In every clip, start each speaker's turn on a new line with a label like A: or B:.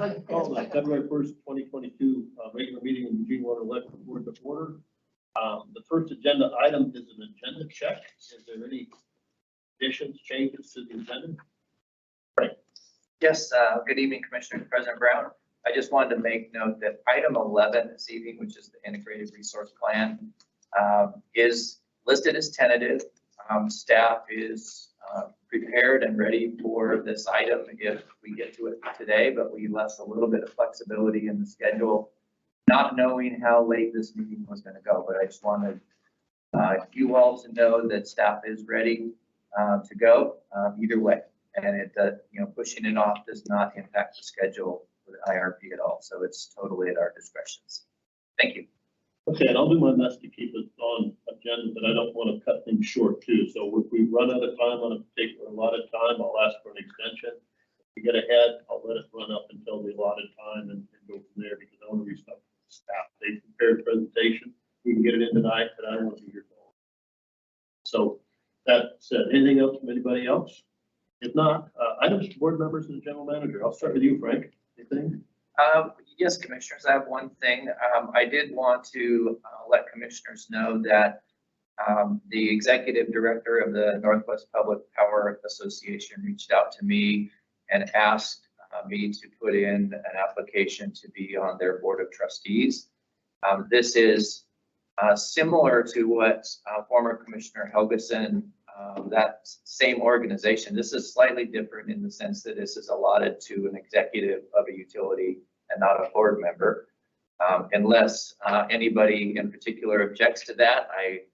A: like to call the February 1st, 2022 regular meeting of Eugene Water Electric Board to order. The first agenda item is an agenda check. Is there any additions, changes to the agenda? Right.
B: Yes, good evening, Commissioner President Brown. I just wanted to make note that item 11 this evening, which is the integrated resource plan, is listed as tentative. Staff is prepared and ready for this item if we get to it today, but we left a little bit of flexibility in the schedule, not knowing how late this meeting was going to go. But I just wanted you all to know that staff is ready to go either way, and it pushing it off does not impact the schedule for the IRP at all. So it's totally at our discretion. Thank you.
A: Okay, and I'll do my best to keep it on agenda, but I don't want to cut things short too. So if we run out of time on a particular allotted time, I'll ask for an extension. If we get ahead, I'll let it run up until the allotted time and go from there, because I want to respect the staff. They prepared a presentation. We can get it in tonight, but I don't want to be here for long. So that said, anything else from anybody else? If not, items to board members and the general manager. I'll start with you, Frank. Anything?
B: Yes, commissioners, I have one thing. I did want to let commissioners know that the executive director of the Northwest Public Power Association reached out to me and asked me to put in an application to be on their board of trustees. This is similar to what former Commissioner Helgeson, that same organization. This is slightly different in the sense that this is allotted to an executive of a utility and not a board member. Unless anybody in particular objects to that, I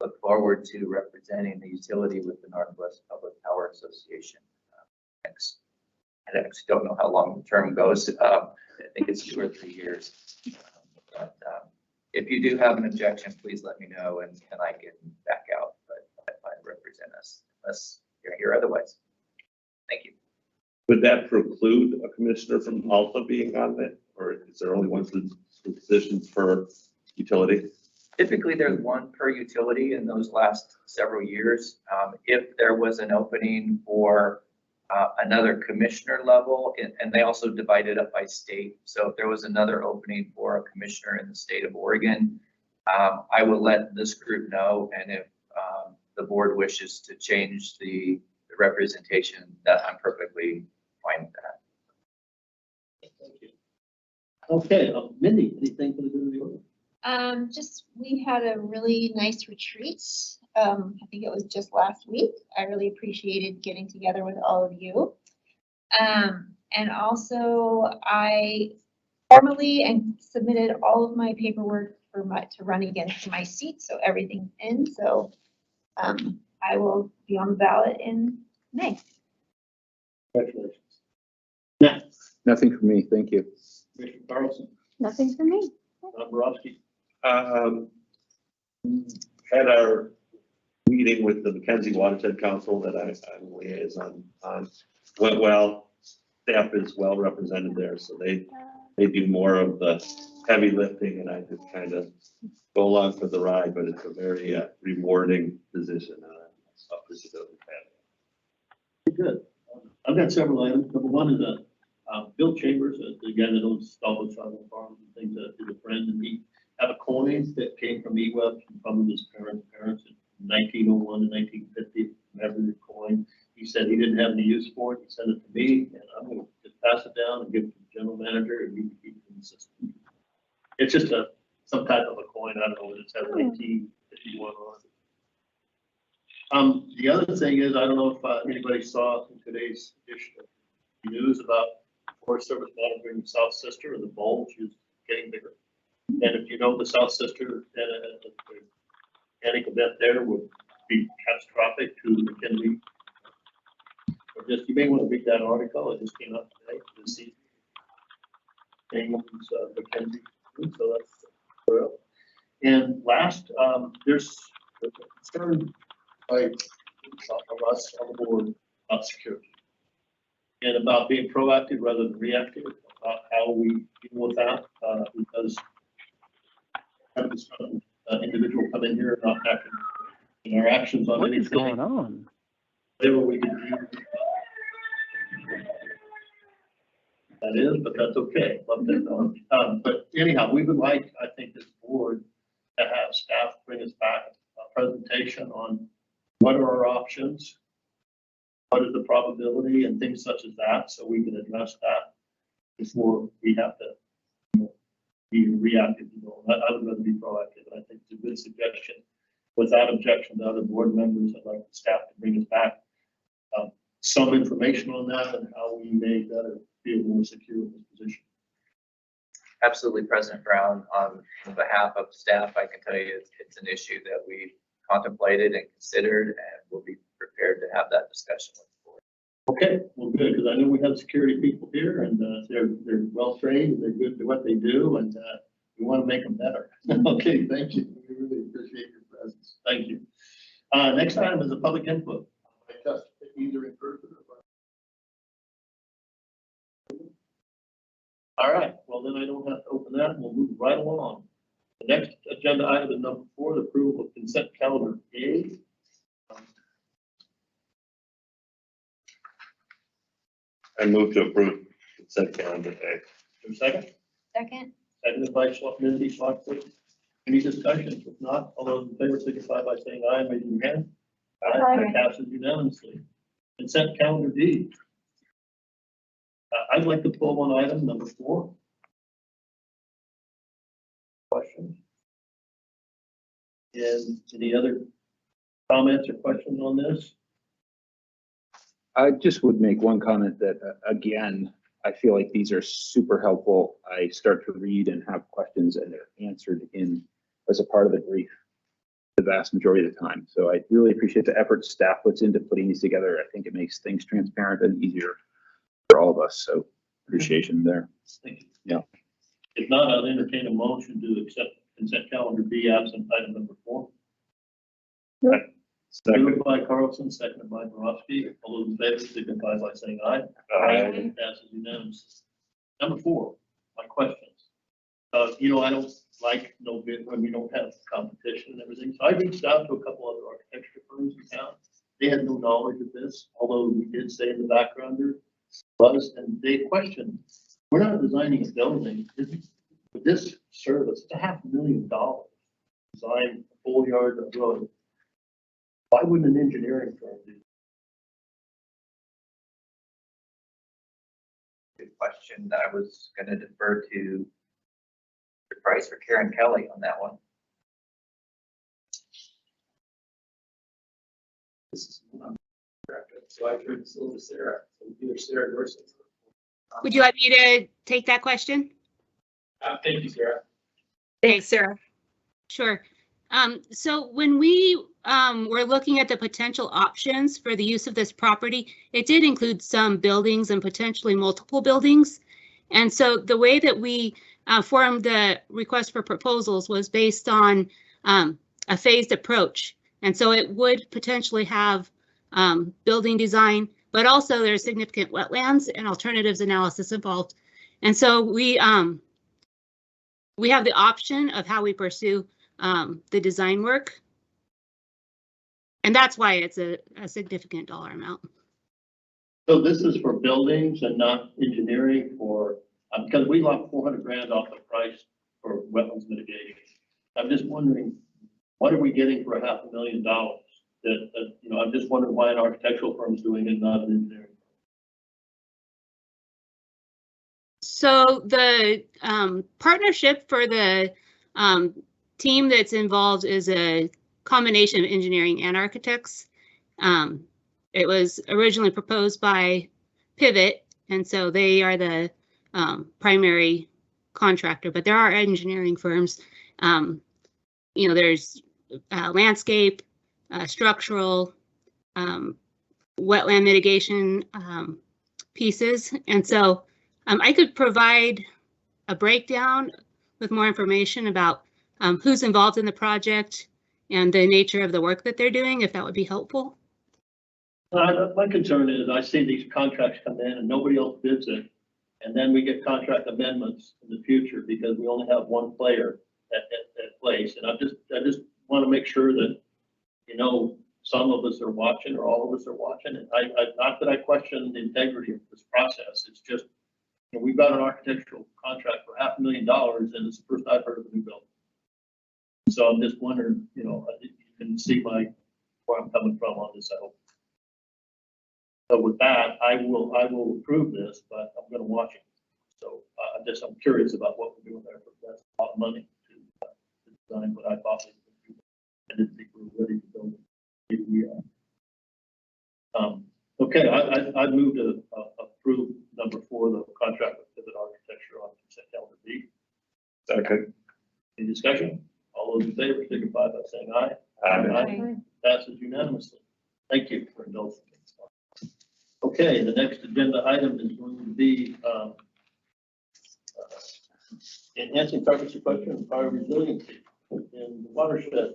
B: look forward to representing the utility with the Northwest Public Power Association next. I actually don't know how long the term goes. I think it's 2 or 3 years. But if you do have an objection, please let me know and I can back out. But I represent us unless you're here otherwise. Thank you.
C: Would that preclude a commissioner from also being on it, or is there only one position per utility?
B: Typically, there's one per utility in those last several years. If there was an opening for another commissioner level, and they also divide it up by state. So if there was another opening for a commissioner in the state of Oregon, I will let this group know. And if the board wishes to change the representation, that I'm perfectly fine with that.
A: Thank you. Okay, Mindy, anything for the good of the order?
D: Just we had a really nice retreat. I think it was just last week. I really appreciated getting together with all of you. And also I formally and submitted all of my paperwork for to run again for my seat. So everything's in. So I will be on the ballot in May.
A: Congratulations. Next,
E: Nothing for me, thank you.
A: Commissioner Carlson,
D: Nothing for me.
A: Borowski.
C: Had our meeting with the McKenzie Watershed Council that I'm liaison on. Went well. Staff is well represented there, so they do more of the heavy lifting, and I just kind of go along for the ride. But it's a very rewarding position.
A: Good. I've got several items. Number one is Bill Chambers, the guy that owns Stalwood Farms and things, is a friend, and he had a coin that came from EWEB from his parents in 1901 and 1950. Remember the coin? He said he didn't have any use for it. He sent it to me, and I'm going to just pass it down and give it to the general manager, and he can keep it in the system. It's just some type of a coin. I don't know what it says, 1851 on it. The other thing is, I don't know if anybody saw in today's edition of the news about Forest Service monitoring the South Sister, or the bulge is getting bigger. And if you know the South Sister, the panic event there would be catastrophic to McKenzie. Or just, you may want to read that article. It just came out today this evening. McKenzie. So that's real. And last, there's a concern by us on the board about security and about being proactive rather than reactive, about how we deal with that, because having this individual come in here and not acting in our actions on anything. What is going on? Whatever we can do. That is, but that's that's okay, love technology. But anyhow, we would like, I think, this board to have staff bring us back a presentation on what are our options, what is the probability, and things such as that, so we can address that before we have to, you know, be reactive. You know, I would rather be proactive, and I think it's a good suggestion. Without objection to other board members, I'd like the staff to bring us back some information on that and how we may better feel more secure in this position.
B: Absolutely, President Brown. On behalf of staff, I can tell you it's an issue that we contemplated and considered, and we'll be prepared to have that discussion with the board.
A: Okay, well, good, because I know we have security people here, and they're well trained, they're good at what they do, and we want to make them better. Okay, thank you. We really appreciate your presence. Thank you. Next item is a public input. I just either in person or. All right, well, then I don't have to open that, and we'll move right along. The next agenda item is number 4, the approval of consent calendar A.
C: I move to approve consent calendar A.
A: Is there a second?
D: Second.
A: Seconded by Mindy Schlockwood. Any discussions? If not, all those in favor signify by saying aye and raising your hand.
D: Aye.
A: That passes unanimously. Consent calendar D. I'd like to pull one item, number 4. Questions? And any other comments or questions on this?
E: I just would make one comment that, again, I feel like these are super helpful. I start to read and have questions and they're answered in as a part of the brief the vast majority of the time. So I really appreciate the effort staff puts into putting these together. I think it makes things transparent and easier for all of us. So appreciation there.
A: Thank you.
E: Yeah.
A: If not, I'll entertain a motion to accept consent calendar B absent item number 4. Moved by Carlson, seconded by Borowski. All those in favor signify by saying aye.
C: Aye.
A: Passes unanimously. Number 4, my questions. You know, I don't like no bid when we don't have competition and everything. So I reached out to a couple other architecture firms in town. They had no knowledge of this, although we did say in the background there was, and they questioned, we're not designing a building. With this service, it's $500,000. Design a full yard of road. Why wouldn't an engineering firm do?
B: Good question. I was going to defer to the price for Karen Kelly on that one.
F: This is so I've heard this over Sarah, either Sarah or Sarah.
G: Would you like me to take that question?
F: Thank you, Sarah.
G: Thanks, Sarah. Sure. So when we were looking at the potential options for the use of this property, it did include some buildings and potentially multiple buildings. And so the way that we formed the request for proposals was based on a phased approach. And so it would potentially have building design, but also there's significant wetlands and alternatives analysis involved. And so we have the option of how we pursue the design work. And that's why it's a significant dollar amount.
A: So this is for buildings and not engineering for, because we locked $400,000 off the price for wetlands mitigation. I'm just wondering, what are we getting for $500,000? That you know, I'm just wondering why an architectural firm is doing it, not an engineering firm.
G: So the partnership for the team that's involved is a combination of engineering and architects. It was originally proposed by Pivot, and so they are the primary contractor, but there are engineering firms. You know, there's landscape, structural, wetland mitigation pieces. And so I could provide a breakdown with more information about who's involved in the project and the nature of the work that they're doing, if that would be helpful.
A: My concern is I see these contracts come in and nobody else bids it. And then we get contract amendments in the future because we only have one player at place. And I just want to make sure that, you know, some of us are watching or all of us are watching. And not that I question the integrity of this process. It's just And we've got an architectural contract for $500,000, and it's the first I've heard of a new building. So I'm just wondering, you know, I think you can see where I'm coming from on this, I hope. So with that, I will approve this, but I'm gonna watch it. So I'm curious about what we're doing there, but that's a lot of money to design what I thought we could do. I didn't think we were ready to build it. Maybe we are. Okay, I move to approve number 4, the contract with Pivot Architecture on consent calendar B.
C: Second.
A: Any discussion? All those in favor signify by saying aye.
C: Aye.
A: Passes unanimously. Thank you for indulging me. Okay, the next agenda item is going to be enhancing carbon sequestration and fire resiliency in the watershed.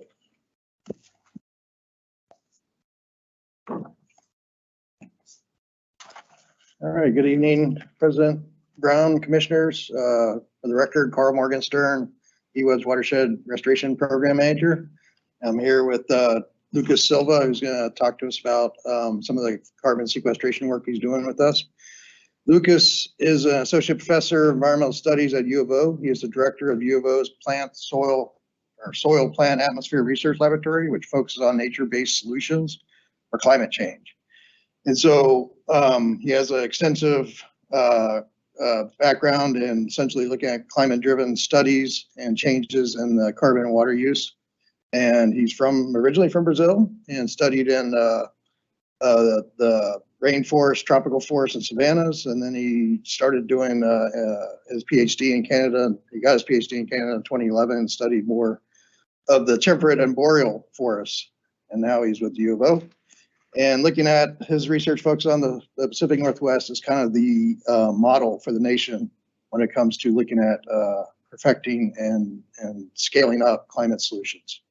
H: All right, good evening, President Brown, Commissioners. For the record, Carl Morgenstern, EWEB's Watershed Restoration Program Manager. I'm here with Lucas Silva, who's going to talk to us about some of the carbon sequestration work he's doing with us. Lucas is an Associate Professor of Environmental Studies at U of O. He is the Director of U of O's Soil Plant Atmosphere Research Laboratory, which focuses on nature-based solutions for climate change. And so he has an extensive background in essentially looking at climate-driven studies and changes in the carbon and water use. And he's originally from Brazil and studied in the rainforest, tropical forests, and savannas. And then he started doing his PhD in Canada. He got his PhD in Canada in 2011 and studied more of the temperate and boreal forests. And now he's with U of O. And looking at his research focus on the Pacific Northwest is kind of the model for the nation when it comes to looking at perfecting and scaling up climate solutions.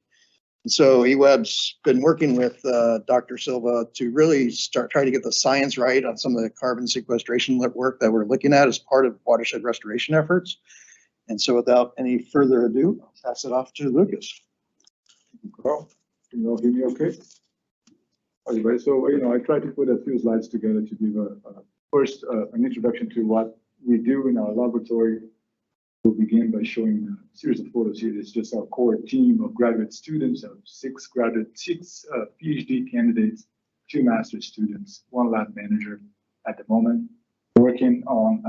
H: And so EWEB's been working with Dr. Silva to really try to get the science right on some of the carbon sequestration work that we're looking at as part of watershed restoration efforts. And so without any further ado, I'll pass it off to Lucas.
I: Carl, can you all hear me okay? Anyway, so, I tried to put a few slides together to give first an introduction to what we do in our laboratory. We'll begin by showing a series of photos here. It's just our core team of graduate students, of six PhD candidates, 2 master's students, 1 lab manager at the moment, working on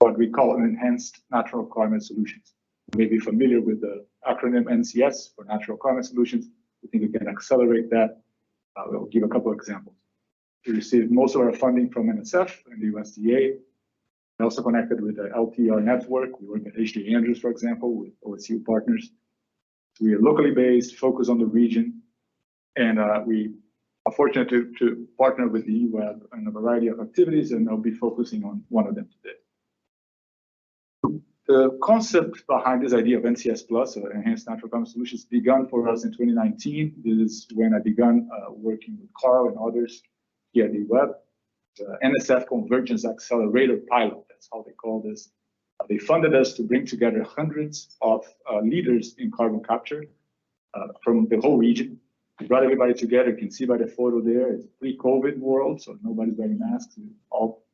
I: what we call an enhanced natural climate solutions. You may be familiar with the acronym NCS for natural climate solutions. We think we can accelerate that. We'll give a couple of examples. We received most of our funding from NSF and the USDA. We're also connected with the LTR network. We work at H.J. Andrews, for example, with OSU partners. So we are locally based, focus on the region, and we are fortunate to partner with the EWEB in a variety of activities, and I'll be focusing on one of them today. The concept behind this idea of NCS Plus, or Enhanced Natural Climate Solutions, began for us in 2019. This is when I began working with Carl and others here at the EWEB. The NSF Convergence Accelerator Pilot, that's how they call this. They funded us to bring together hundreds of leaders in carbon capture from the whole region. We brought everybody together. You can see by the photo there, it's a pre-COVID world, so nobody's wearing masks. We're all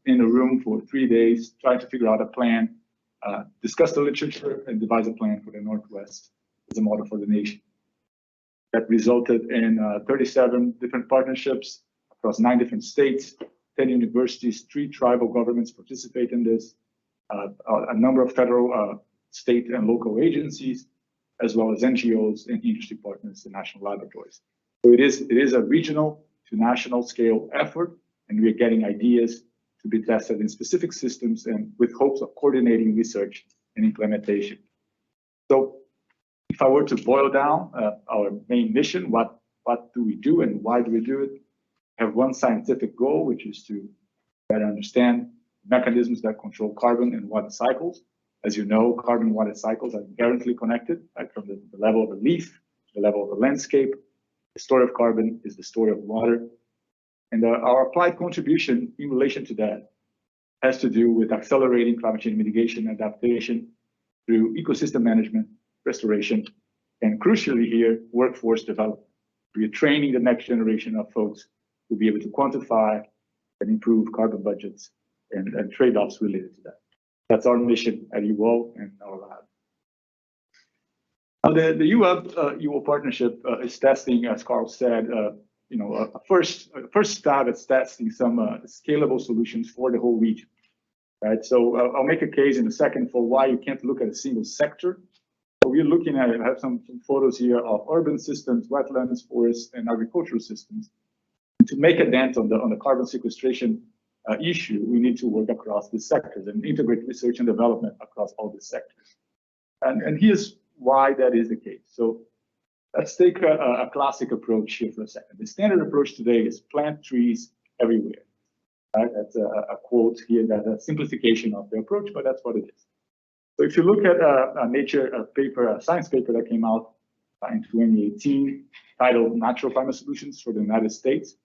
I: in a room for 3 days, trying to figure out a plan, discuss the literature, and devise a plan for the Northwest as a model for the nation. That resulted in 37 different partnerships across 9 different states, 10 universities, 3 tribal governments participate in this, a number of federal, state, and local agencies, as well as NGOs and industry partners and national laboratories. So it is a regional to national scale effort, and we are getting ideas to be tested in specific systems and with hopes of coordinating research and implementation. So if I were to boil down our main mission, what do we do and why do we do it? We have one scientific goal, which is to better understand mechanisms that control carbon and water cycles. As you know, carbon and water cycles are inherently connected, right? From the level of the leaf, the level of the landscape. The story of carbon is the story of water. And our applied contribution in relation to that has to do with accelerating climate change mitigation and adaptation through ecosystem management, restoration, and crucially here, workforce development. We are training the next generation of folks to be able to quantify and improve carbon budgets and trade-offs related to that. That's our mission at UO and our lab. Now, the UO partnership is testing, as Carl said, a first stab at testing some scalable solutions for the whole region. Right, so I'll make a case in a second for why you can't look at a single sector. So we're looking at, I have some photos here of urban systems, wetlands, forests, and agricultural systems. To make a dent on the carbon sequestration issue, we need to work across the sectors and integrate research and development across all the sectors. And here's why that is the case. So let's take a classic approach here for a second. The standard approach today is plant trees everywhere. Right? That's a quote here, that's a simplification of the approach, but that's what it is. So if you look at a Nature paper, a science paper that came out in 2018, titled Natural Climate Solutions for the United States.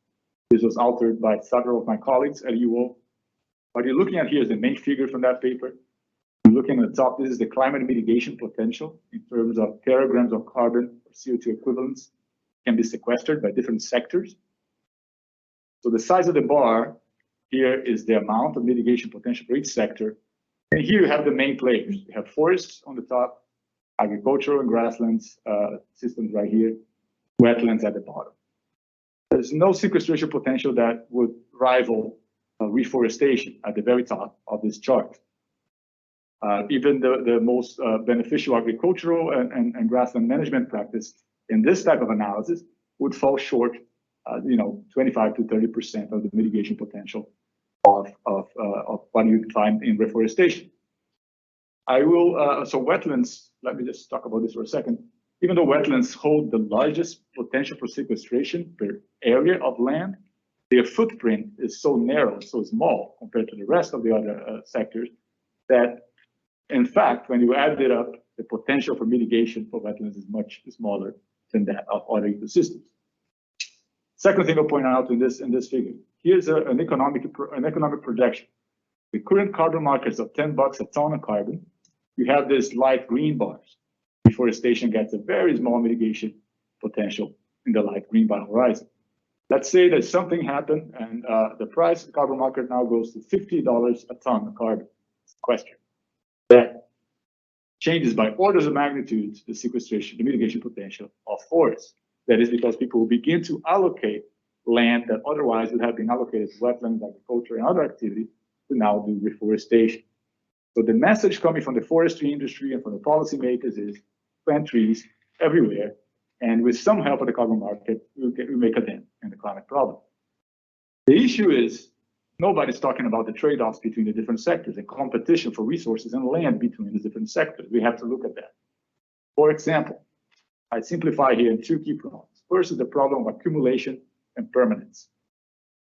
I: This was authored by several of my colleagues at UO. What you're looking at here is the main figure from that paper. You're looking at the top, this is the climate mitigation potential in terms of teragrams of carbon or CO2 equivalents can be sequestered by different sectors. So the size of the bar here is the amount of mitigation potential for each sector. And here you have the main players. You have forests on the top, agricultural and grasslands systems right here, wetlands at the bottom. There's no sequestration potential that would rival reforestation at the very top of this chart. Even the most beneficial agricultural and grassland management practice in this type of analysis would fall short, 25 to 30% of the mitigation potential of what you find in reforestation. I will, so wetlands, let me just talk about this for a second. Even though wetlands hold the largest potential for sequestration per area of land, their footprint is so narrow, so small compared to the rest of the other sectors that, in fact, when you add it up, the potential for mitigation for wetlands is much smaller than that of other ecosystems. Second thing I'll point out in this figure, here's an economic projection. The current carbon markets of $10 a ton of carbon, you have this light green bars. Deforestation gets a very small mitigation potential in the light green bar horizon. Let's say that something happened and the price of the carbon market now goes to $50 a ton of carbon sequestered. That changes by orders of magnitude the sequestration, the mitigation potential of forests. That is because people will begin to allocate land that otherwise would have been allocated to wetlands, agriculture, and other activities to now do reforestation. So the message coming from the forestry industry and from the policymakers is plant trees everywhere, and with some help of the carbon market, we make a dent in the climate problem. The issue is nobody's talking about the trade-offs between the different sectors and competition for resources and land between the different sectors. We have to look at that. For example, I simplify here in two key problems. First is the problem of accumulation and permanence.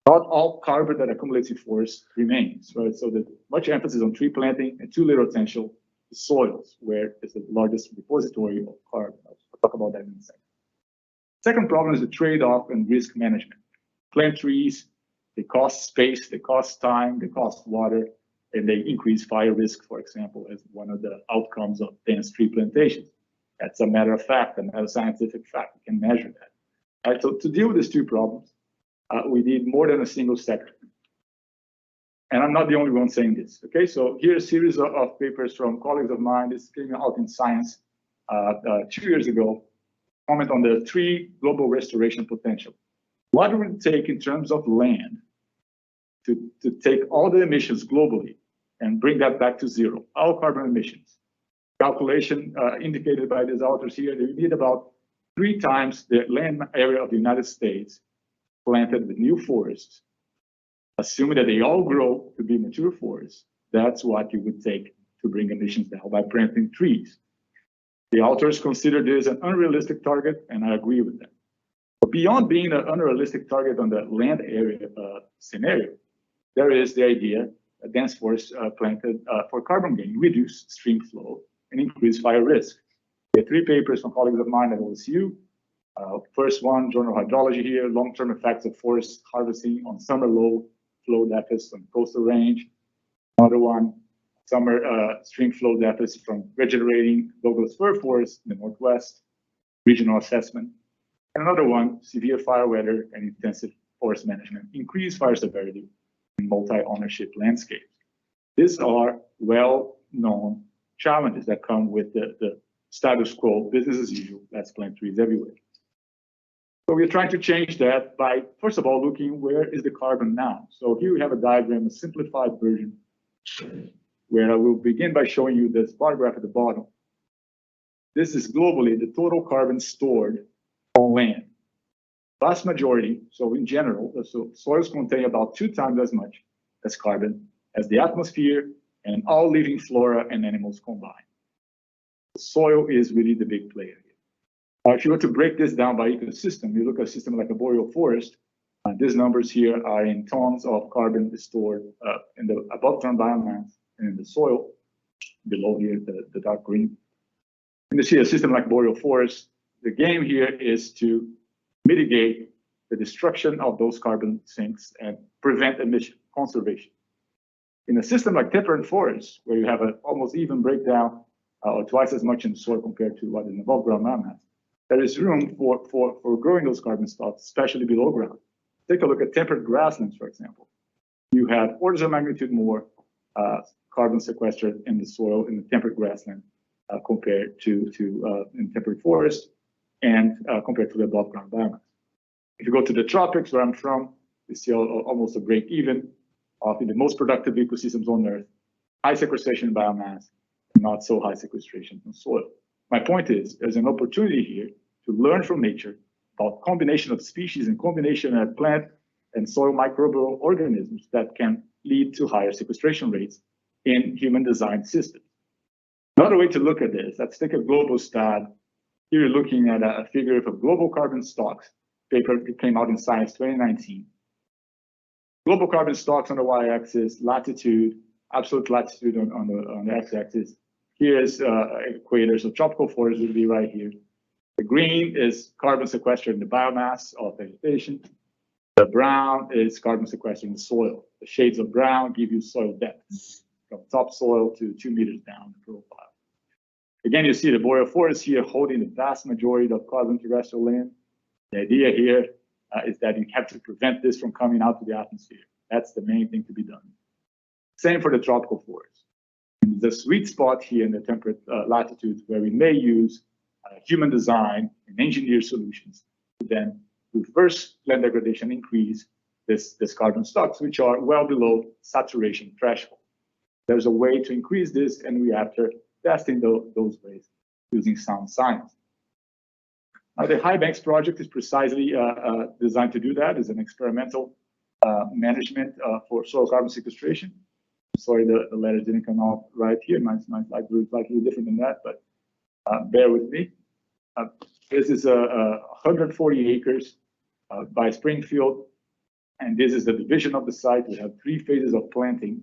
I: Not all carbon that accumulates in forests remains, right? So there's much emphasis on tree planting and too little attention to soils, where it's the largest repository of carbon. I'll talk about that in a second. Second problem is the trade-off and risk management. Plant trees, they cost space, they cost time, they cost water, and they increase fire risk, for example, as one of the outcomes of dense tree plantations. That's a matter of fact, a matter of scientific fact. We can measure that. Right, so to deal with these two problems, we need more than a single sector. And I'm not the only one saying this. Okay, so here's a series of papers from colleagues of mine. This came out in Science 2 years ago. Comment on the tree global restoration potential. What would it take in terms of land to take all the emissions globally and bring that back to zero, all carbon emissions? Calculation indicated by these authors here, they need about 3 times the land area of the United States planted with new forests, assuming that they all grow to be mature forests. That's what you would take to bring emissions down by planting trees. The authors consider this an unrealistic target, and I agree with them. But beyond being an unrealistic target on the land area scenario, there is the idea that dense forests planted for carbon gain reduce stream flow and increase fire risk. There are 3 papers from colleagues of mine at OSU. First one, Journal of Hydrology here, long-term effects of forest harvesting on summer low flow deficits on coastal range. Another one, summer stream flow deficits from regenerating Douglas fir forests in the Northwest, regional assessment. And another one, severe fire weather and intensive forest management, increased fire severity in multi-ownership landscapes. These are well-known challenges that come with the status quo, business as usual, let's plant trees everywhere. So we're trying to change that by, first of all, looking where is the carbon now. So here we have a diagram, a simplified version, where I will begin by showing you this bar graph at the bottom. This is globally the total carbon stored on land. Vast majority, so in general, so soils contain about 2 times as much as carbon as the atmosphere and all living flora and animals combined. Soil is really the big player here. If you were to break this down by ecosystem, you look at a system like a boreal forest, these numbers here are in tons of carbon stored in the above ground biomass and in the soil, below here, the dark green. And you see a system like boreal forest, the game here is to mitigate the destruction of those carbon sinks and prevent emission, conservation. In a system like temperate forests, where you have an almost even breakdown or twice as much in the soil compared to what is in above ground biomass, there is room for growing those carbon stocks, especially below ground. Take a look at temperate grasslands, for example. You have orders of magnitude more carbon sequestered in the soil in the temperate grassland compared to in temperate forest and compared to the above ground biomass. If you go to the tropics, where I'm from, you see almost a break even of the most productive ecosystems on Earth, high sequestration biomass, and not so high sequestration in soil. My point is, there's an opportunity here to learn from nature about combination of species and combination of plant and soil microbial organisms that can lead to higher sequestration rates in human designed systems. Another way to look at this, let's take a global stat. Here you're looking at a figure of global carbon stocks, paper that came out in Science 2019. Global carbon stocks on the y-axis, latitude, absolute latitude on the x-axis. Here's equator, so tropical forest would be right here. The green is carbon sequestered in the biomass of vegetation. The brown is carbon sequestered in the soil. The shades of brown give you soil depth from topsoil to 2 meters down the profile. Again, you see the boreal forest here holding the vast majority of carbon terrestrial land. The idea here is that you have to prevent this from coming out to the atmosphere. That's the main thing to be done. Same for the tropical forest. The sweet spot here in the temperate latitudes where we may use human design and engineered solutions to then reverse land degradation, increase this carbon stocks, which are well below saturation threshold. There's a way to increase this, and we after testing those ways using sound science. Now, the High Banks project is precisely designed to do that. It's an experimental management for soil carbon sequestration. Sorry, the letters didn't come out right here. My slide looks slightly different than that, but bear with me. This is 140 acres by Springfield, and this is the division of the site. We have 3 phases of planting,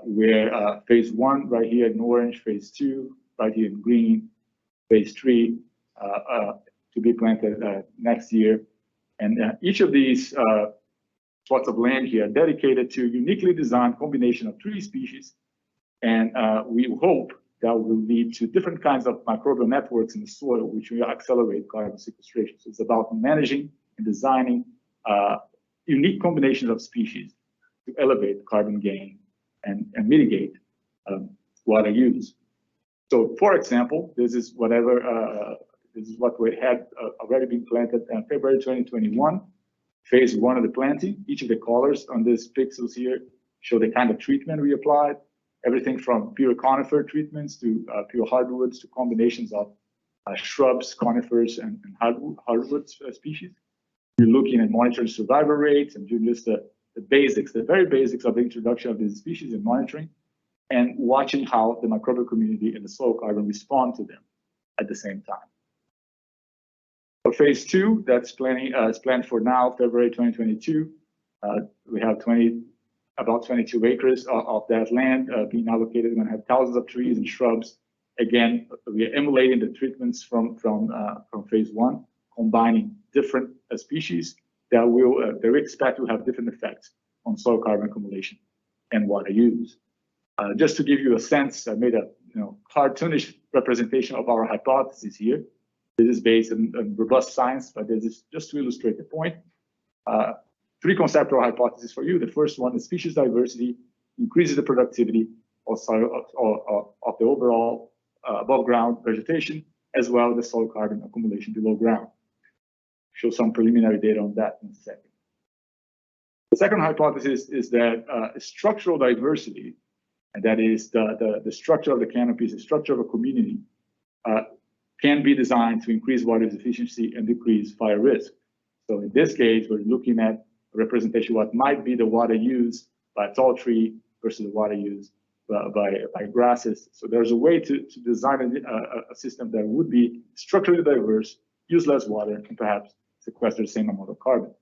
I: where phase 1 right here in orange, phase 2 right here in green, phase 3 to be planted next year. And each of these plots of land here are dedicated to uniquely designed combination of tree species. And we hope that will lead to different kinds of microbial networks in the soil, which will accelerate carbon sequestration. So it's about managing and designing unique combinations of species to elevate carbon gain and mitigate water use. So, for example, this is what we had already been planted in February 2021. Phase 1 of the planting. Each of the colors on these pixels here show the kind of treatment we applied. Everything from pure conifer treatments to pure hardwoods to combinations of shrubs, conifers, and hardwood species. We're looking at monitoring survival rates and doing just the basics, the very basics of the introduction of these species and monitoring, and watching how the microbial community and the soil carbon respond to them at the same time. For phase 2, that's planned for now, February 2022. We have about 22 acres of that land being allocated. We're going to have thousands of trees and shrubs. Again, we are emulating the treatments from phase 1, combining different species that we expect to have different effects on soil carbon accumulation and water use. Just to give you a sense, I made a cartoonish representation of our hypothesis here. This is based on robust science, but this is just to illustrate the point. three conceptual hypotheses for you. The first one is species diversity increases the productivity of the overall above ground vegetation, as well as the soil carbon accumulation below ground. Show some preliminary data on that in a second. The second hypothesis is that structural diversity, and that is the structure of the canopies, the structure of a community, can be designed to increase water efficiency and decrease fire risk. So in this case, we're looking at a representation of what might be the water used by a tall tree versus the water used by grasses. So there's a way to design a system that would be structurally diverse, use less water, and perhaps sequester the same amount of carbon.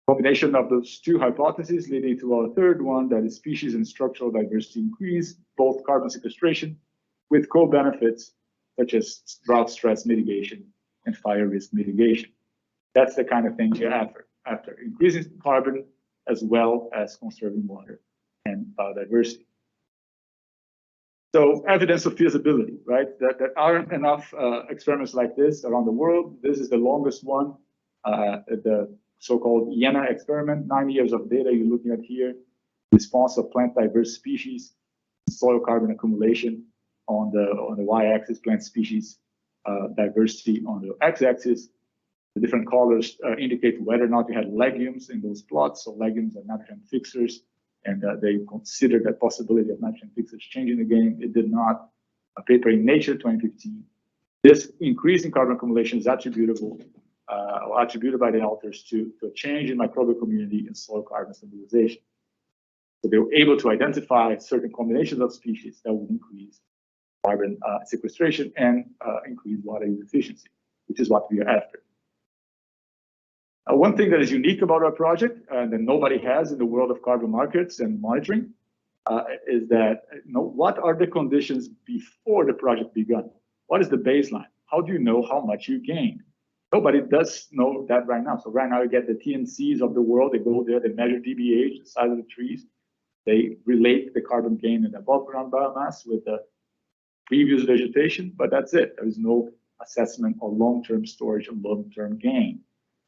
I: Combination of those two hypotheses leading to our third one, that is species and structural diversity increase both carbon sequestration with co-benefits such as drought stress mitigation and fire risk mitigation. That's the kind of thing you're after increasing carbon as well as conserving water and biodiversity. So evidence of feasibility, right? There aren't enough experiments like this around the world. This is the longest one, the so-called IENA experiment, 9 years of data you're looking at here. Response of plant diverse species, soil carbon accumulation on the y-axis, plant species diversity on the x-axis. The different colors indicate whether or not you had legumes in those plots. So legumes are nitrogen fixers, and they considered the possibility of nitrogen fixers changing the game. It did not. A paper in Nature 2015. This increase in carbon accumulation is attributable or attributed by the authors to a change in microbial community and soil carbon stabilization. So they were able to identify certain combinations of species that would increase carbon sequestration and increase water use efficiency, which is what we are after. One thing that is unique about our project that nobody has in the world of carbon markets and monitoring is that, what are the conditions before the project begun? What is the baseline? How do you know how much you gain? Nobody does know that right now. So right now you get the TNCs of the world. They go there, they measure DBH, the size of the trees. They relate the carbon gain in above ground biomass with the previous vegetation, but that's it. There is no assessment of long-term storage and long-term gain.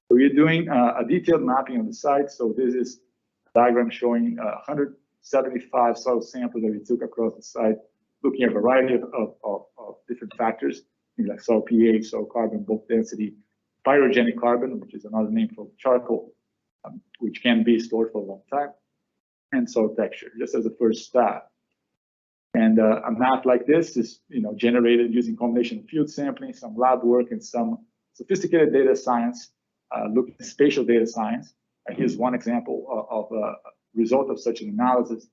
I: So we're doing a detailed mapping of the site. So this is a diagram showing 175 soil samples that we took across the site, looking at a variety of different factors, like soil pH, soil carbon, bulk density, pyrogenic carbon, which is another name for charcoal, which can be stored for a long time, and soil texture, just as a first step. And a map like this is, generated using combination of field sampling, some lab work, and some sophisticated data science, looking at spatial data science. Here's one example of a result of such an analysis.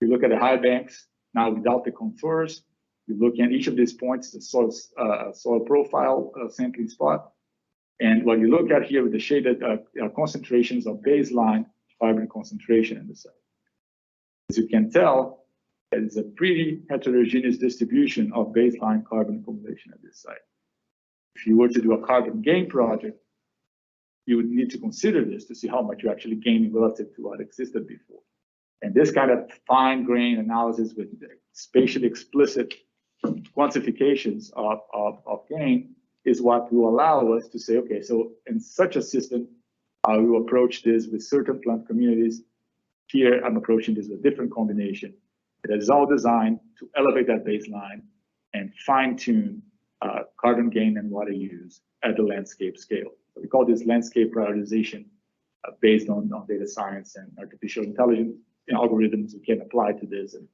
I: You look at the high banks, now without the contours. You look at each of these points, the soil profile sampling spot. And what you look at here with the shaded concentrations of baseline carbon concentration in the site. As you can tell, it's a pretty heterogeneous distribution of baseline carbon accumulation at this site. If you were to do a carbon gain project, you would need to consider this to see how much you're actually gaining relative to what existed before. And this kind of fine grain analysis with spatially explicit quantifications of gain is what will allow us to say, okay, so in such a system, I will approach this with certain plant communities. Here, I'm approaching this with a different combination. It is all designed to elevate that baseline and fine-tune carbon gain and water use at the landscape scale. So we call this landscape prioritization based on data science and artificial intelligence algorithms we can apply to this. And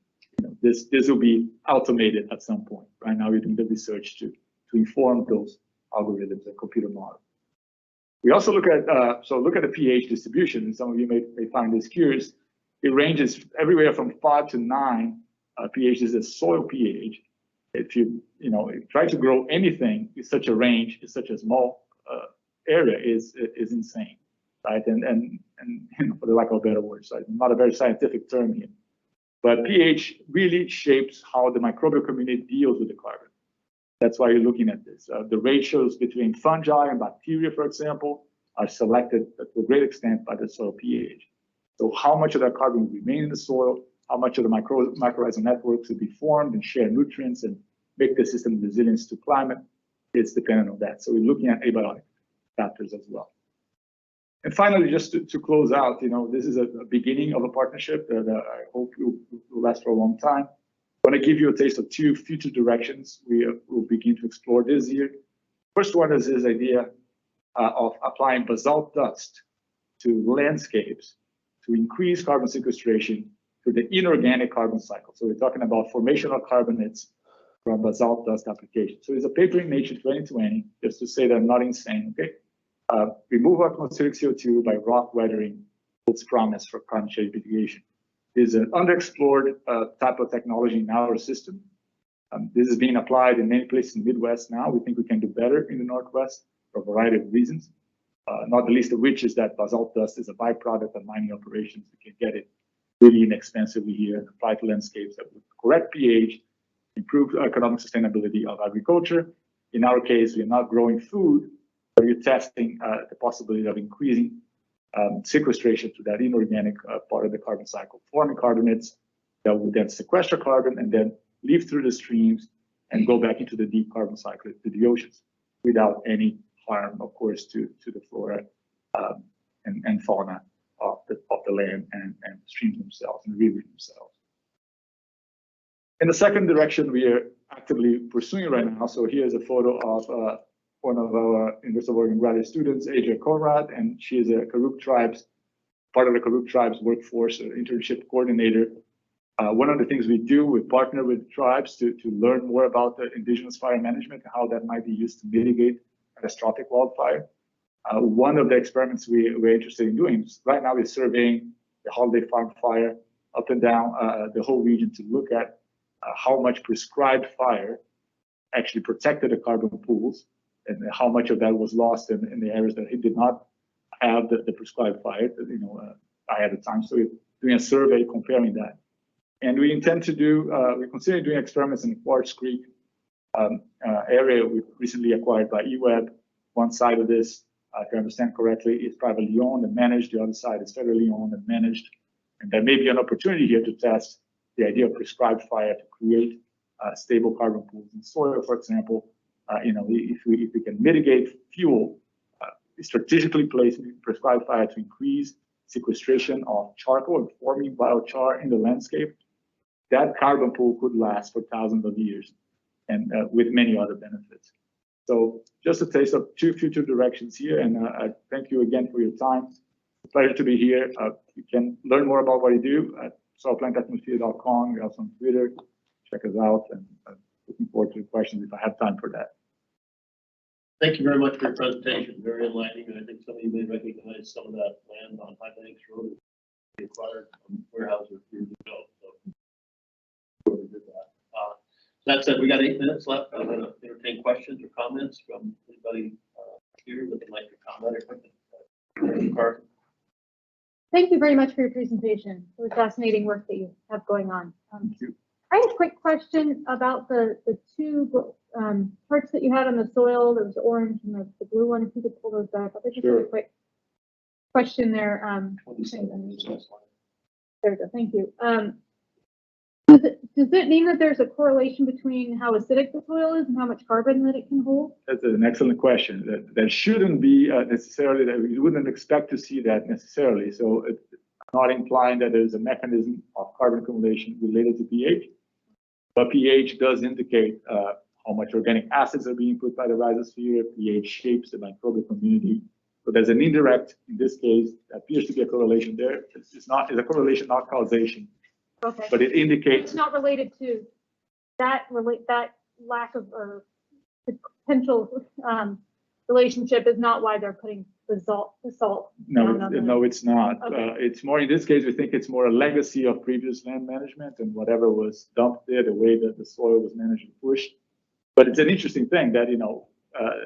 I: this will be automated at some point. Right now, we're doing the research to inform those algorithms and computer models. We also look at the pH distribution, and some of you may find this curious. It ranges everywhere from 5 to 9 pH. This is soil pH. If you try to grow anything in such a range, in such a small area, is insane, right? And for the lack of better words, right? Not a very scientific term here, but pH really shapes how the microbial community deals with the carbon. That's why you're looking at this. The ratios between fungi and bacteria, for example, are selected to a great extent by the soil pH. So how much of that carbon will remain in the soil, how much of the mycorrhizal networks will be formed and share nutrients and make the system resilient to climate, it's dependent on that. So we're looking at abiotic factors as well. And finally, just to close out, this is a beginning of a partnership that I hope will last for a long time. I want to give you a taste of two future directions we will begin to explore this year. First one is this idea of applying basalt dust to landscapes to increase carbon sequestration through the inorganic carbon cycle. So we're talking about formational carbonates from basalt dust application. So there's a paper in Nature 2020, just to say that I'm not insane, okay? Remove atmospheric CO2 by rock weathering holds promise for climate change mitigation. This is an underexplored type of technology in our system. This is being applied in many places in the Midwest now. We think we can do better in the Northwest for a variety of reasons, not the least of which is that basalt dust is a byproduct of mining operations. We can get it really inexpensively here and apply to landscapes that with correct pH, improve economic sustainability of agriculture. In our case, we are not growing food, but you're testing the possibility of increasing sequestration to that inorganic part of the carbon cycle, forming carbonates that would then sequester carbon and then leave through the streams and go back into the deep carbon cycle to the oceans without any harm, of course, to the flora and fauna of the land and streams themselves and rivers themselves. In the second direction, we are actively pursuing right now. So here's a photo of one of our University of Oregon graduate students, Adria Conrad, and she is a Karuk tribes, part of the Karuk tribes workforce internship coordinator. One of the things we do, we partner with tribes to learn more about the indigenous fire management and how that might be used to mitigate catastrophic wildfire. One of the experiments we're interested in doing is right now we're surveying the Holiday Farm fire up and down the whole region to look at how much prescribed fire actually protected the carbon pools and how much of that was lost in the areas that it did not have the prescribed fire, ahead of time. So we're doing a survey comparing that. And we intend to do, we consider doing experiments in the Quartz Creek area we recently acquired by EWEB. One side of this, if I understand correctly, is privately owned and managed. The other side is federally owned and managed. And there may be an opportunity here to test the idea of prescribed fire to create stable carbon pools in soil, for example. If we can mitigate fuel, strategically place prescribed fire to increase sequestration of charcoal and forming biochar in the landscape, that carbon pool could last for thousands of years and with many other benefits. So just a taste of two future directions here. And I thank you again for your time. It's a pleasure to be here. You can learn more about what we do at soilplantatmosphere.com. We're also on Twitter. Check us out, and looking forward to questions if I have time for that.
A: Thank you very much for your presentation. Very enlightening. And I think some of you may recognize some of that land on High Banks Road we acquired from Weyerhaeuser years ago. So we did that. That said, we got 8 minutes left. I'm going to entertain questions or comments from anybody here that would like to comment or something.
J: Thank you very much for your presentation. It was fascinating work that you have going on.
I: Thank you.
J: I had a quick question about the two parts that you had on the soil. There was the orange and the blue one. If you could pull those back up. I just had a quick question there. There we go. Thank you. Does it mean that there's a correlation between how acidic the soil is and how much carbon that it can hold?
I: That's an excellent question. That shouldn't be necessarily, that we wouldn't expect to see that necessarily. So it's not implying that there's a mechanism of carbon accumulation related to pH, but pH does indicate how much organic acids are being put by the rhizosphere. pH shapes the microbial community. So there's an indirect, in this case, that appears to be a correlation there. It's a correlation, not causation.
J: Okay.
I: But it indicates
J: it's not related to that lack of or potential relationship is not why they're putting basalt.
I: No, it's not.
J: Okay.
I: It's more, in this case, we think it's more a legacy of previous land management and whatever was dumped there, the way that the soil was managed and pushed. But it's an interesting thing that,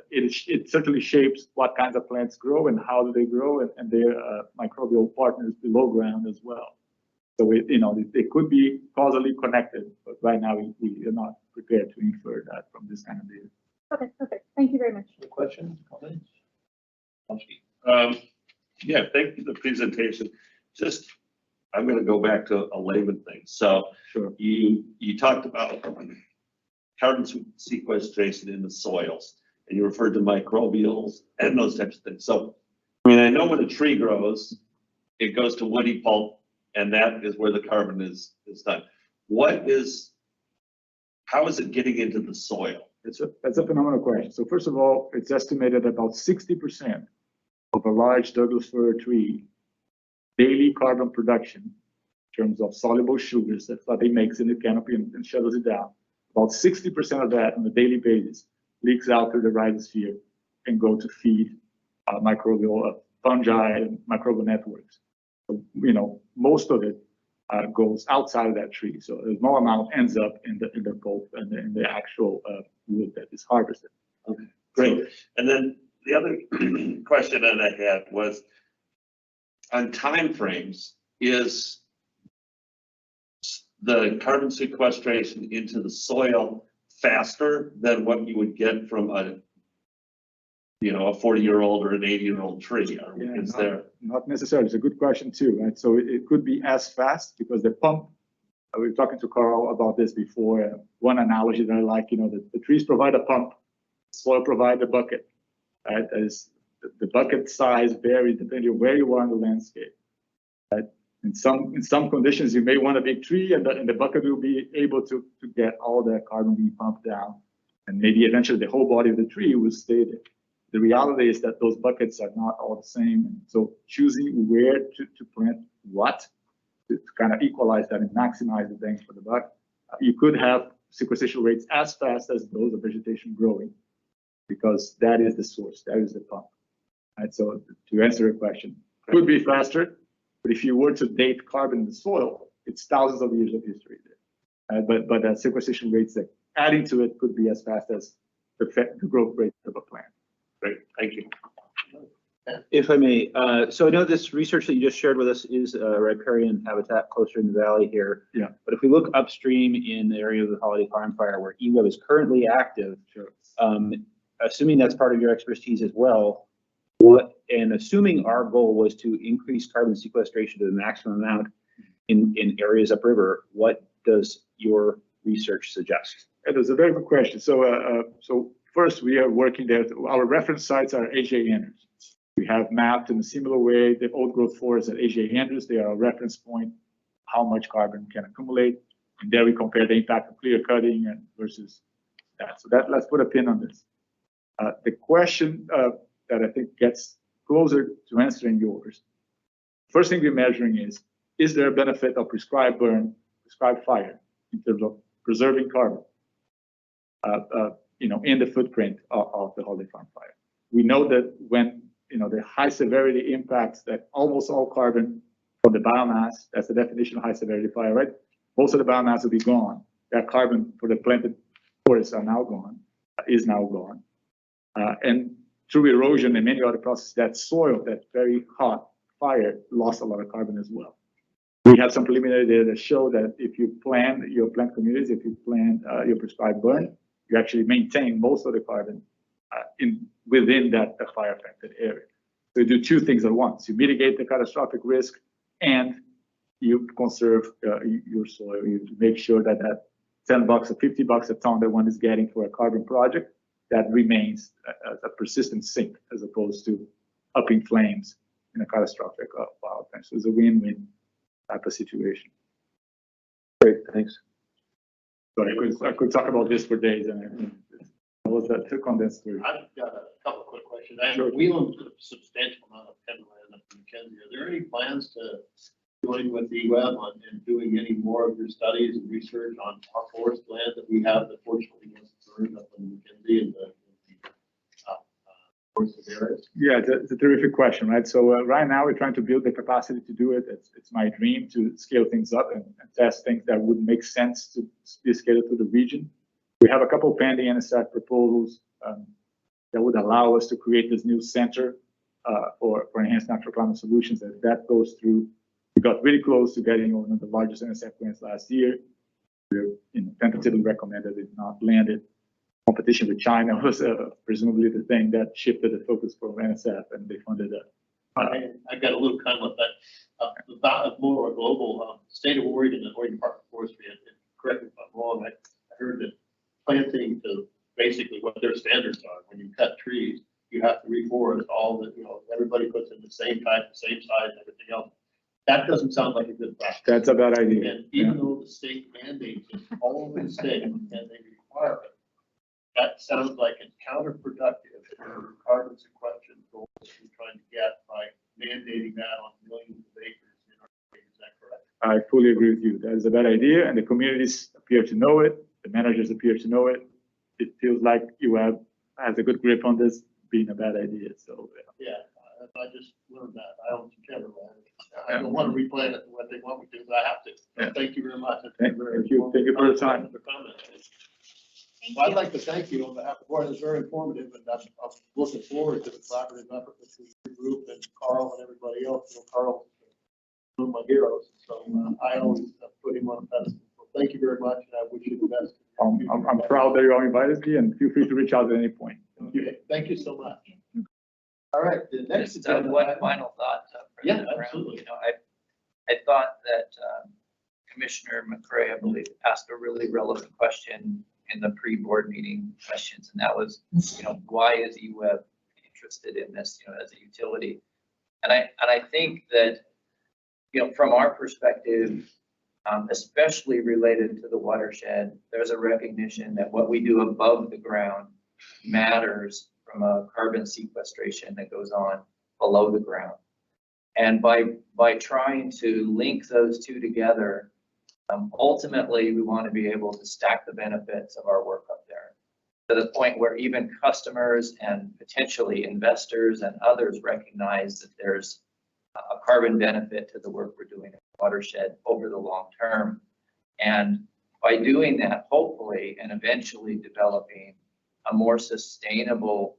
I: it certainly shapes what kinds of plants grow and how do they grow and their microbial partners below ground as well. So, they could be causally connected, but right now we are not prepared to infer that from this kind of data.
J: Okay, perfect. Thank you very much.
A: Any questions, comments?
C: Yeah, thank you for the presentation. I'm going to go back to a layman thing. So
I: Sure.
C: you talked about carbon sequestration in the soils, and you referred to microbials and those types of things. So I mean, I know when a tree grows, it goes to woody pulp, and that is where the carbon is done. How is it getting into the soil?
I: That's a phenomenal question. So first of all, it's estimated about 60% of a large Douglas fir tree daily carbon production in terms of soluble sugars, that's what it makes in the canopy and shuttles it down. About 60% of that on a daily basis leaks out through the rhizosphere and go to feed microbial fungi and microbial networks. So, most of it goes outside of that tree. So a small amount ends up in the pulp and in the actual wood that is harvested.
C: Okay, great. And then the other question that I had was on timeframes. Is the carbon sequestration into the soil faster than what you would get from a 40-year-old or an 80-year-old tree?
I: Not necessarily. It's a good question too, right? So it could be as fast because the pump, we were talking to Carl about this before. One analogy that I like, the trees provide a pump, soil provide a bucket, right? As the bucket size varies depending on where you are in the landscape, right? In some conditions, you may want a big tree, and the bucket will be able to get all that carbon being pumped down, and maybe eventually the whole body of the tree will stay there. The reality is that those buckets are not all the same, and so choosing where to plant what to kind of equalize that and maximize the bang for the buck. You could have sequestration rates as fast as those of vegetation growing, because that is the source, that is the pump. Right? So to answer your question, could be faster. But if you were to date carbon in the soil, it's thousands of years of history there. But sequestration rates that adding to it could be as fast as the growth rate of a plant.
C: Great, thank you.
E: If I may, so I know this research that you just shared with us is riparian habitat closer in the valley here.
I: Yeah.
E: But if we look upstream in the area of the Holiday Farm Fire where EWEB is currently active,
I: Sure.
E: Assuming that's part of your expertise as well, and assuming our goal was to increase carbon sequestration to the maximum amount in areas upriver, what does your research suggest?
I: It was a very good question. So first, we are working there. Our reference sites are A.J. Andrews. We have mapped in a similar way the old growth forests at A.J. Andrews. They are a reference point, how much carbon can accumulate. And there we compare the impact of clear cutting and versus that. So let's put a pin on this. The question that I think gets closer to answering yours. First thing we're measuring is there a benefit of prescribed burn, prescribed fire in terms of preserving carbon, in the footprint of the Holiday Farm Fire. We know that when, the high severity impacts that almost all carbon from the biomass, that's the definition of high severity fire, right? Most of the biomass will be gone. That carbon for the planted forests is now gone. And through erosion and many other processes, that soil, that very hot fire, lost a lot of carbon as well. We have some preliminary data that show that if you plan your plant communities, if you plan your prescribed burn, you actually maintain most of the carbon within that fire affected area. So you do two things at once. You mitigate the catastrophic risk and you conserve your soil. You make sure that $10 or $50 a ton that one is getting for a carbon project, that remains a persistent sink as opposed to upping flames in a catastrophic wildfire. So it's a win-win type of situation.
E: Great, thanks.
I: So I could talk about this for days, and I was too condensed.
A: I've got a couple quick questions.
I: Sure.
A: We own a substantial amount of timberland up in Mackenzie. Are there any plans to join with EWEB and doing any more of your studies and research on our forest land that we have that fortunately wasn't burned up in Mackenzie and the forested areas?
I: Yeah, it's a terrific question, right? So right now we're trying to build the capacity to do it. It's my dream to scale things up and test things that would make sense to be scaled to the region. We have a couple pending NSF proposals that would allow us to create this new center for enhanced natural climate solutions. That goes through. We got really close to getting one of the largest Nsf Grants last year. We're tentatively recommended, it not landed. Competition with China was presumably the thing that shifted the focus for Nsf, and they funded it.
A: I got a little comment with that. About more global state of Oregon and Oregon Department of Forestry, and correct me if I'm wrong, I heard that planting to basically what their standards are. When you cut trees, you have to reforest all the, everybody everybody puts in the same type, the same size, everything else. That doesn't sound like a good practice.
I: That's a bad idea.
A: And even though the state mandates it, all over the state, and they require it, that sounds like it's counterproductive to the carbon sequestration goals we're trying to get by mandating that on millions of acres in our state. Is that correct?
I: I fully agree with you. That is a bad idea, and the communities appear to know it. The managers appear to know it. It feels like EWEB has a good grip on this being a bad idea. So
A: Yeah, I just learned that. I own some timberland. I don't want to replan it what they want me to, but I have to. So thank you very much.
I: Thank you for your time.
A: For comment.
D: Thank
A: Well, I'd
D: you.
A: like to thank you on behalf of the board. It was very informative, and I'm looking forward to the collaborative effort between your group and Carl and everybody else. You know, Carl is one of my heroes, so I always put him on a pedestal. So thank you very much, and I wish you the best.
I: I'm proud that you all invited me, and feel free to reach out at any point. Thank you.
A: Okay, thank you so much. All right, the next.
B: Just
A: agenda
B: one
A: item-
B: final thought.
A: Yeah,
B: President Brown.
A: absolutely.
B: You know, I thought that Commissioner McCray, I believe, asked a really relevant question in the pre-board meeting questions, and that was, you know, why is EWEB interested in this, you know, as a utility? And I think that, you know, from our perspective, especially related to the watershed, there's a recognition that what we do above the ground matters from a carbon sequestration that goes on below the ground. And by trying to link those two together, ultimately, we want to be able to stack the benefits of our work up there to the point where even customers and potentially investors and others recognize that there's a carbon benefit to the work we're doing in the watershed over the long term. And by doing that, hopefully, and eventually developing a more sustainable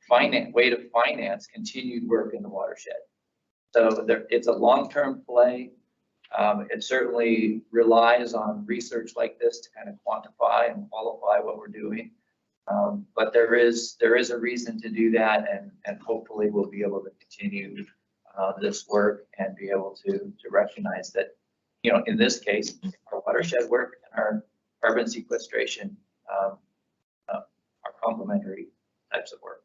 B: way to finance continued work in the watershed. So it's a long-term play. It certainly relies on research like this to kind of quantify and qualify what we're doing. But there is a reason to do that, and hopefully we'll be able to continue this work and be able to recognize that, you know, in this case, our watershed work and our carbon sequestration are complementary types of work.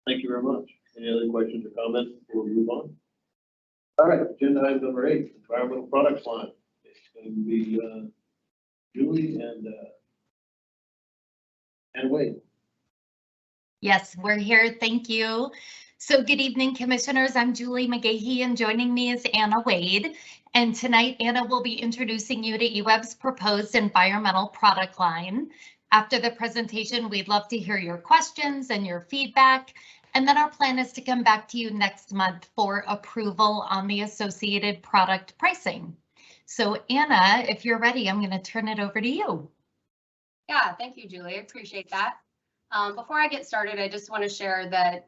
A: Thank you very much. Any other questions or comments before we move on? All right, agenda item number 8, environmental products line. It's going to be Julie and Wade.
K: Yes, we're here. Thank you. So good evening, commissioners. I'm Julie McGahee, and joining me is Anna Wade. And tonight, Anna will be introducing you to EWEB's proposed environmental product line. After the presentation, we'd love to hear your questions and your feedback. And then our plan is to come back to you next month for approval on the associated product pricing. So Anna, if you're ready, I'm going to turn it over to you.
L: Yeah, thank you, Julie. I appreciate that. Before I get started, I just want to share that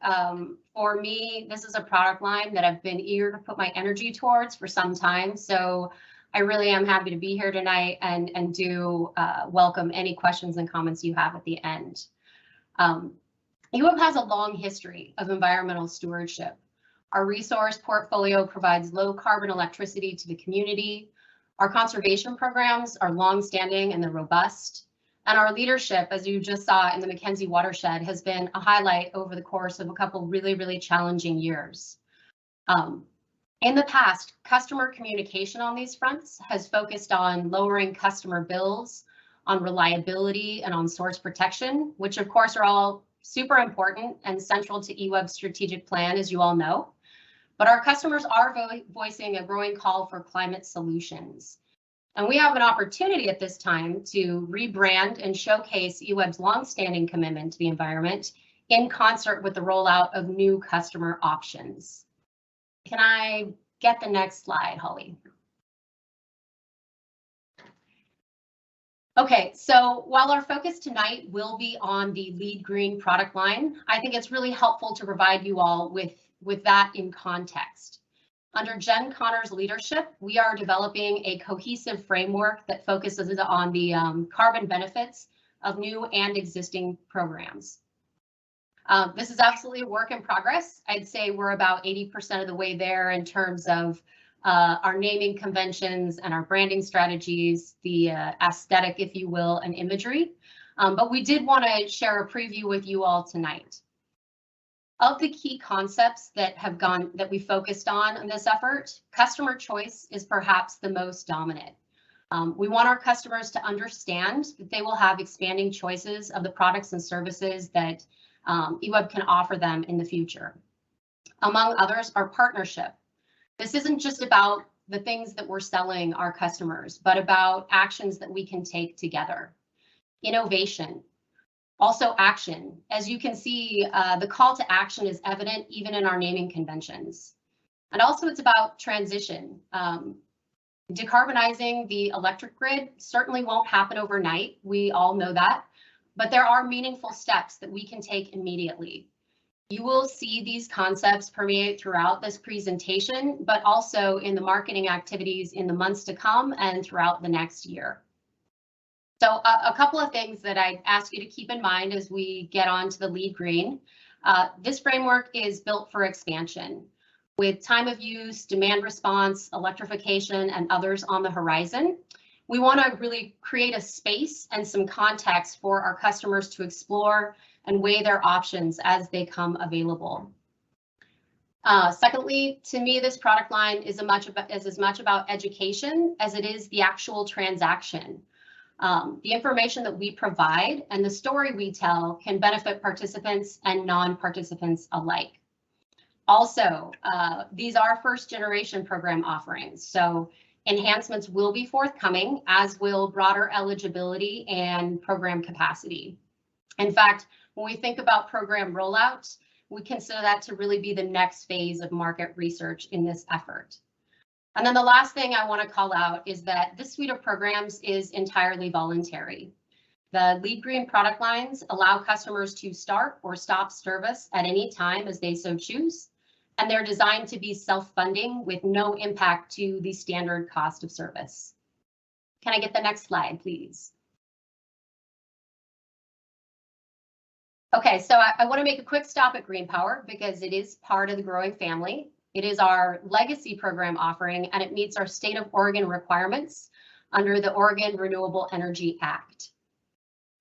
L: for me, this is a product line that I've been eager to put my energy towards for some time. So I really am happy to be here tonight and do welcome any questions and comments you have at the end. EWEB has a long history of environmental stewardship. Our resource portfolio provides low carbon electricity to the community. Our conservation programs are long-standing and they're robust. And our leadership, as you just saw in the Mackenzie Watershed, has been a highlight over the course of a couple really, really challenging years. In the past, customer communication on these fronts has focused on lowering customer bills, on reliability, and on source protection, which of course are all super important and central to EWEB's strategic plan, as you all know. But our customers are voicing a growing call for climate solutions. And we have an opportunity at this time to rebrand and showcase EWEB's longstanding commitment to the environment in concert with the rollout of new customer options. Can I get the next slide, Holly? Okay, so while our focus tonight will be on the Lead Green product line, I think it's really helpful to provide you all with that in context. Under Jen Connor's leadership, we are developing a cohesive framework that focuses on the carbon benefits of new and existing programs. This is absolutely a work in progress. I'd say we're about 80% of the way there in terms of our naming conventions and our branding strategies, the aesthetic, if you will, and imagery. But we did want to share a preview with you all tonight. Of the key concepts that we focused on in this effort, customer choice is perhaps the most dominant. We want our customers to understand that they will have expanding choices of the products and services that EWEB can offer them in the future. Among others, our partnership. This isn't just about the things that we're selling our customers, but about actions that we can take together. Innovation. Also action. As you can see, the call to action is evident even in our naming conventions. And also it's about transition. Decarbonizing the electric grid certainly won't happen overnight. We all know that, but there are meaningful steps that we can take immediately. You will see these concepts permeate throughout this presentation, but also in the marketing activities in the months to come and throughout the next year. So a couple of things that I'd ask you to keep in mind as we get on to the LEED Green. This framework is built for expansion. With time of use, demand response, electrification, and others on the horizon, we want to really create a space and some context for our customers to explore and weigh their options as they come available. Secondly, to me, this product line is as much about education as it is the actual transaction. The information that we provide and the story we tell can benefit participants and non-participants alike. Also, these are first generation program offerings, so enhancements will be forthcoming, as will broader eligibility and program capacity. In fact, when we think about program rollout, we consider that to really be the next phase of market research in this effort. And then the last thing I want to call out is that this suite of programs is entirely voluntary. The LEED Green product lines allow customers to start or stop service at any time as they so choose, and they're designed to be self-funding with no impact to the standard cost of service. Can I get the next slide, please? Okay, so I want to make a quick stop at Green Power because it is part of the growing family. It is our legacy program offering, and it meets our state of Oregon requirements under the Oregon Renewable Energy Act.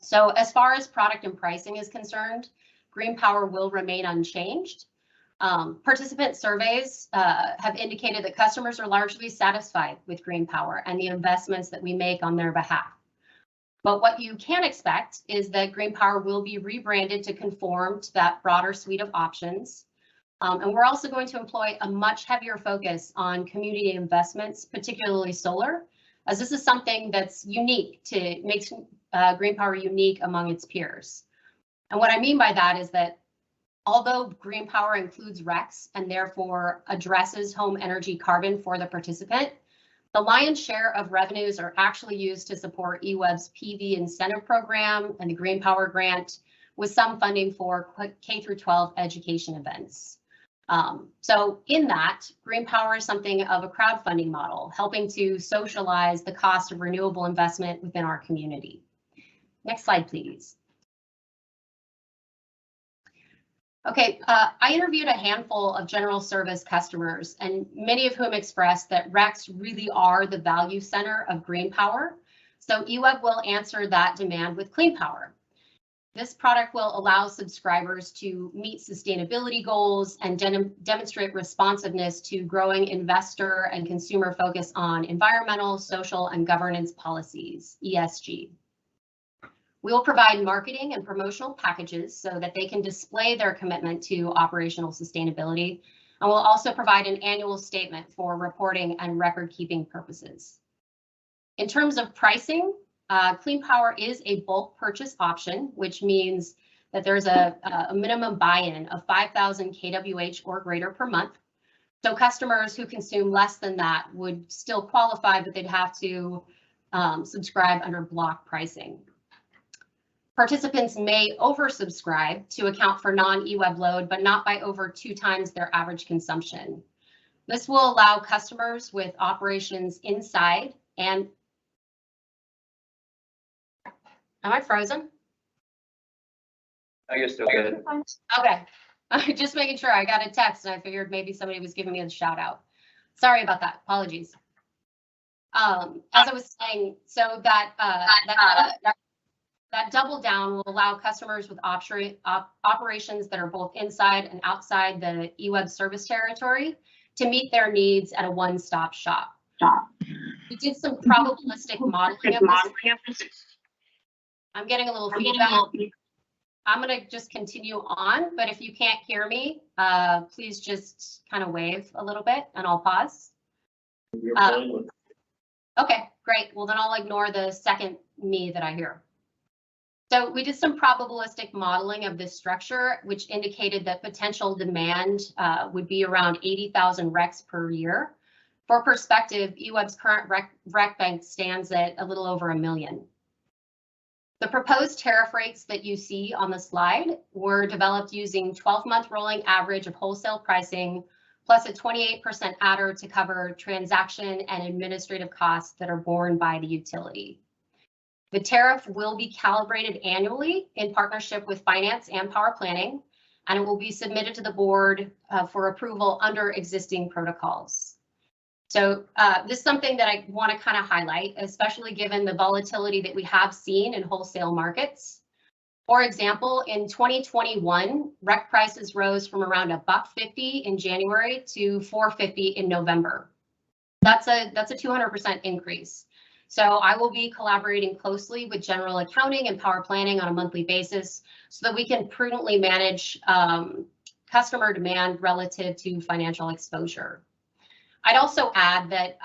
L: So as far as product and pricing is concerned, Green Power will remain unchanged. Participant surveys have indicated that customers are largely satisfied with Green Power and the investments that we make on their behalf. But what you can expect is that Green Power will be rebranded to conform to that broader suite of options. And we're also going to employ a much heavier focus on community investments, particularly solar, as this is something that's unique makes Green Power unique among its peers. And what I mean by that is that although Green Power includes RECs and therefore addresses home energy carbon for the participant, the lion's share of revenues are actually used to support EWEB's PV incentive program and the Green Power Grant, with some funding for K-12 education events. So in that, Green Power is something of a crowdfunding model, helping to socialize the cost of renewable investment within our community. Next slide, please. Okay, I interviewed a handful of general service customers, and many of whom expressed that RECs really are the value center of Green Power. So EWEB will answer that demand with Clean Power. This product will allow subscribers to meet sustainability goals and demonstrate responsiveness to growing investor and consumer focus on environmental, social, and governance policies, ESG. We will provide marketing and promotional packages so that they can display their commitment to operational sustainability, and we'll also provide an annual statement for reporting and record-keeping purposes. In terms of pricing, Clean Power is a bulk purchase option, which means that there's a minimum buy-in of 5,000 kWh or greater per month. So customers who consume less than that would still qualify, but they'd have to subscribe under block pricing. Participants may oversubscribe to account for non-EWEB load, but not by over 2 times their average consumption. This will allow customers with operations inside and... Am I frozen?
B: Oh, you're still good.
L: Okay, just making sure. I got a text and I figured maybe somebody was giving me a shout out. Sorry about that, apologies. As I was saying, so that That double down will allow customers with operations that are both inside and outside the EWEB service territory to meet their needs at a one-stop shop. We did some probabilistic modeling of this. I'm getting a little feedback. I'm going to just continue on, but if you can't hear me, please just kind of wave a little bit and I'll pause. Okay, great. Well, then I'll ignore the second me that I hear. So we did some probabilistic modeling of this structure, which indicated that potential demand would be around 80,000 RECs per year. For perspective, EWEB's current REC bank stands at a little over 1 million. The proposed tariff rates that you see on the slide were developed using 12-month rolling average of wholesale pricing, plus a 28% adder to cover transaction and administrative costs that are borne by the utility. The tariff will be calibrated annually in partnership with finance and power planning, and it will be submitted to the board for approval under existing protocols. So this is something that I want to kind of highlight, especially given the volatility that we have seen in wholesale markets. For example, in 2021, REC prices rose from around $1.50 in January to $4.50 in November. That's a 200% increase. So I will be collaborating closely with general accounting and power planning on a monthly basis so that we can prudently manage customer demand relative to financial exposure. I'd also add that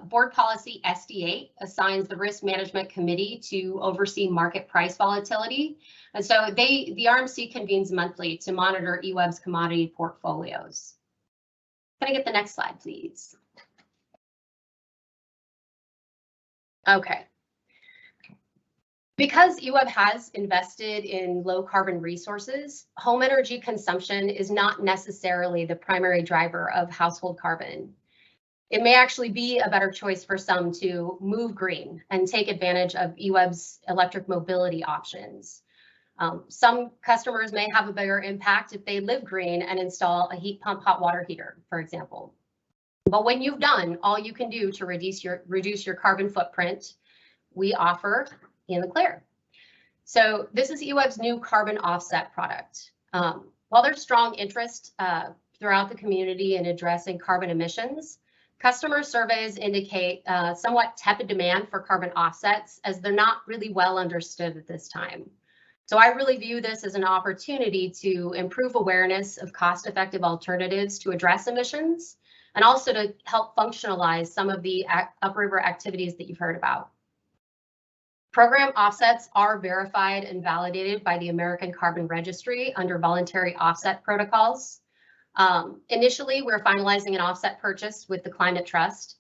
L: Board Policy SD8 assigns the Risk Management Committee to oversee market price volatility. And so the RMC convenes monthly to monitor EWEB's commodity portfolios. Can I get the next slide, please? Okay. Because EWEB has invested in low carbon resources, home energy consumption is not necessarily the primary driver of household carbon. It may actually be a better choice for some to move green and take advantage of EWEB's electric mobility options. Some customers may have a bigger impact if they live green and install a heat pump hot water heater, for example. But when you've done all you can do to reduce your carbon footprint, we offer in the clear. So this is EWEB's new carbon offset product. While there's strong interest throughout the community in addressing carbon emissions, customer surveys indicate somewhat tepid demand for carbon offsets as they're not really well understood at this time. So I really view this as an opportunity to improve awareness of cost-effective alternatives to address emissions, and also to help functionalize some of the upriver activities that you've heard about. Program offsets are verified and validated by the American Carbon Registry under voluntary offset protocols. Initially, we're finalizing an offset purchase with the Climate Trust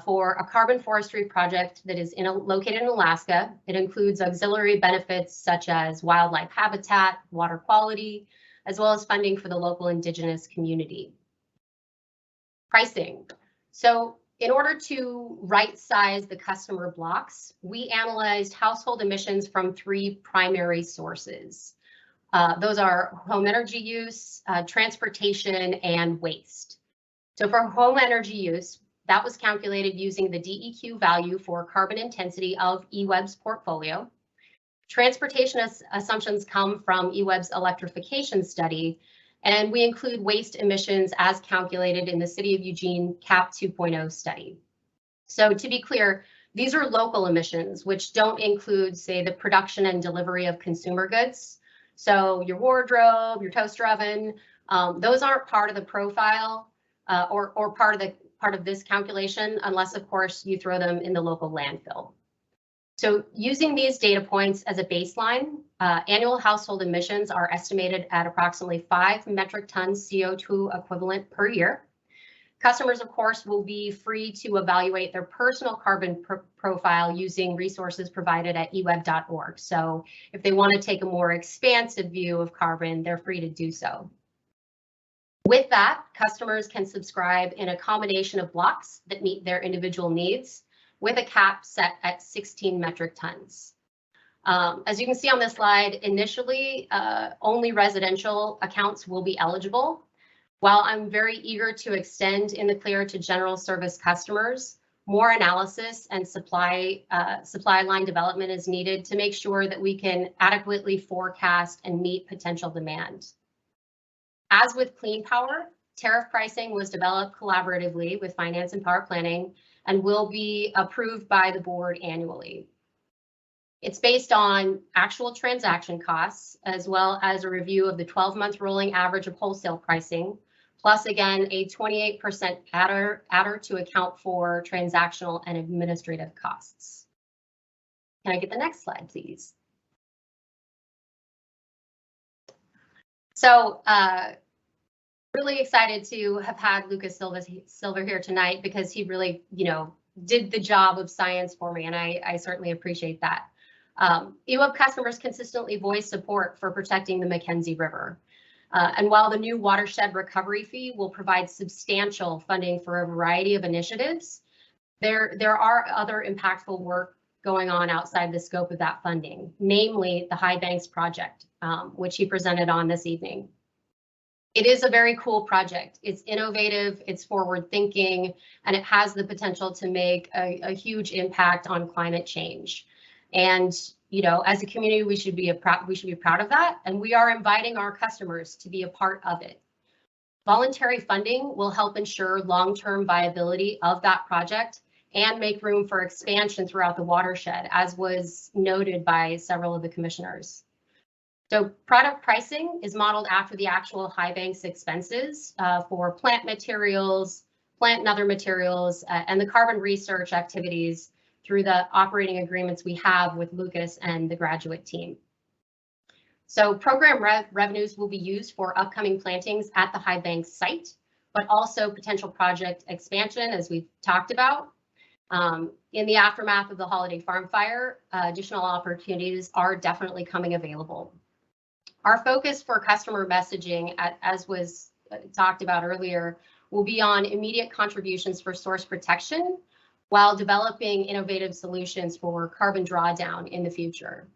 L: for a carbon forestry project that is located in Alaska. It includes auxiliary benefits such as wildlife habitat, water quality, as well as funding for the local indigenous community. Pricing. So in order to right-size the customer blocks, we analyzed household emissions from 3 primary sources. Those are home energy use, transportation, and waste. So for home energy use, that was calculated using the DEQ value for carbon intensity of EWEB's portfolio. Transportation assumptions come from EWEB's electrification study, and we include waste emissions as calculated in the City of Eugene CAP 2.0 study. So to be clear, these are local emissions, which don't include, say, the production and delivery of consumer goods. So your wardrobe, your toaster oven, those aren't part of the profile or part of this calculation, unless of course you throw them in the local landfill. So using these data points as a baseline, annual household emissions are estimated at approximately 5 metric tons CO2 equivalent per year. Customers, of course, will be free to evaluate their personal carbon profile using resources provided at eweb.org. So if they want to take a more expansive view of carbon, they're free to do so. With that, customers can subscribe in a combination of blocks that meet their individual needs, with a cap set at 16 metric tons. As you can see on this slide, initially, only residential accounts will be eligible. While I'm very eager to extend in the clear to general service customers, more analysis and supply line development is needed to make sure that we can adequately forecast and meet potential demand. As with clean power, tariff pricing was developed collaboratively with finance and power planning and will be approved by the board annually. It's based on actual transaction costs, as well as a review of the 12-month rolling average of wholesale pricing, plus again, a 28% adder to account for transactional and administrative costs. Can I get the next slide, please? So really excited to have had Lucas Silva here tonight because he really, did the job of science for me, and I certainly appreciate that. EWEB customers consistently voice support for protecting the Mackenzie River. And while the new watershed recovery fee will provide substantial funding for a variety of initiatives, there are other impactful work going on outside the scope of that funding, namely the High Banks project, which he presented on this evening. It is a very cool project. It's innovative, it's forward thinking, and it has the potential to make a huge impact on climate change. And as a community, we should be proud of that, and we are inviting our customers to be a part of it. Voluntary funding will help ensure long-term viability of that project and make room for expansion throughout the watershed, as was noted by several of the commissioners. So product pricing is modeled after the actual High Banks expenses for plant and other materials, and the carbon research activities through the operating agreements we have with Lucas and the graduate team. So program revenues will be used for upcoming plantings at the High Banks site, but also potential project expansion, as we've talked about. In the aftermath of the Holiday Farm Fire, additional opportunities are definitely coming available. Our focus for customer messaging, as was talked about earlier, will be on immediate contributions for source protection, while developing innovative solutions for carbon drawdown in the future.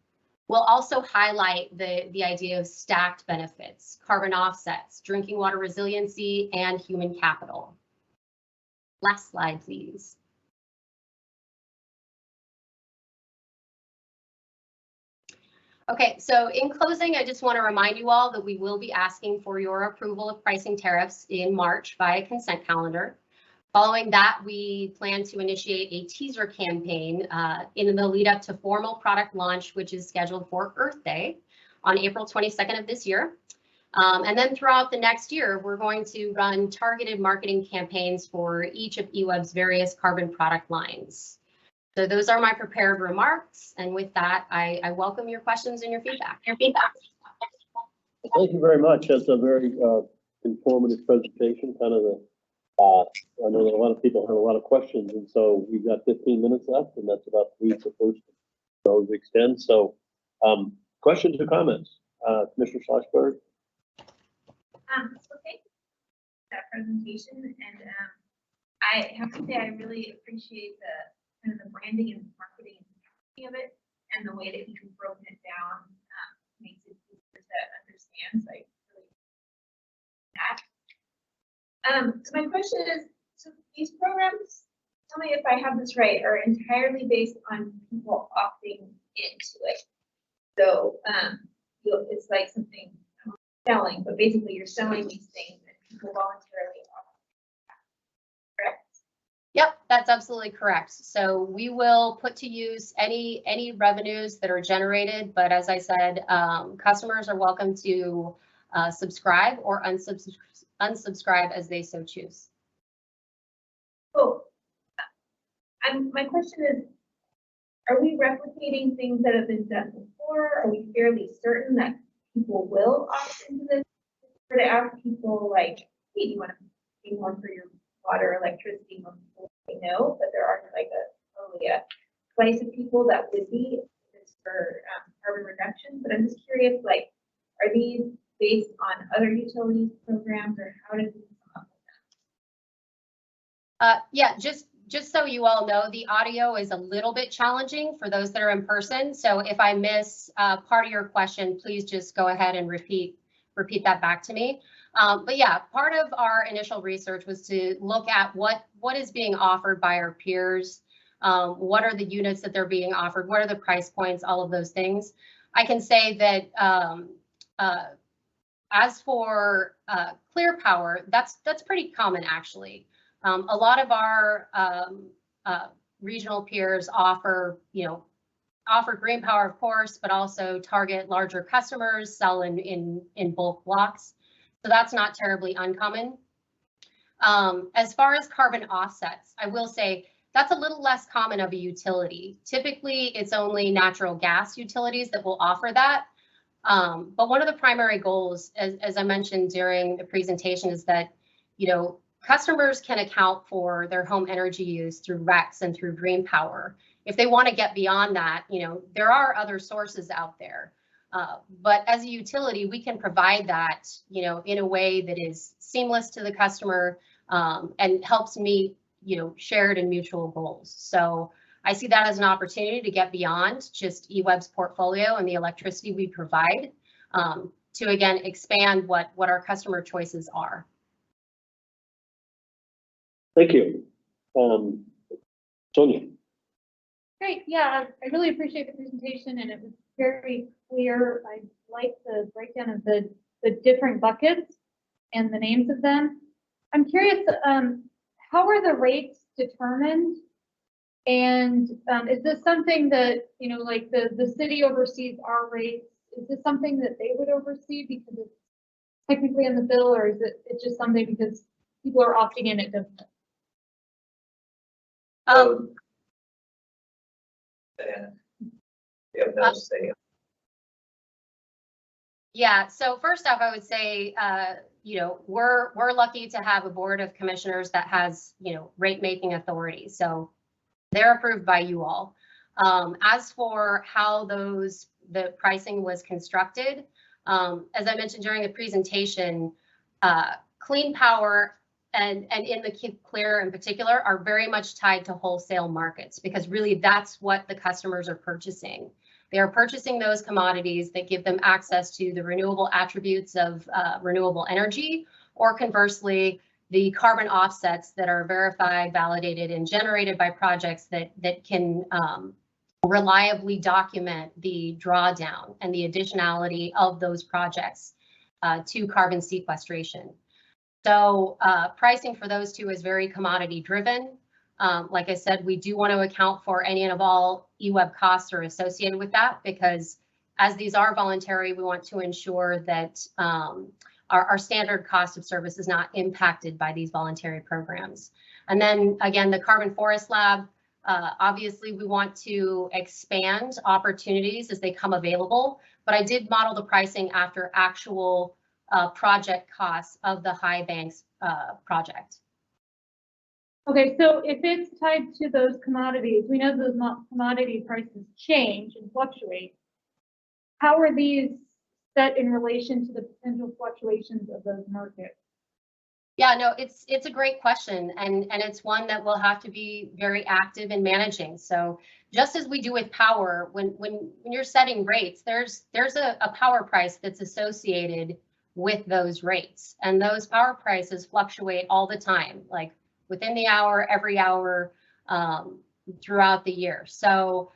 L: We'll also highlight the idea of stacked benefits, carbon offsets, drinking water resiliency, and human capital. Last slide, please. Okay, so in closing, I just want to remind you all that we will be asking for your approval of pricing tariffs in March via consent calendar. Following that, we plan to initiate a teaser campaign in the lead up to formal product launch, which is scheduled for Earth Day on April 22nd of this year. And then throughout the next year, we're going to run targeted marketing campaigns for each of EWEB's various carbon product lines. So those are my prepared remarks. And with that, I welcome your questions and your feedback.
A: Thank you very much. That's a very informative presentation. I know that a lot of people have a lot of questions, and so we've got 15 minutes left, and that's about to reach the first of those extend. So questions or comments? Commissioner Schlossberg?
D: So thank you for that presentation, and I have to say I really appreciate the branding and marketing of it, and the way that you've broken it down makes it easier to understand. So I really that. So my question is, so these programs, tell me if I have this right, are entirely based on people opting into it. So it's like something selling, but basically you're selling these things and people voluntarily opt. Correct?
L: Yep, that's absolutely correct. So we will put to use any revenues that are generated, but as I said, customers are welcome to subscribe or unsubscribe as they so choose.
D: Oh, my question is, are we replicating things that have been done before? Are we fairly certain that people will opt into this? Or to ask people like, hey, do you want to pay more for your water, electricity? Most people say no, but there are like a slice of people that would be for carbon reduction. But I'm just curious, like, are these based on other utilities programs, or how does it come up with that?
L: Yeah, just so you all know, the audio is a little bit challenging for those that are in person. So if I miss part of your question, please just go ahead and repeat that back to me. But yeah, part of our initial research was to look at what is being offered by our peers. What are the units that they're being offered? What are the price points? All of those things. I can say that as for clear power, that's pretty common actually. A lot of our regional peers offer, offer green power, of course, but also target larger customers, sell in bulk blocks. So that's not terribly uncommon. As far as carbon offsets, I will say that's a little less common of a utility. Typically, it's only natural gas utilities that will offer that. But one of the primary goals, as I mentioned during the presentation, is that, customers can account for their home energy use through RECs and through green power. If they want to get beyond that, there are other sources out there. But as a utility, we can provide that, in a way that is seamless to the customer and helps meet, shared and mutual goals. So I see that as an opportunity to get beyond just EWEB's portfolio and the electricity we provide to, again, expand what our customer choices are.
M: Thank you. Sonia.
J: Great, yeah, I really appreciate the presentation and it was very clear. I like the breakdown of the different buckets and the names of them. I'm curious, how are the rates determined? And is this something that, like the city oversees our rates? Is this something that they would oversee because it's technically in the bill, or is it's just something because people are opting in, it doesn't?
L: Yeah, so first off, I would say, we're lucky to have a board of commissioners that has, rate making authority. So they're approved by you all. As for how the pricing was constructed, as I mentioned during the presentation, clean power and in the clear in particular are very much tied to wholesale markets because really that's what the customers are purchasing. They are purchasing those commodities that give them access to the renewable attributes of renewable energy, or conversely, the carbon offsets that are verified, validated, and generated by projects that can reliably document the drawdown and the additionality of those projects to carbon sequestration. So pricing for those two is very commodity driven. Like I said, we do want to account for any and of all EWEB costs are associated with that because as these are voluntary, we want to ensure that our standard cost of service is not impacted by these voluntary programs. And then again, the Carbon Forest Lab, obviously we want to expand opportunities as they come available, but I did model the pricing after actual project costs of the High Banks project.
J: Okay, so if it's tied to those commodities, we know those commodity prices change and fluctuate. How are these set in relation to the potential fluctuations of those markets?
L: Yeah, no, it's a great question, and it's one that we'll have to be very active in managing. So just as we do with power, when you're setting rates, there's a power price that's associated with those rates, and those power prices fluctuate all the time, like within the hour, every hour, throughout the year. So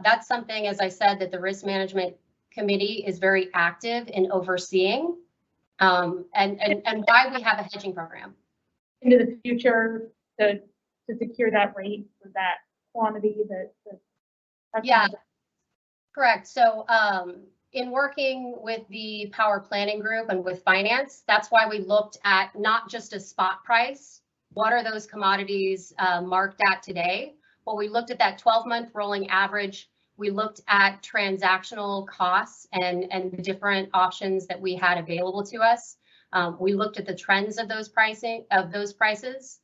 L: that's something, as I said, that the Risk Management Committee is very active in overseeing, and why we have a hedging program.
J: Into the future to secure that rate for that quantity that.
L: Yeah, correct. So in working with the power planning group and with finance, that's why we looked at not just a spot price. What are those commodities marked at today? Well, we looked at that 12-month rolling average. We looked at transactional costs and the different options that we had available to us. We looked at the trends of those prices.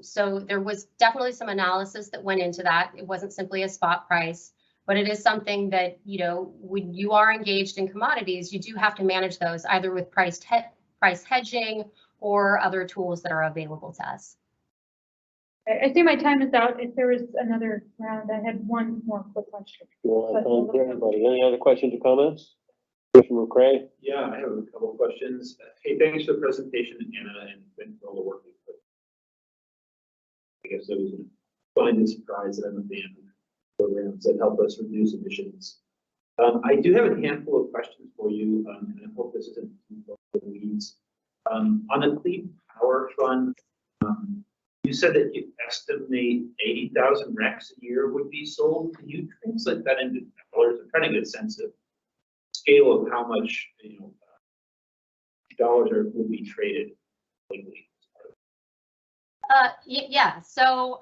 L: So there was definitely some analysis that went into that. It wasn't simply a spot price, but it is something that, when you are engaged in commodities, you do have to manage those either with price hedging or other tools that are available to us.
J: I see my time is out. If there was another round, I had one more quick question.
M: You want to thank everybody. Any other questions or comments? Commissioner McCray?
E: Yeah, I have a couple of questions. Hey, thanks for the presentation, Anna, and for all the work you put. I guess I was finding surprise that I'm a fan of programs that help us reduce emissions. I do have a handful of questions for you, and I hope this isn't the weeds. On the Clean Power Fund, you said that you estimate 80,000 RECs a year would be sold. Can you translate that into dollars? I'm trying to get a sense of scale of how much, dollars would be traded lately.
L: Yeah, so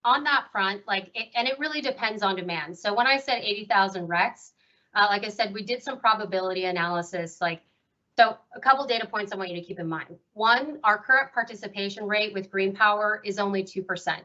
L: on that front, and it really depends on demand. So when I said 80,000 RECs, like I said, we did some probability analysis. So a couple data points I want you to keep in mind. One, our current participation rate with green power is only 2%.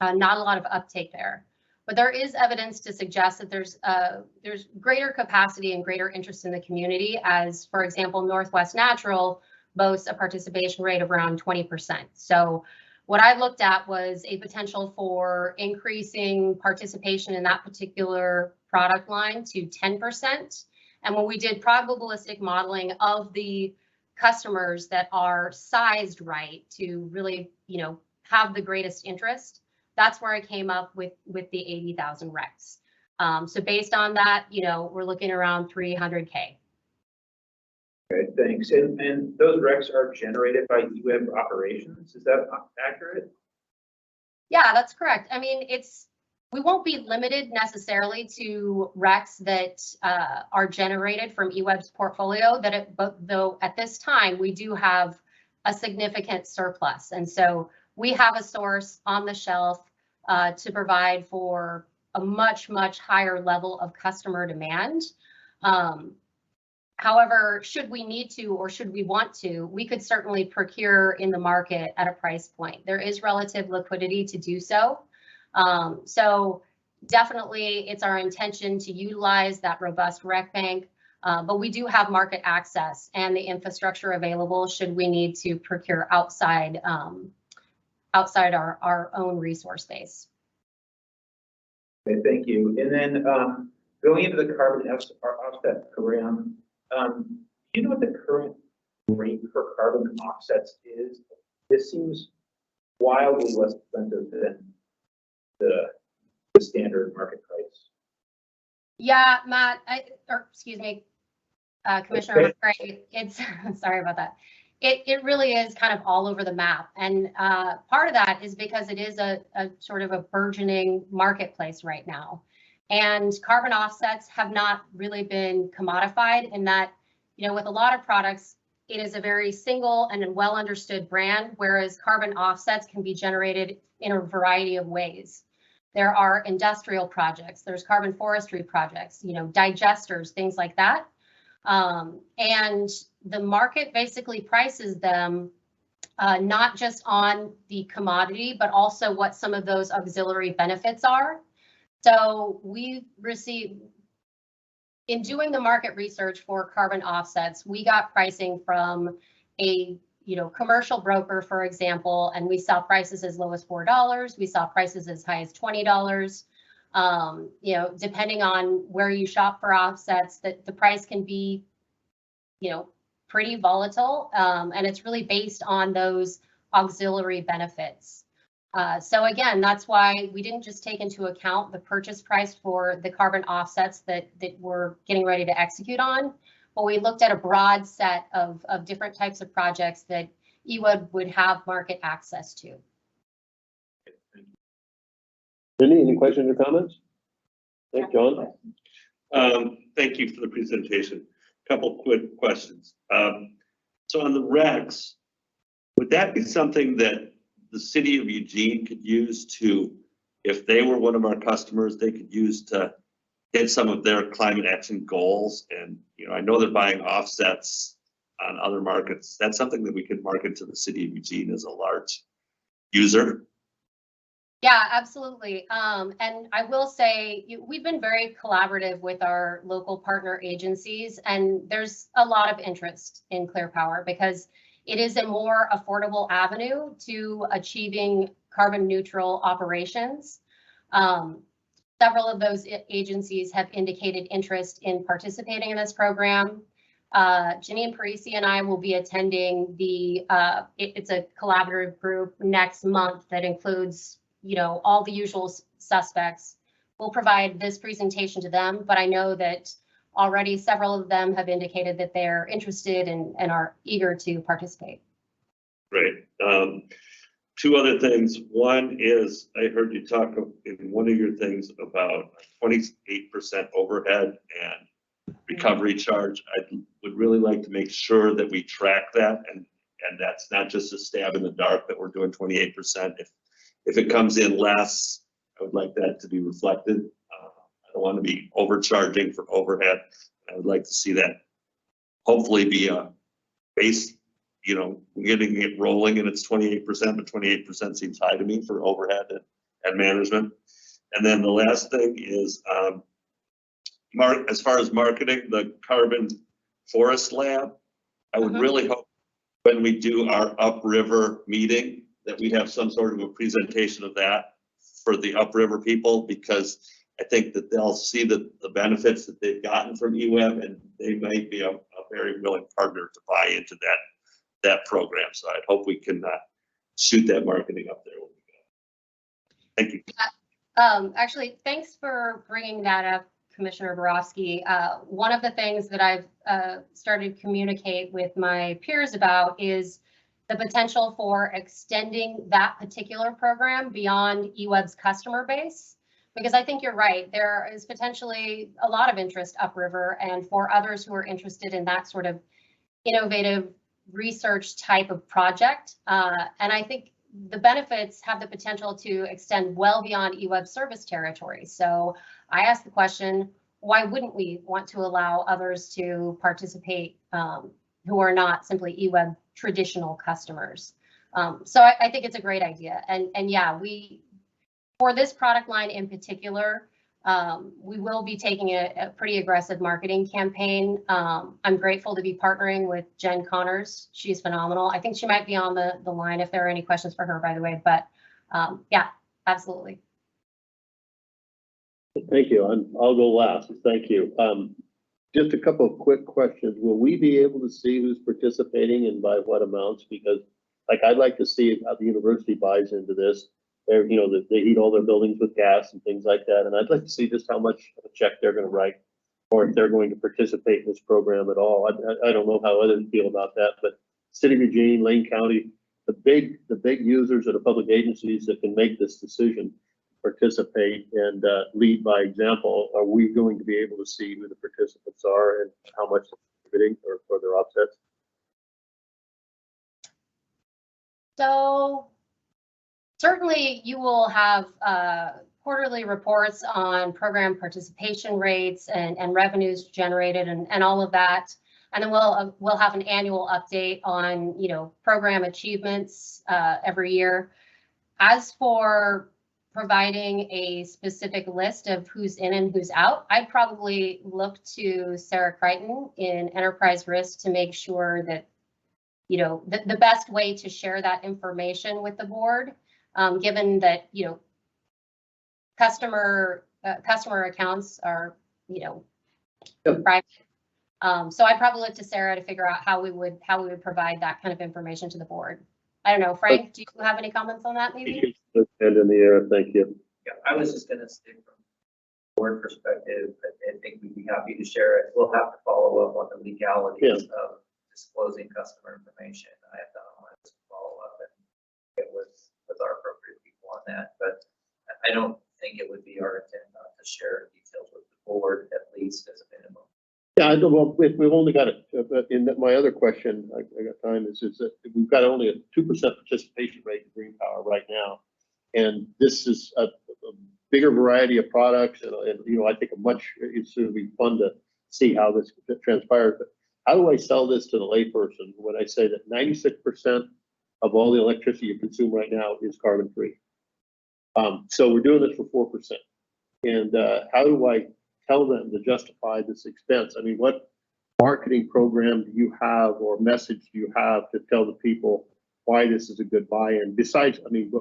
L: Not a lot of uptake there. But there is evidence to suggest that there's greater capacity and greater interest in the community, as, for example, Northwest Natural boasts a participation rate of around 20%. So what I looked at was a potential for increasing participation in that particular product line to 10%. And when we did probabilistic modeling of the customers that are sized right to really, have the greatest interest, that's where I came up with the 80,000 RECs. So based on that, we're looking around 300K.
E: Okay, thanks. And those RECs are generated by EWEB operations. Is that accurate?
L: Yeah, that's correct. I mean, we won't be limited necessarily to RECs that are generated from EWEB's portfolio, though at this time we do have a significant surplus. And so we have a source on the shelf to provide for a much, much higher level of customer demand. However, should we need to, or should we want to, we could certainly procure in the market at a price point. There is relative liquidity to do so. So definitely it's our intention to utilize that robust REC bank, but we do have market access and the infrastructure available should we need to procure outside our own resource base.
E: Okay, thank you. And then going into the carbon offset program, do you know what the current rate for carbon offsets is? This seems wildly less expensive than the standard market price.
L: Yeah, Matt, Commissioner,
E: Okay.
L: it's sorry about that. It really is kind of all over the map. And part of that is because it is a sort of a burgeoning marketplace right now. And carbon offsets have not really been commodified in that, with a lot of products, it is a very single and well understood brand, whereas carbon offsets can be generated in a variety of ways. There are industrial projects, there's carbon forestry projects, digesters, things like that. And the market basically prices them not just on the commodity, but also what some of those auxiliary benefits are. So we received, in doing the market research for carbon offsets, we got pricing from a commercial broker, for example, and we saw prices as low as $4. We saw prices as high as $20. Depending on where you shop for offsets, that the price can be, pretty volatile, and it's really based on those auxiliary benefits. So again, that's why we didn't just take into account the purchase price for the carbon offsets that we're getting ready to execute on, but we looked at a broad set of different types of projects that EWEB would have market access to.
M: Any questions or comments? Thanks, John.
C: Thank you for the presentation. Couple quick questions. So on the RECs, would that be something that the city of Eugene could use to, if they were one of our customers, they could use to hit some of their climate action goals? And, I know they're buying offsets on other markets. That's something that we could market to the city of Eugene as a large user.
L: Yeah, absolutely. And I will say we've been very collaborative with our local partner agencies, and there's a lot of interest in Clear Power because it is a more affordable avenue to achieving carbon neutral operations. Several of those agencies have indicated interest in participating in this program. Janine Parisi and I will be attending the, it's a collaborative group next month that includes, you know, all the usual suspects. We'll provide this presentation to them, but I know that already several of them have indicated that they're interested and are eager to participate.
C: Great. Two other things. One is I heard you talk in one of your things about 28% overhead and recovery charge. I would really like to make sure that we track that, and that's not just a stab in the dark that we're doing 28%. If it comes in less, I would like that to be reflected. I don't want to be overcharging for overhead. I would like to see that hopefully be a base, you know, getting it rolling and it's 28%, but 28% seems high to me for overhead and management. And then the last thing is, as far as marketing, the Carbon Forest Lab, I would really hope when we do our upriver meeting that we have some sort of a presentation of that for the upriver people, because I think that they'll see the benefits that they've gotten from EWEB, and they might be a very willing partner to buy into that program. So I hope we can shoot that marketing up there. Thank you.
L: Actually, thanks for bringing that up, Commissioner Borowski. One of the things that I've started to communicate with my peers about is the potential for extending that particular program beyond EWEB's customer base. Because I think you're right, there is potentially a lot of interest upriver, and for others who are interested in that sort of innovative research type of project. And I think the benefits have the potential to extend well beyond EWEB service territory. So I asked the question, why wouldn't we want to allow others to participate who are not simply EWEB traditional customers? So I think it's a great idea. And yeah, for this product line in particular, we will be taking a pretty aggressive marketing campaign. I'm grateful to be partnering with Jen Connors. She's phenomenal. I think she might be on the line if there are any questions for her, by the way, but yeah, absolutely.
M: Thank you. I'll go last. Thank you. Just a couple of quick questions. Will we be able to see who's participating and by what amounts? Because like, I'd like to see how the university buys into this. They're, you know, they heat all their buildings with gas and things like that. And I'd like to see just how much of a check they're going to write, or if they're going to participate in this program at all. I don't know how others feel about that, but City of Eugene, Lane County, the big users of the public agencies that can make this decision, participate and lead by example. Are we going to be able to see who the participants are and how much they're contributing or for their offsets?
L: So certainly you will have quarterly reports on program participation rates and revenues generated and all of that. And then we'll have an annual update on, you know, program achievements every year. As for providing a specific list of who's in and who's out, I'd probably look to Sarah Crichton in Enterprise Risk to make sure that, you know, the best way to share that information with the board, given that, you know, customer accounts are, you know, private. So I'd probably look to Sarah to figure out how we would provide that kind of information to the board. I don't know, Frank, do you have any comments on that maybe?
M: Hand in the air, thank you.
F: Yeah, I was just gonna say from board perspective, I think we'd be happy to share it. We'll have to follow up on the legalities of disclosing customer information. I have done all this follow up and get with our appropriate people on that, but I don't think it would be our intent not to share details with the board, at least as a minimum.
M: Yeah, I don't know, we've only got it, in my other question, I got time, is that we've got only a 2% participation rate in green power right now. And this is a bigger variety of products, and you know, I think it's going to be fun to see how this transpires. But how do I sell this to the layperson when I say that 96% of all the electricity you consume right now is carbon free? So we're doing this for 4%. And how do I tell them to justify this expense? I mean, what marketing program do you have or message do you have to tell the people why this is a good buy-in? Besides, I mean,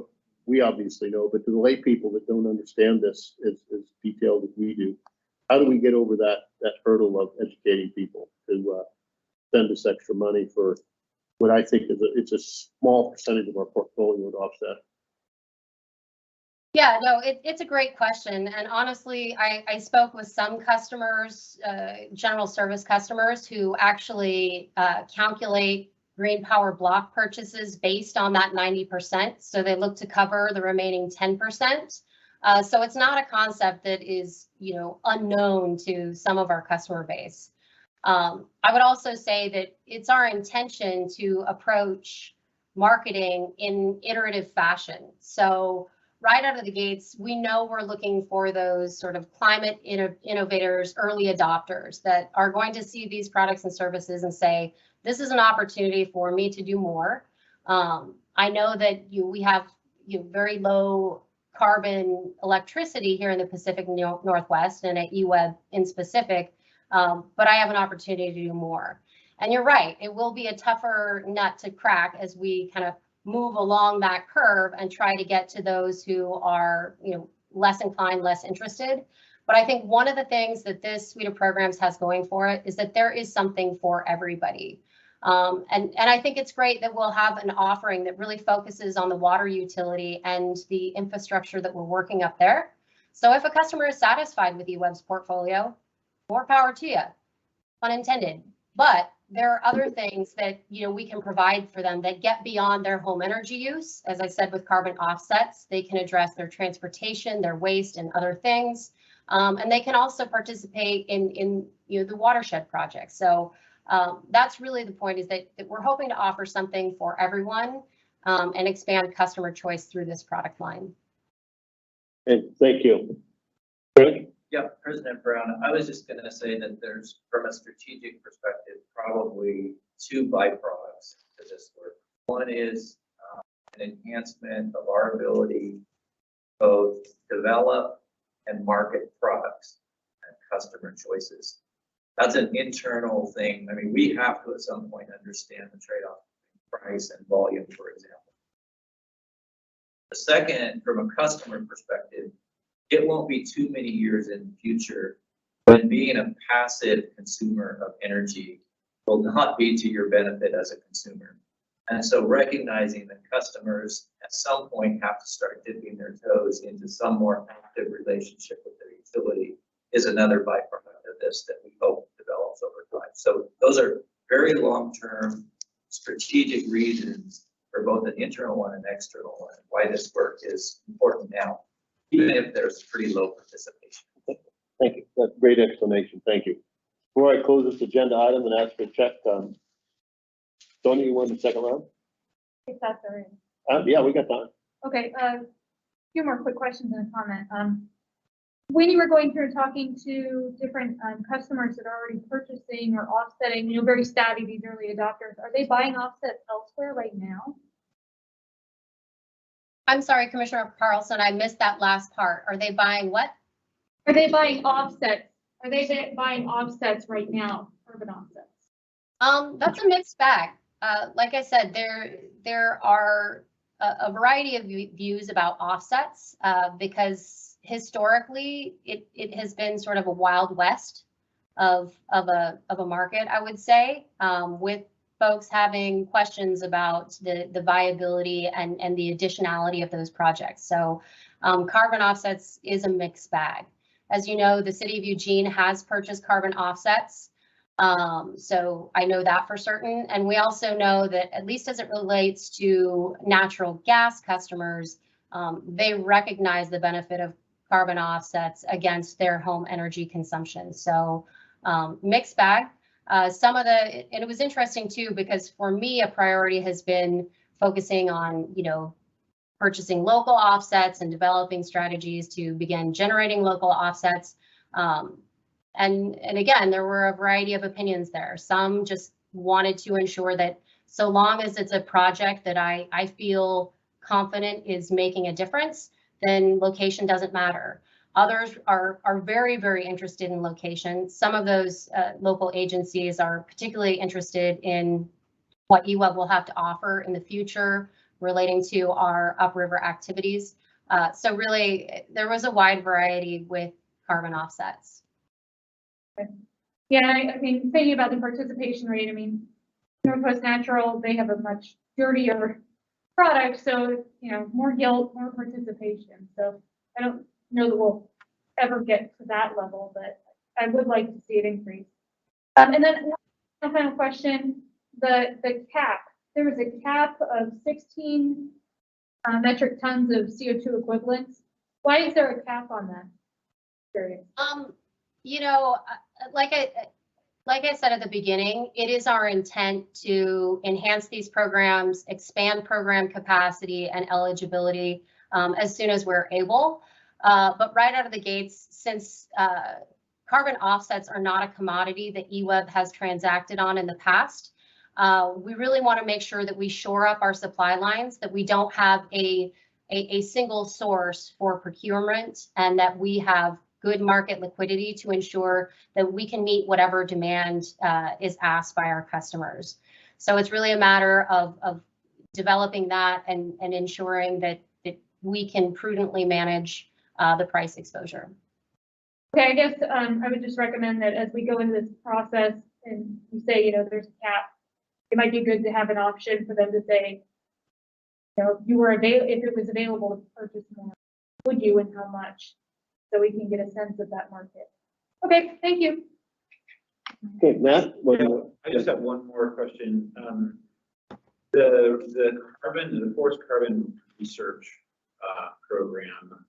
M: we obviously know, but to the lay people that don't understand this as detailed as we do, how do we get over that hurdle of educating people to spend this extra money for what I think is it's a small percentage of our portfolio to offset?
L: Yeah, no, it's a great question. And honestly, I spoke with some customers, general service customers who actually calculate green power block purchases based on that 90%. So they look to cover the remaining 10%. So it's not a concept that is, unknown to some of our customer base. I would also say that it's our intention to approach marketing in iterative fashion. So right out of the gates, we know we're looking for those sort of climate innovators, early adopters that are going to see these products and services and say, this is an opportunity for me to do more. I know that we have very low carbon electricity here in the Pacific Northwest and at EWEB in specific, but I have an opportunity to do more. And you're right, it will be a tougher nut to crack as we kind of move along that curve and try to get to those who are, less inclined, less interested. But I think one of the things that this suite of programs has going for it is that there is something for everybody. And I think it's great that we'll have an offering that really focuses on the water utility and the infrastructure that we're working up there. So if a customer is satisfied with EWEB's portfolio, more power to you, unintended. But there are other things that we can provide for them that get beyond their home energy use. As I said, with carbon offsets, they can address their transportation, their waste, and other things. And they can also participate in the Watershed project. So that's really the point, is that we're hoping to offer something for everyone and expand customer choice through this product line.
M: And thank you. Greg?
F: Yeah, President Brown, I was just going to say that there's, from a strategic perspective, probably two byproducts to this work. One is an enhancement of our ability to both develop and market products and customer choices. That's an internal thing. I mean, we have to at some point understand the trade-off between price and volume, for example. The second, from a customer perspective, it won't be too many years in the future when being a passive consumer of energy will not be to your benefit as a consumer. And so recognizing that customers at some point have to start dipping their toes into some more active relationship with their utility is another byproduct of this that we hope develops over time. So those are very long-term strategic reasons for both an internal one and external one, why this work is important now, even if there's pretty low participation.
M: Thank you. That's a great explanation. Thank you. Before I close this agenda item and ask for a check, Tony, you want the second round?
J: If that's all right.
M: Yeah, we got time.
J: Okay, a few more quick questions and a comment. When you were going through and talking to different customers that are already purchasing or offsetting, very savvy, these early adopters, are they buying offsets elsewhere right now?
L: I'm sorry, Commissioner Carlson, I missed that last part. Are they buying what?
J: Are they buying offsets? Are they buying offsets right now, carbon offsets?
L: That's a mixed bag. Like I said, there are a variety of views about offsets because historically it has been sort of a wild west of a market, I would say, with folks having questions about the viability and the additionality of those projects. So carbon offsets is a mixed bag. As you know, the city of Eugene has purchased carbon offsets. So I know that for certain. And we also know that, at least as it relates to natural gas customers, they recognize the benefit of carbon offsets against their home energy consumption. So mixed bag. And it was interesting too, because for me, a priority has been focusing on, purchasing local offsets and developing strategies to begin generating local offsets. And again, there were a variety of opinions there. Some just wanted to ensure that so long as it's a project that I feel confident is making a difference, then location doesn't matter. Others are very, very interested in location. Some of those local agencies are particularly interested in what EWEB will have to offer in the future relating to our upriver activities. So really, there was a wide variety with carbon offsets.
J: Yeah, I mean, thinking about the participation rate, I mean, Northwest Natural, they have a much dirtier product, so, you know, more yield, more participation. So I don't know that we'll ever get to that level, but I would like to see it increase. And then one final question, the cap, there was a cap of 16 metric tons of CO2 equivalents. Why is there a cap on that? Curious.
L: You know, like I said at the beginning, it is our intent to enhance these programs, expand program capacity and eligibility as soon as we're able. But right out of the gates, since carbon offsets are not a commodity that EWEB has transacted on in the past, we really want to make sure that we shore up our supply lines, that we don't have a single source for procurement, and that we have good market liquidity to ensure that we can meet whatever demand is asked by our customers. So it's really a matter of developing that and ensuring that we can prudently manage the price exposure.
J: Okay, I guess I would just recommend that as we go into this process and you say, you know, there's a cap, it might be good to have an option for them to say, you know, if it was available to purchase more, would you and how much? So we can get a sense of that market. Okay, thank you.
M: Okay, Matt?
E: I just have one more question. The forest carbon research program,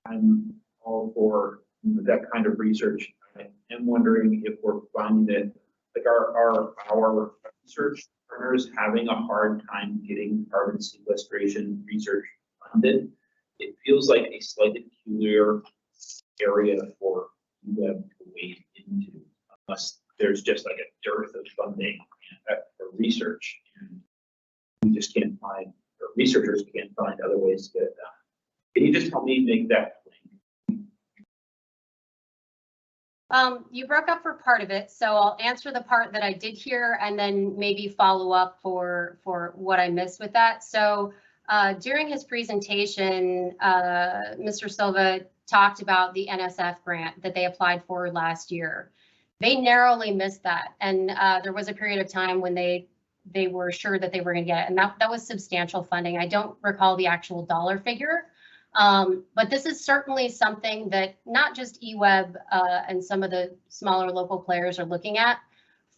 E: I'm all for that kind of research. I am wondering if we're finding that, like, our research partners having a hard time getting carbon sequestration research funded. It feels like a slightly peculiar area for EWEB to wade into, unless there's just like a dearth of funding for research, and we just can't find, or researchers can't find other ways to get it done. Can you just help me make that link?
L: You broke up for part of it, so I'll answer the part that I did hear and then maybe follow up for what I missed with that. So during his presentation, Mr. Silva talked about the Nsf grant that they applied for last year. They narrowly missed that, and there was a period of time when they were sure that they were going to get it, and that was substantial funding. I don't recall the actual dollar figure, but this is certainly something that not just EWEB and some of the smaller local players are looking at.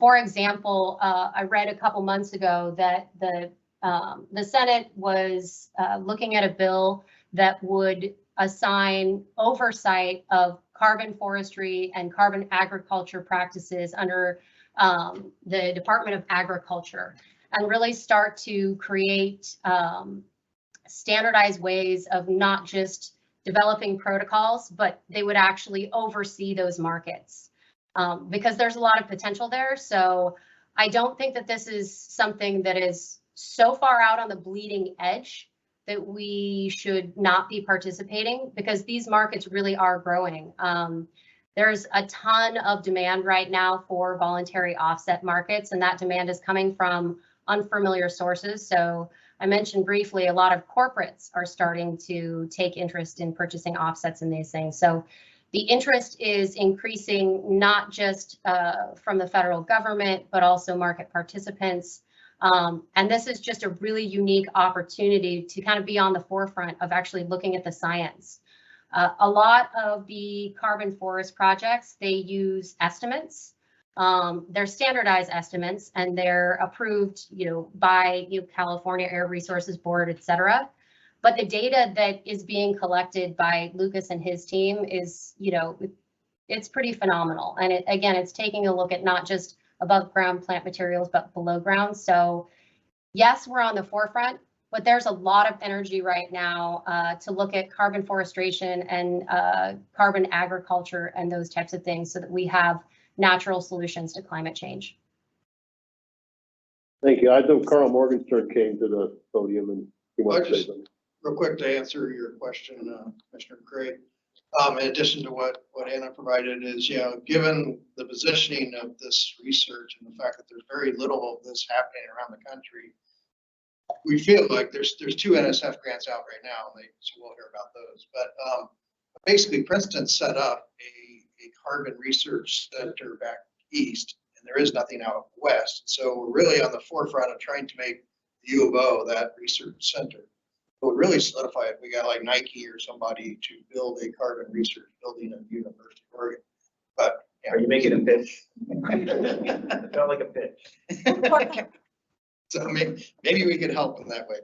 L: For example, I read a couple months ago that the Senate was looking at a bill that would assign oversight of carbon forestry and carbon agriculture practices under the Department of Agriculture, and really start to create standardized ways of not just developing protocols, but they would actually oversee those markets because there's a lot of potential there. So I don't think that this is something that is so far out on the bleeding edge that we should not be participating, because these markets really are growing. There's a ton of demand right now for voluntary offset markets, and that demand is coming from unfamiliar sources. So I mentioned briefly, a lot of corporates are starting to take interest in purchasing offsets in these things. So the interest is increasing, not just from the federal government, but also market participants. And this is just a really unique opportunity to kind of be on the forefront of actually looking at the science. A lot of the carbon forest projects, they use estimates. They're standardized estimates, and they're approved, by California Air Resources Board, et cetera. But the data that is being collected by Lucas and his team is, it's pretty phenomenal. And it's taking a look at not just above ground plant materials, but below ground. So yes, we're on the forefront, but there's a lot of energy right now to look at carbon forestation and carbon agriculture and those types of things, so that we have natural solutions to climate change.
M: Thank you. I know Carl Morgenstern came to the podium and he wants to say something.
H: Real quick to answer your question, Commissioner Craig. In addition to what Anna provided is, given the positioning of this research and the fact that there's very little of this happening around the country, we feel like there's two NSF grants out right now, and so we'll hear about those. But basically, Princeton set up a carbon research center back east, and there is nothing out west. So we're really on the forefront of trying to make the U of O that research center. It would really solidify it. We got like Nike or somebody to build a carbon research building at the University of Oregon. But yeah.
F: Are you making a pitch? Felt like a pitch.
H: So maybe we could help in that way.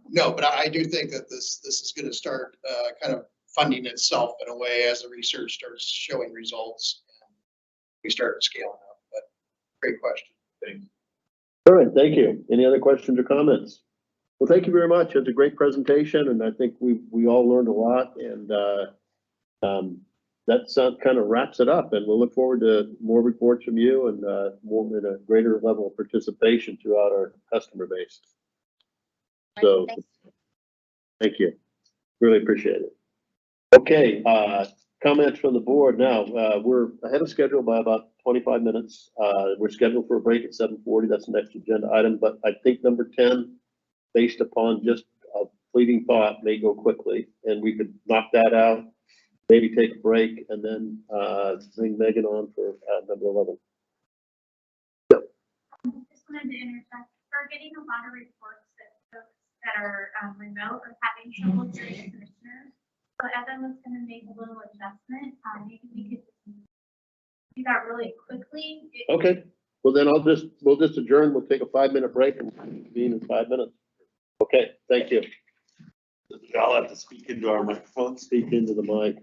H: No, but I do think that this is going to start kind of funding itself in a way as the research starts showing results and we start scaling up. But great question. Thanks.
M: All right, thank you. Any other questions or comments? Well, thank you very much. It's a great presentation, and I think we all learned a lot, and that kind of wraps it up, and we'll look forward to more reports from you and more in a greater level of participation throughout our customer base. So thank you. Really appreciate it. Okay, comments from the board now. We're ahead of schedule by about 25 minutes. We're scheduled for a break at 7:40. That's the next agenda item, but I think number 10, based upon just a fleeting thought, may go quickly, and we could knock that out, maybe take a break, and then bring Megan on for number 11.
J: Just wanted to interject. We're getting a lot of reports that folks that are remote are having trouble hearing commissioners. So Evan was going to make a little adjustment. Maybe we could do that really quickly.
M: Okay. Well, then we'll just adjourn. We'll take a 5-minute break and convene in 5 minutes. Okay, thank you.
C: I'll have to speak into our microphone.
M: Speak into the mic.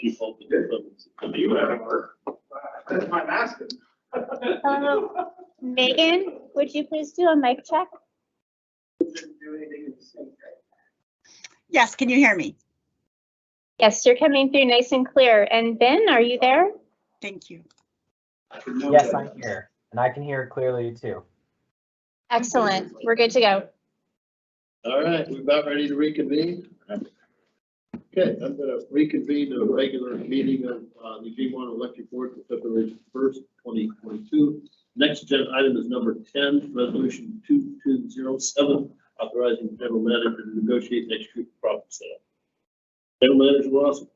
M: Chief Holton.
I: That's my mask.
D: Megan, would you please do a mic check?
N: Yes, can you hear me?
D: Yes, you're coming through nice and clear. And Ben, are you there?
N: Thank you.
O: Yes, I'm here, and I can hear clearly too.
D: Excellent. We're good to go.
M: All right, we're about ready to reconvene. Okay, I'm gonna reconvene the regular meeting of the G1 Electric Board for February 1st, 2022. Next agenda item is number 10, resolution 2207, authorizing the general manager to negotiate and execute the property sale. General Manager Lawson.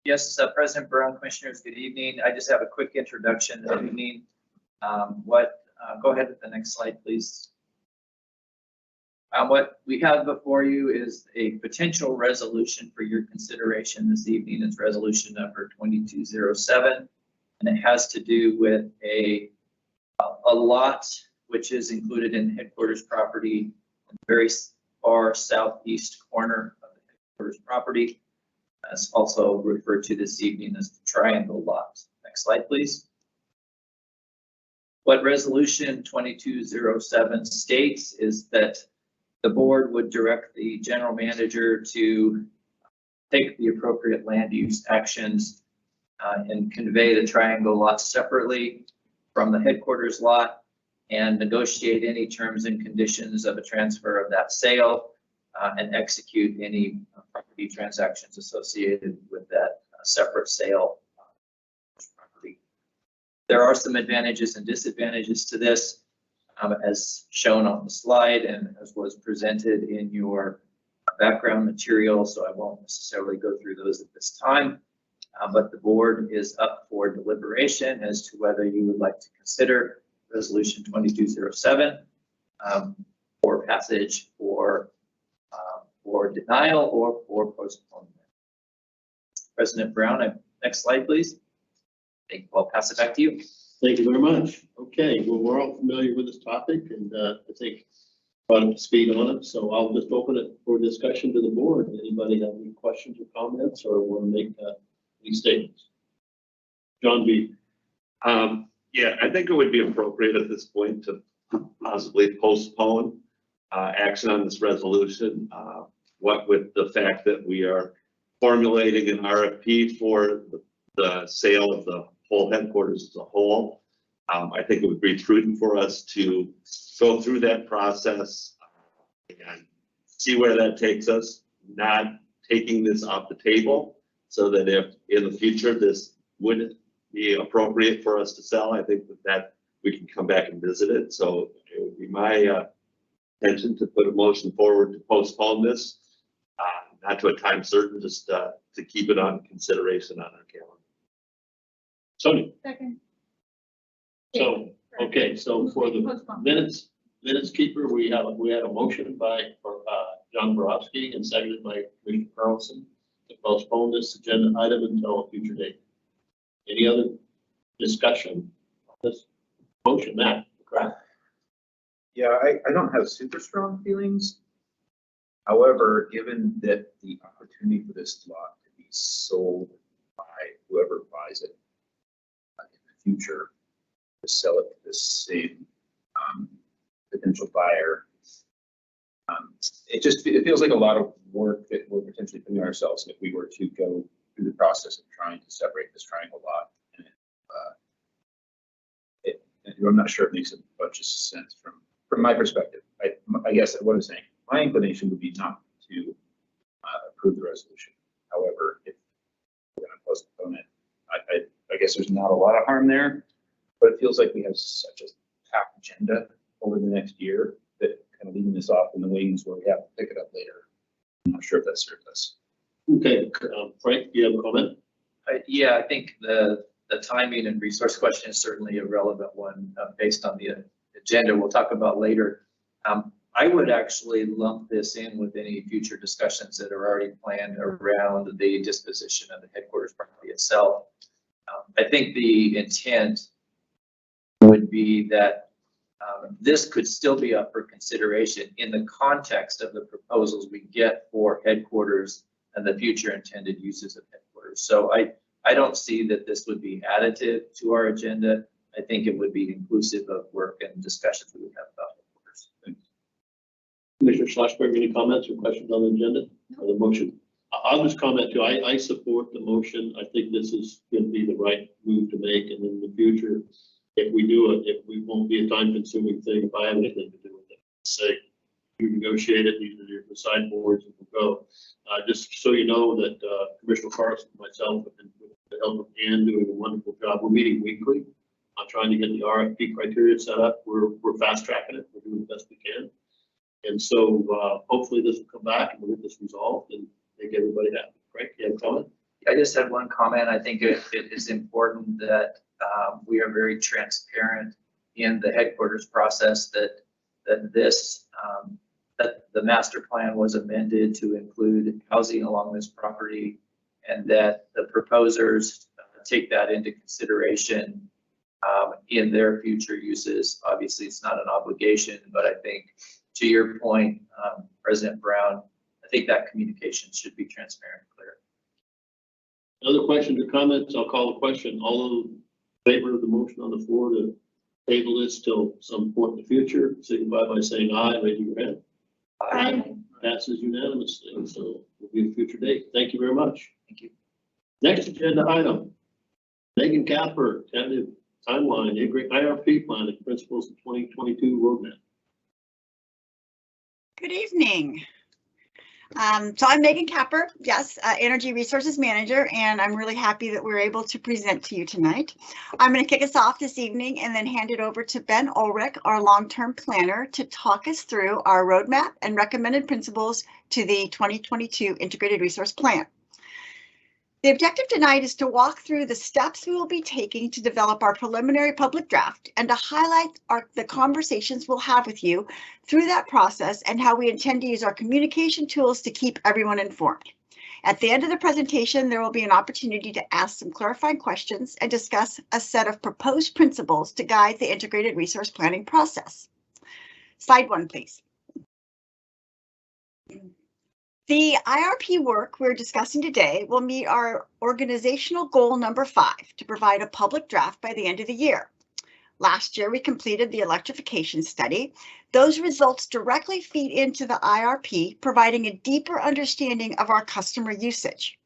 B: Yes, President Brown, Commissioners, good evening. I just have a quick introduction this evening. Go ahead with the next slide, please. What we have before you is a potential resolution for your consideration this evening. It's resolution number 2207, and it has to do with a lot which is included in headquarters property, in the very far southeast corner of the headquarters property. It's also referred to this evening as the triangle lot. Next slide, please. What resolution 2207 states is that the board would direct the general manager to take the appropriate land use actions and convey the triangle lot separately from the headquarters lot and negotiate any terms and conditions of a transfer of that sale and execute any property transactions associated with that separate sale property. There are some advantages and disadvantages to this, as shown on the slide and as was presented in your background material, so I won't necessarily go through those at this time. But the board is up for deliberation as to whether you would like to consider resolution 2207 for passage, for denial, or for postponement. President Brown, next slide, please. I'll pass it back to you.
M: Thank you very much. Okay, well, we're all familiar with this topic, and I think brought up to speed on it, so I'll just open it for discussion to the board. Anybody have any questions or comments or want to make any statements? John B.
C: Yeah, I think it would be appropriate at this point to possibly postpone action on this resolution. What with the fact that we are formulating an RFP for the sale of the whole headquarters as a whole. I think it would be prudent for us to go through that process and see where that takes us, not taking this off the table, so that if in the future this would be appropriate for us to sell, I think that we can come back and visit it. So it would be my intention to put a motion forward to postpone this, not to a time certain, just to keep it on consideration on our calendar.
M: Sonia.
J: Second.
M: So, okay, so for the minutes keeper, we had a motion by John Borowski and seconded by Commissioner Carlson to postpone this agenda item until a future date. Any other discussion on this motion, Matt? Correct.
E: Yeah, I don't have super strong feelings. However, given that the opportunity for this lot to be sold by whoever buys it in the future, to sell it to the same potential buyer, it feels like a lot of work that we're potentially putting ourselves if we were to go through the process of trying to separate this triangle lot. And I'm not sure it makes a bunch of sense from my perspective. I guess what I'm saying, my inclination would be not to approve the resolution. However, if we're going to postpone it, I guess there's not a lot of harm there, but it feels like we have such a packed agenda over the next year that kind of leaving this off in the wings where we have to pick it up later. I'm not sure if that serves us.
M: Okay, Frank, do you have a comment?
B: Yeah, I think the timing and resource question is certainly a relevant one based on the agenda we'll talk about later. I would actually lump this in with any future discussions that are already planned around the disposition of the headquarters property itself. I think the intent would be that this could still be up for consideration in the context of the proposals we get for headquarters and the future intended uses of headquarters. headquarters. So I don't see that this would be additive to our agenda. I think it would be inclusive of work and discussions we would have about headquarters.
A: Commissioner Schlosberg, any comments or questions on the agenda or the motion? I'll just comment too. I support the motion. I think this is going to be the right move to make. And in the future, if we do it, it won't be a time consuming thing. If I have anything to do with it, say you negotiate it, these are your side boards and we'll go. Just so you know that Commissioner Carson and myself have been, with the help of Ann, doing a wonderful job. We're meeting weekly on trying to get the RFP criteria set up. We're fast tracking it. We're doing the best we can. And so hopefully this will come back and we'll get this resolved and make everybody happy. Frank, you have a comment?
B: I just had one comment. I think it is important that we are very transparent in the headquarters process that the master plan was amended to include housing along this property and that the proposers take that into consideration in their future uses. Obviously, it's not an obligation, but I think to your point, President Brown, I think that communication should be transparent and clear.
A: Other questions or comments? I'll call the question. All those in favor of the motion on the floor to table this till some point in the future, signify by saying aye, raising your hand.
J: Aye.
A: Passes unanimously, so we'll be a future date. Thank you very much.
B: Thank you.
A: Next agenda item, Megan Capper, tentative timeline, IRP plan and principles of 2022 roadmap.
N: Good evening. So I'm Megan Capper, yes, Energy Resources Manager, and I'm really happy that we're able to present to you tonight. I'm going to kick us off this evening and then hand it over to Ben Ulrich, our long-term planner, to talk us through our roadmap and recommended principles to the 2022 Integrated Resource Plan. The objective tonight is to walk through the steps we will be taking to develop our preliminary public draft and to highlight the conversations we'll have with you through that process and how we intend to use our communication tools to keep everyone informed. At the end of the presentation, there will be an opportunity to ask some clarifying questions and discuss a set of proposed principles to guide the integrated resource planning process. Slide 1, please. The IRP work we're discussing today will meet our organizational goal number 5 to provide a public draft by the end of the year. Last year, we completed the electrification study. Those results directly feed into the IRP, providing a deeper understanding of our customer usage.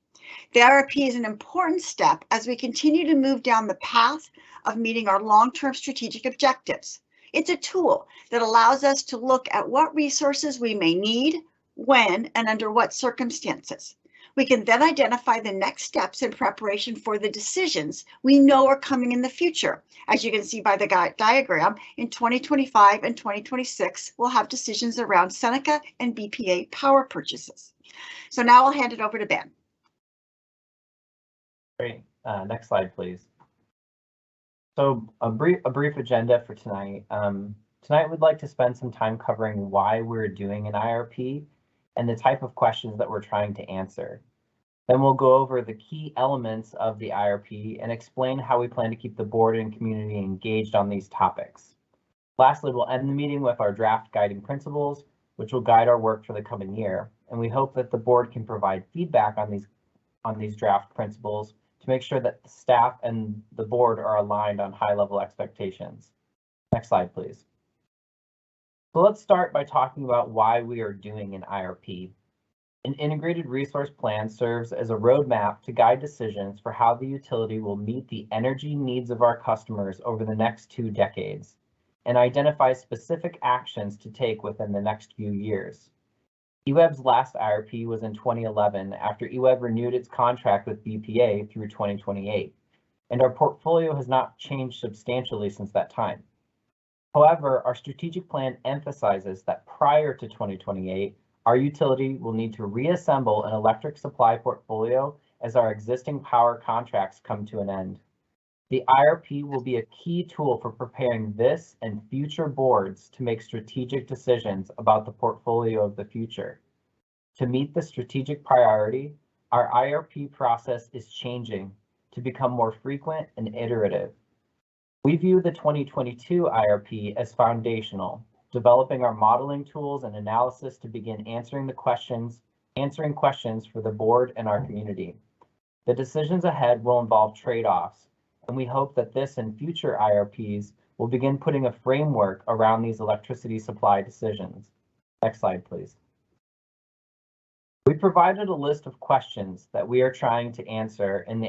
N: The IRP is an important step as we continue to move down the path of meeting our long-term strategic objectives. It's a tool that allows us to look at what resources we may need, when, and under what circumstances. We can then identify the next steps in preparation for the decisions we know are coming in the future. As you can see by the diagram, in 2025 and 2026, we'll have decisions around Seneca and BPA power purchases. So now I'll hand it over to Ben.
O: Great. Next slide, please. So a brief agenda for tonight. Tonight we'd like to spend some time covering why we're doing an IRP and the type of questions that we're trying to answer. Then we'll go over the key elements of the IRP and explain how we plan to keep the board and community engaged on these topics. Lastly, we'll end the meeting with our draft guiding principles, which will guide our work for the coming year. And we hope that the board can provide feedback on these draft principles to make sure that the staff and the board are aligned on high-level expectations. Next slide, please. So let's start by talking about why we are doing an IRP. An integrated resource plan serves as a roadmap to guide decisions for how the utility will meet the energy needs of our customers over the next 2 decades and identifies specific actions to take within the next few years. EWEB's last IRP was in 2011 after EWEB renewed its contract with BPA through 2028, and our portfolio has not changed substantially since that time. However, our strategic plan emphasizes that prior to 2028, our utility will need to reassemble an electric supply portfolio as our existing power contracts come to an end. The IRP will be a key tool for preparing this and future boards to make strategic decisions about the portfolio of the future. To meet the strategic priority, our IRP process is changing to become more frequent and iterative. We view the 2022 IRP as foundational, developing our modeling tools and analysis to begin answering questions for the board and our community. The decisions ahead will involve trade-offs, and we hope that this and future IRPs will begin putting a framework around these electricity supply decisions. Next slide, please. We provided a list of questions that we are trying to answer in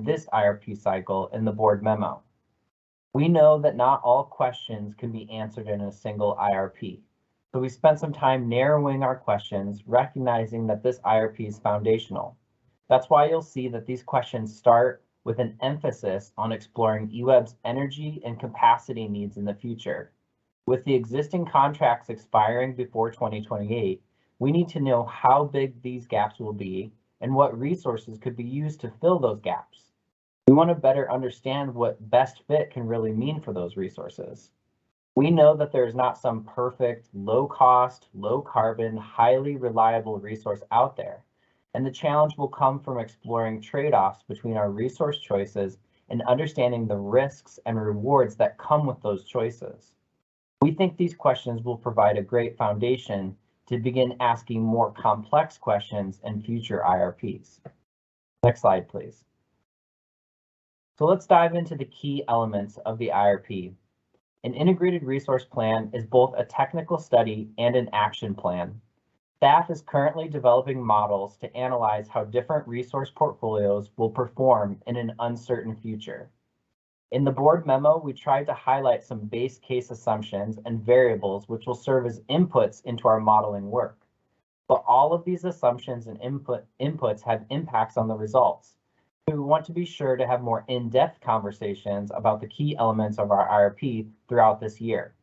O: this IRP cycle in the board memo. We know that not all questions can be answered in a single IRP. So we spent some time narrowing our questions, recognizing that this IRP is foundational. That's why you'll see that these questions start with an emphasis on exploring EWEB's energy and capacity needs in the future. With the existing contracts expiring before 2028, we need to know how big these gaps will be and what resources could be used to fill those gaps. We want to better understand what best fit can really mean for those resources. We know that there is not some perfect, low cost, low carbon, highly reliable resource out there. And the challenge will come from exploring trade-offs between our resource choices and understanding the risks and rewards that come with those choices. We think these questions will provide a great foundation to begin asking more complex questions in future IRPs. Next slide, please. So let's dive into the key elements of the IRP. An integrated resource plan is both a technical study and an action plan. Staff is currently developing models to analyze how different resource portfolios will perform in an uncertain future. In the board memo, we tried to highlight some base case assumptions and variables which will serve as inputs into our modeling work. But all of these assumptions and inputs have impacts on the results. We want to be sure to have more in-depth conversations about the key elements of our IRP throughout this year.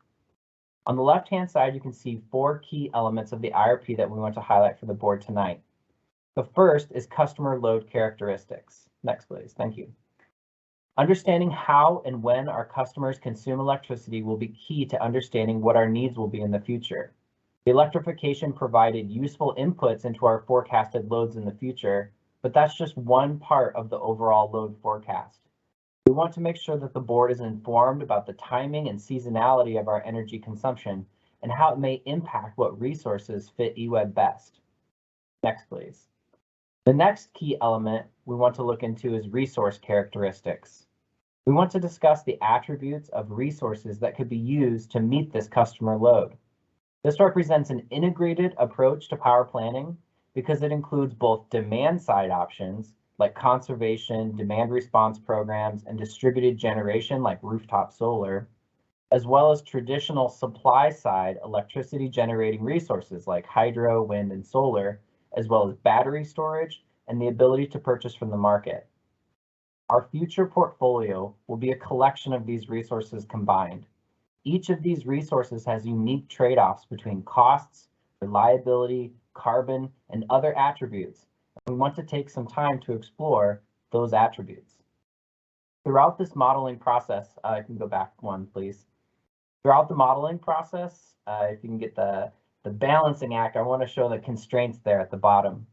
O: On the left-hand side, you can see 4 key elements of the IRP that we want to highlight for the board tonight. The first is customer load characteristics. Next, please. Thank you. Understanding how and when our customers consume electricity will be key to understanding what our needs will be in the future. The electrification provided useful inputs into our forecasted loads in the future, but that's just one part of the overall load forecast. We want to make sure that the board is informed about the timing and seasonality of our energy consumption and how it may impact what resources fit EWEB best. Next, please. The next key element we want to look into is resource characteristics. We want to discuss the attributes of resources that could be used to meet this customer load. This represents an integrated approach to power planning because it includes both demand side options like conservation, demand response programs, and distributed generation like rooftop solar, as well as traditional supply side electricity generating resources like hydro, wind, and solar, as well as battery storage and the ability to purchase from the market. Our future portfolio will be a collection of these resources combined. Each of these resources has unique trade-offs between costs, reliability, carbon, and other attributes. We want to take some time to explore those attributes. Throughout this modeling process, I can go back one, please. Throughout the modeling process, if you can get the balancing act, I want to show the constraints there at the bottom.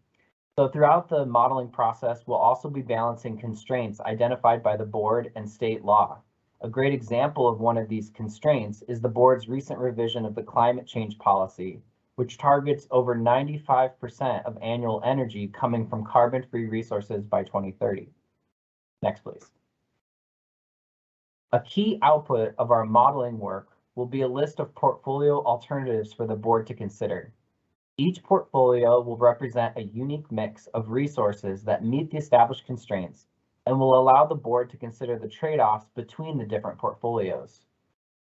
O: So throughout the modeling process, we'll also be balancing constraints identified by the board and state law. A great example of one of these constraints is the board's recent revision of the climate change policy, which targets over 95% of annual energy coming from carbon-free resources by 2030. Next, please. A key output of our modeling work will be a list of portfolio alternatives for the board to consider. Each portfolio will represent a unique mix of resources that meet the established constraints and will allow the board to consider the trade-offs between the different portfolios.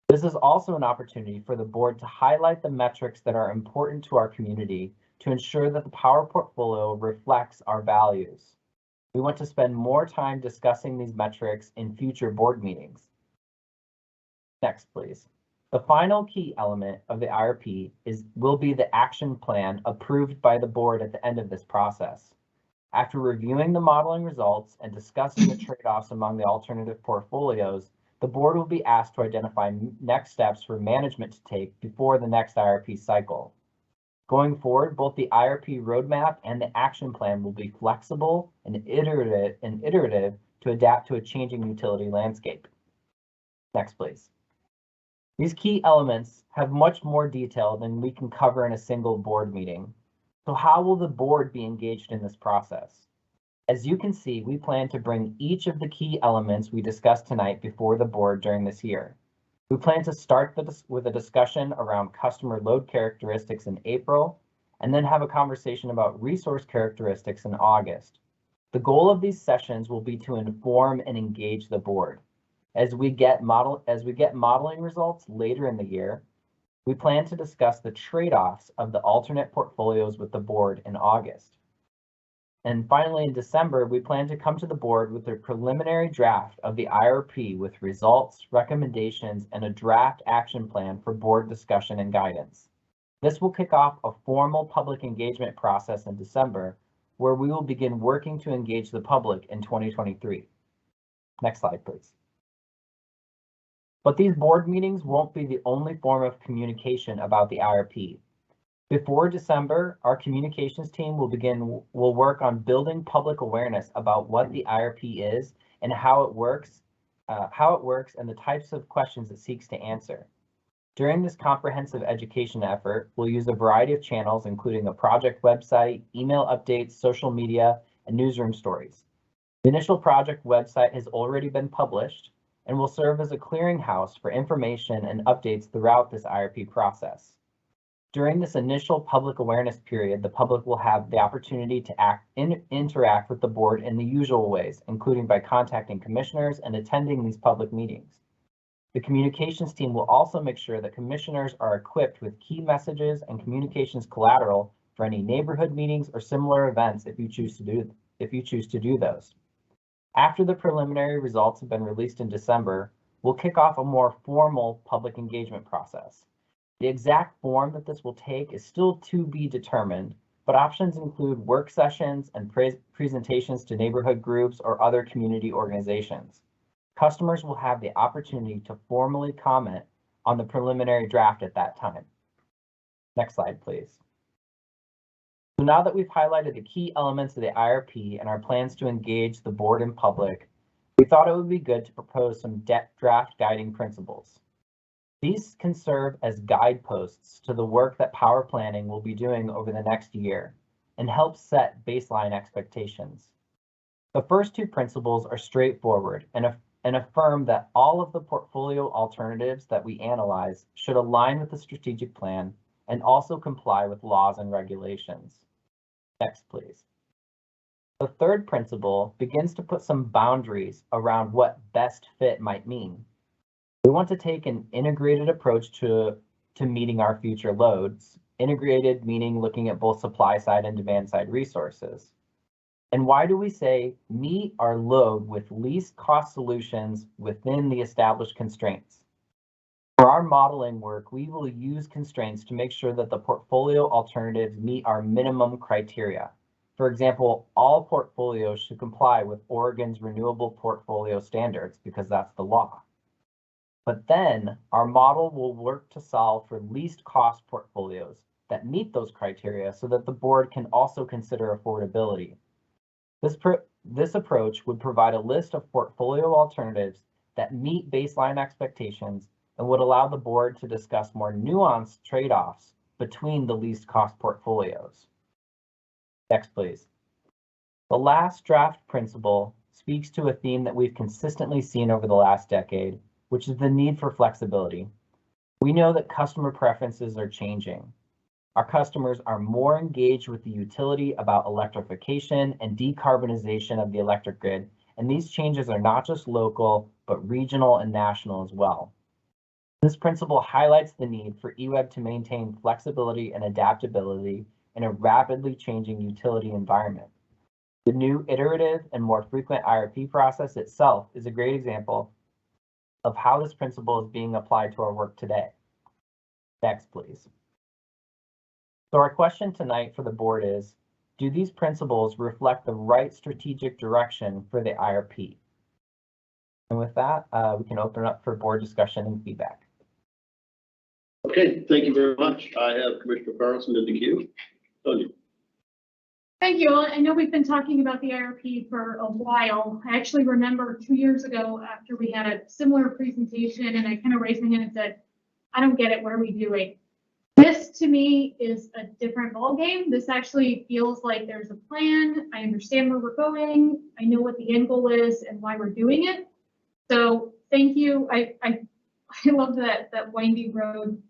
O: This is also an opportunity for the board to highlight the metrics that are important to our community to ensure that the power portfolio reflects our values. We want to spend more time discussing these metrics in future board meetings. Next, please. The final key element of the IRP will be the action plan approved by the board at the end of this process. After reviewing the modeling results and discussing the trade-offs among the alternative portfolios, the board will be asked to identify next steps for management to take before the next IRP cycle. Going forward, both the IRP roadmap and the action plan will be flexible and iterative to adapt to a changing utility landscape. Next, please. These key elements have much more detail than we can cover in a single board meeting. So how will the board be engaged in this process? As you can see, we plan to bring each of the key elements we discussed tonight before the board during this year. We plan to start with a discussion around customer load characteristics in April, and then have a conversation about resource characteristics in August. The goal of these sessions will be to inform and engage the board. As we get modeling results later in the year, we plan to discuss the trade-offs of the alternate portfolios with the board in August. And finally, in December, we plan to come to the board with a preliminary draft of the IRP with results, recommendations, and a draft action plan for board discussion and guidance. This will kick off a formal public engagement process in December, where we will begin working to engage the public in 2023. Next slide, please. But these board meetings won't be the only form of communication about the IRP. Before December, our communications team will work on building public awareness about what the IRP is and how it works and the types of questions it seeks to answer. During this comprehensive education effort, we'll use a variety of channels, including a project website, email updates, social media, and newsroom stories. The initial project website has already been published and will serve as a clearinghouse for information and updates throughout this IRP process. During this initial public awareness period, the public will have the opportunity to interact with the board in the usual ways, including by contacting commissioners and attending these public meetings. The communications team will also make sure that commissioners are equipped with key messages and communications collateral for any neighborhood meetings or similar events if you choose to do those. After the preliminary results have been released in December, we'll kick off a more formal public engagement process. The exact form that this will take is still to be determined, but options include work sessions and presentations to neighborhood groups or other community organizations. Customers will have the opportunity to formally comment on the preliminary draft at that time. Next slide, please. So now that we've highlighted the key elements of the IRP and our plans to engage the board and public, we thought it would be good to propose some draft guiding principles. These can serve as guideposts to the work that power planning will be doing over the next year and help set baseline expectations. The first two principles are straightforward and affirm that all of the portfolio alternatives that we analyze should align with the strategic plan and also comply with laws and regulations. Next, please. The third principle begins to put some boundaries around what best fit might mean. We want to take an integrated approach to meeting our future loads. Integrated meaning looking at both supply side and demand side resources. And why do we say meet our load with least cost solutions within the established constraints? For our modeling work, we will use constraints to make sure that the portfolio alternatives meet our minimum criteria. For example, all portfolios should comply with Oregon's renewable portfolio standards because that's the law. But then our model will work to solve for least cost portfolios that meet those criteria so that the board can also consider affordability. This approach would provide a list of portfolio alternatives that meet baseline expectations and would allow the board to discuss more nuanced trade-offs between the least cost portfolios. Next, please. The last draft principle speaks to a theme that we've consistently seen over the last decade, which is the need for flexibility. We know that customer preferences are changing. Our customers are more engaged with the utility about electrification and decarbonization of the electric grid, and these changes are not just local, but regional and national as well. This principle highlights the need for EWEB to maintain flexibility and adaptability in a rapidly changing utility environment. The new iterative and more frequent IRP process itself is a great example of how this principle is being applied to our work today. Next, please. So our question tonight for the board is, do these principles reflect the right strategic direction for the IRP? And with that, we can open it up for board discussion and feedback.
M: Okay, thank you very much. I have Commissioner Carlson in the queue. Sonia.
J: Thank you. I know we've been talking about the IRP for a while. I actually remember 2 years ago after we had a similar presentation and I kind of raised my hand and said, I don't get it. What are we doing? This to me is a different ballgame. This actually feels like there's a plan. I understand where we're going. I know what the end goal is and why we're doing it. So thank you. I love that windy road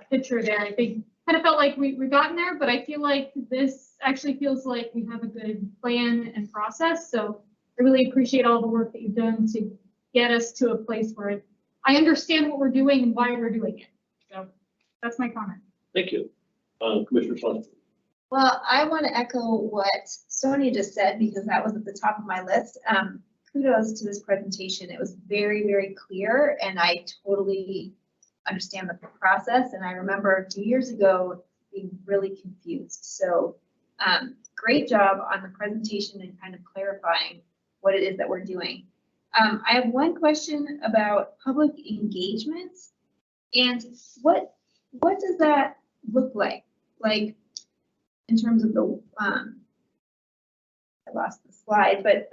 J: picture there. I think kind of felt like we've gotten there, but I feel like this actually feels like we have a good plan and process. So I really appreciate all the work that you've done to get us to a place where I understand what we're doing and why we're doing it. So that's my comment.
M: Thank you. Commissioner Schultz.
D: Well, I want to echo what Sonia just said because that was at the top of my list. Kudos to this presentation. It was very, very clear and I totally understand the process. And I remember a few years ago being really confused. So great job on the presentation and kind of clarifying what it is that we're doing. I have one question about public engagement and what does that look like? Like in terms of the, I lost the slide, but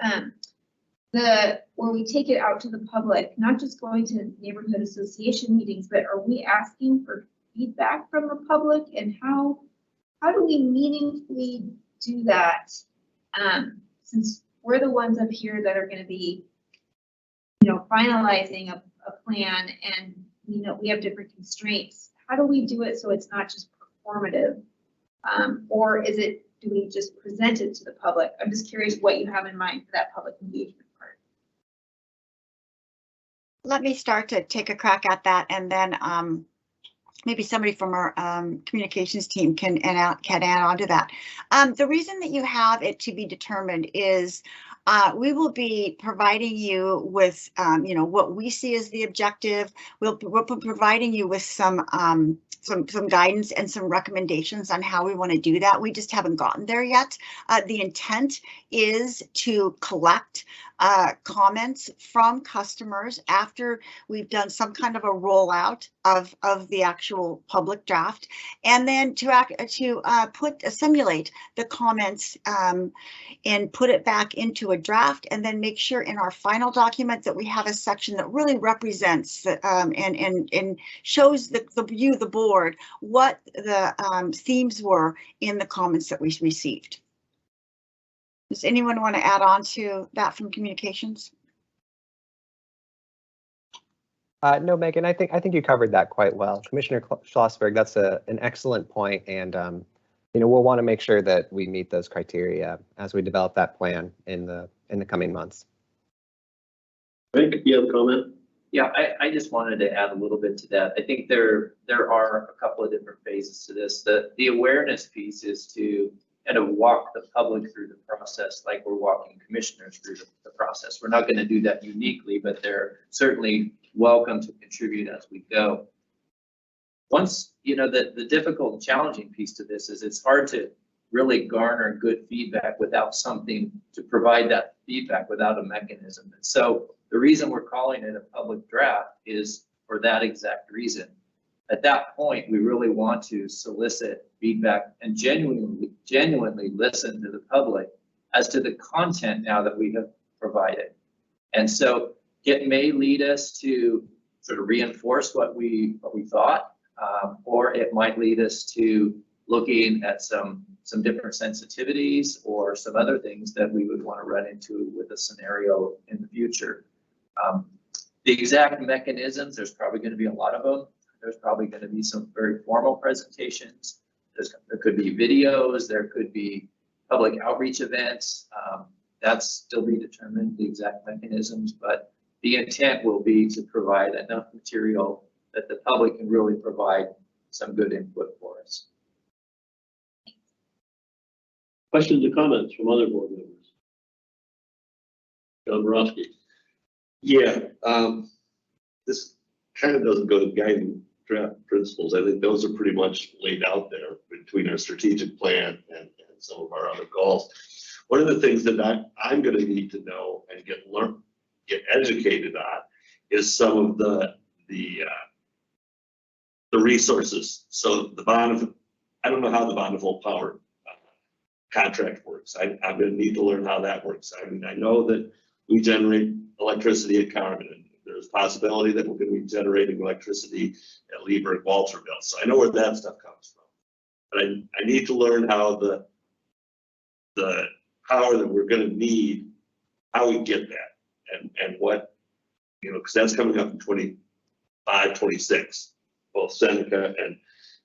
D: where we take it out to the public, not just going to neighborhood association meetings, but are we asking for feedback from the public and how do we meaningfully do that? Since we're the ones up here that are going to be, finalizing a plan and we have different constraints. How do we do it so it's not just performative? Or do we just present it to the public? I'm just curious what you have in mind for that public engagement part.
N: Let me start to take a crack at that, and then maybe somebody from our communications team can add on to that. The reason that you have it to be determined is we will be providing you with, what we see as the objective. We'll be providing you with some guidance and some recommendations on how we want to do that. We just haven't gotten there yet. The intent is to collect comments from customers after we've done some kind of a rollout of the actual public draft, and then to simulate the comments and put it back into a draft, and then make sure in our final document that we have a section that really represents and shows the board what the themes were in the comments that we received. Does anyone want to add on to that from communications?
P: No, Megan, I think you covered that quite well. Commissioner Schlossberg, that's an excellent point, and we'll want to make sure that we meet those criteria as we develop that plan in the coming months.
M: Frank, do you have a comment?
F: Yeah, I just wanted to add a little bit to that. I think there are a couple of different phases to this. The awareness piece is to kind of walk the public through the process like we're walking commissioners through the process. We're not going to do that uniquely, but they're certainly welcome to contribute as we go. Once, the difficult and challenging piece to this is it's hard to really garner good feedback without something to provide that feedback, without a mechanism. And so the reason we're calling it a public draft is for that exact reason. At that point, we really want to solicit feedback and genuinely listen to the public as to the content now that we have provided. And so it may lead us to sort of reinforce what we thought, or it might lead us to looking at some different sensitivities or some other things that we would want to run into with a scenario in the future. The exact mechanisms, there's probably going to be a lot of them. There's probably going to be some very formal presentations. There could be videos, there could be public outreach events. That's still be determined, the exact mechanisms, but the intent will be to provide enough material that the public can really provide some good input for us.
M: Questions or comments from other board members? John Borowski.
C: Yeah, this kind of doesn't go to guiding draft principles. I think those are pretty much laid out there between our strategic plan and some of our other goals. One of the things that I'm going to need to know and get educated on is some of the resources. So the bond, I don't know how the Bonneville Power contract works. I'm going to need to learn how that works. I mean, I know that we generate electricity at Carmen, and there's possibility that we're gonna be generating electricity at Lieber and Walterville. So I know where that stuff comes from. But I need to learn how the power that we're gonna need, how we get that and what, you know, because that's coming up in 25, 26, both Seneca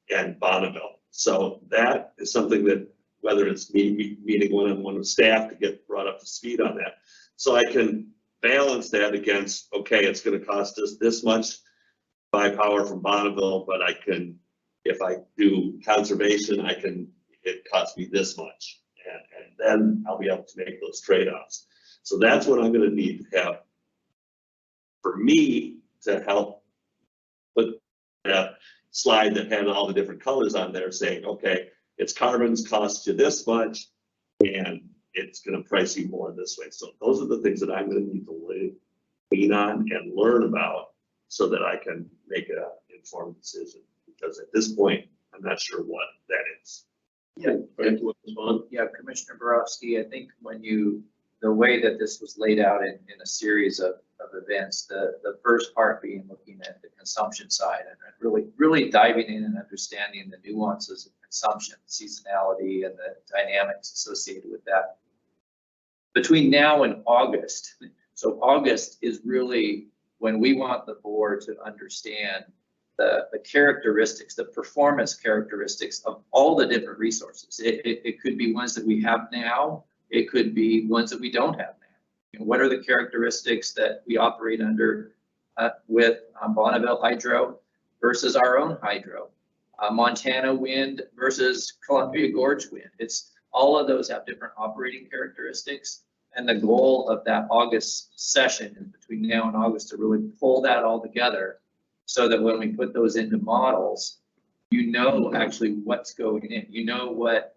C: and Bonneville. So that is something that, whether it's meeting one-on-one with staff to get brought up to speed on that. So I can balance that against, okay, it's gonna cost us this much to buy power from Bonneville, but I can, if I do conservation, it costs me this much. And then I'll be able to make those trade-offs. So that's what I'm gonna need to have for me to help put that slide that had all the different colors on there saying, okay, it's carbons cost you this much and it's gonna price you more this way. So those are the things that I'm gonna need to lean on and learn about so that I can make an informed decision. Because at this point, I'm not sure what that is.
B: Yeah, yeah, Commissioner Borowski, I think the way that this was laid out in a series of events, the first part being looking at the consumption side and really diving in and understanding the nuances of consumption, seasonality, and the dynamics associated with that. Between now and August, so August is really when we want the board to understand the characteristics, the performance characteristics of all the different resources. It could be ones that we have now. It could be ones that we don't have now. You know, what are the characteristics that we operate under with Bonneville Hydro versus our own hydro? Montana wind versus Columbia Gorge wind. It's all of those have different operating characteristics. And the goal of that August session is between now and August to really pull that all together so that when we put those into models, you know actually what's going in. You know what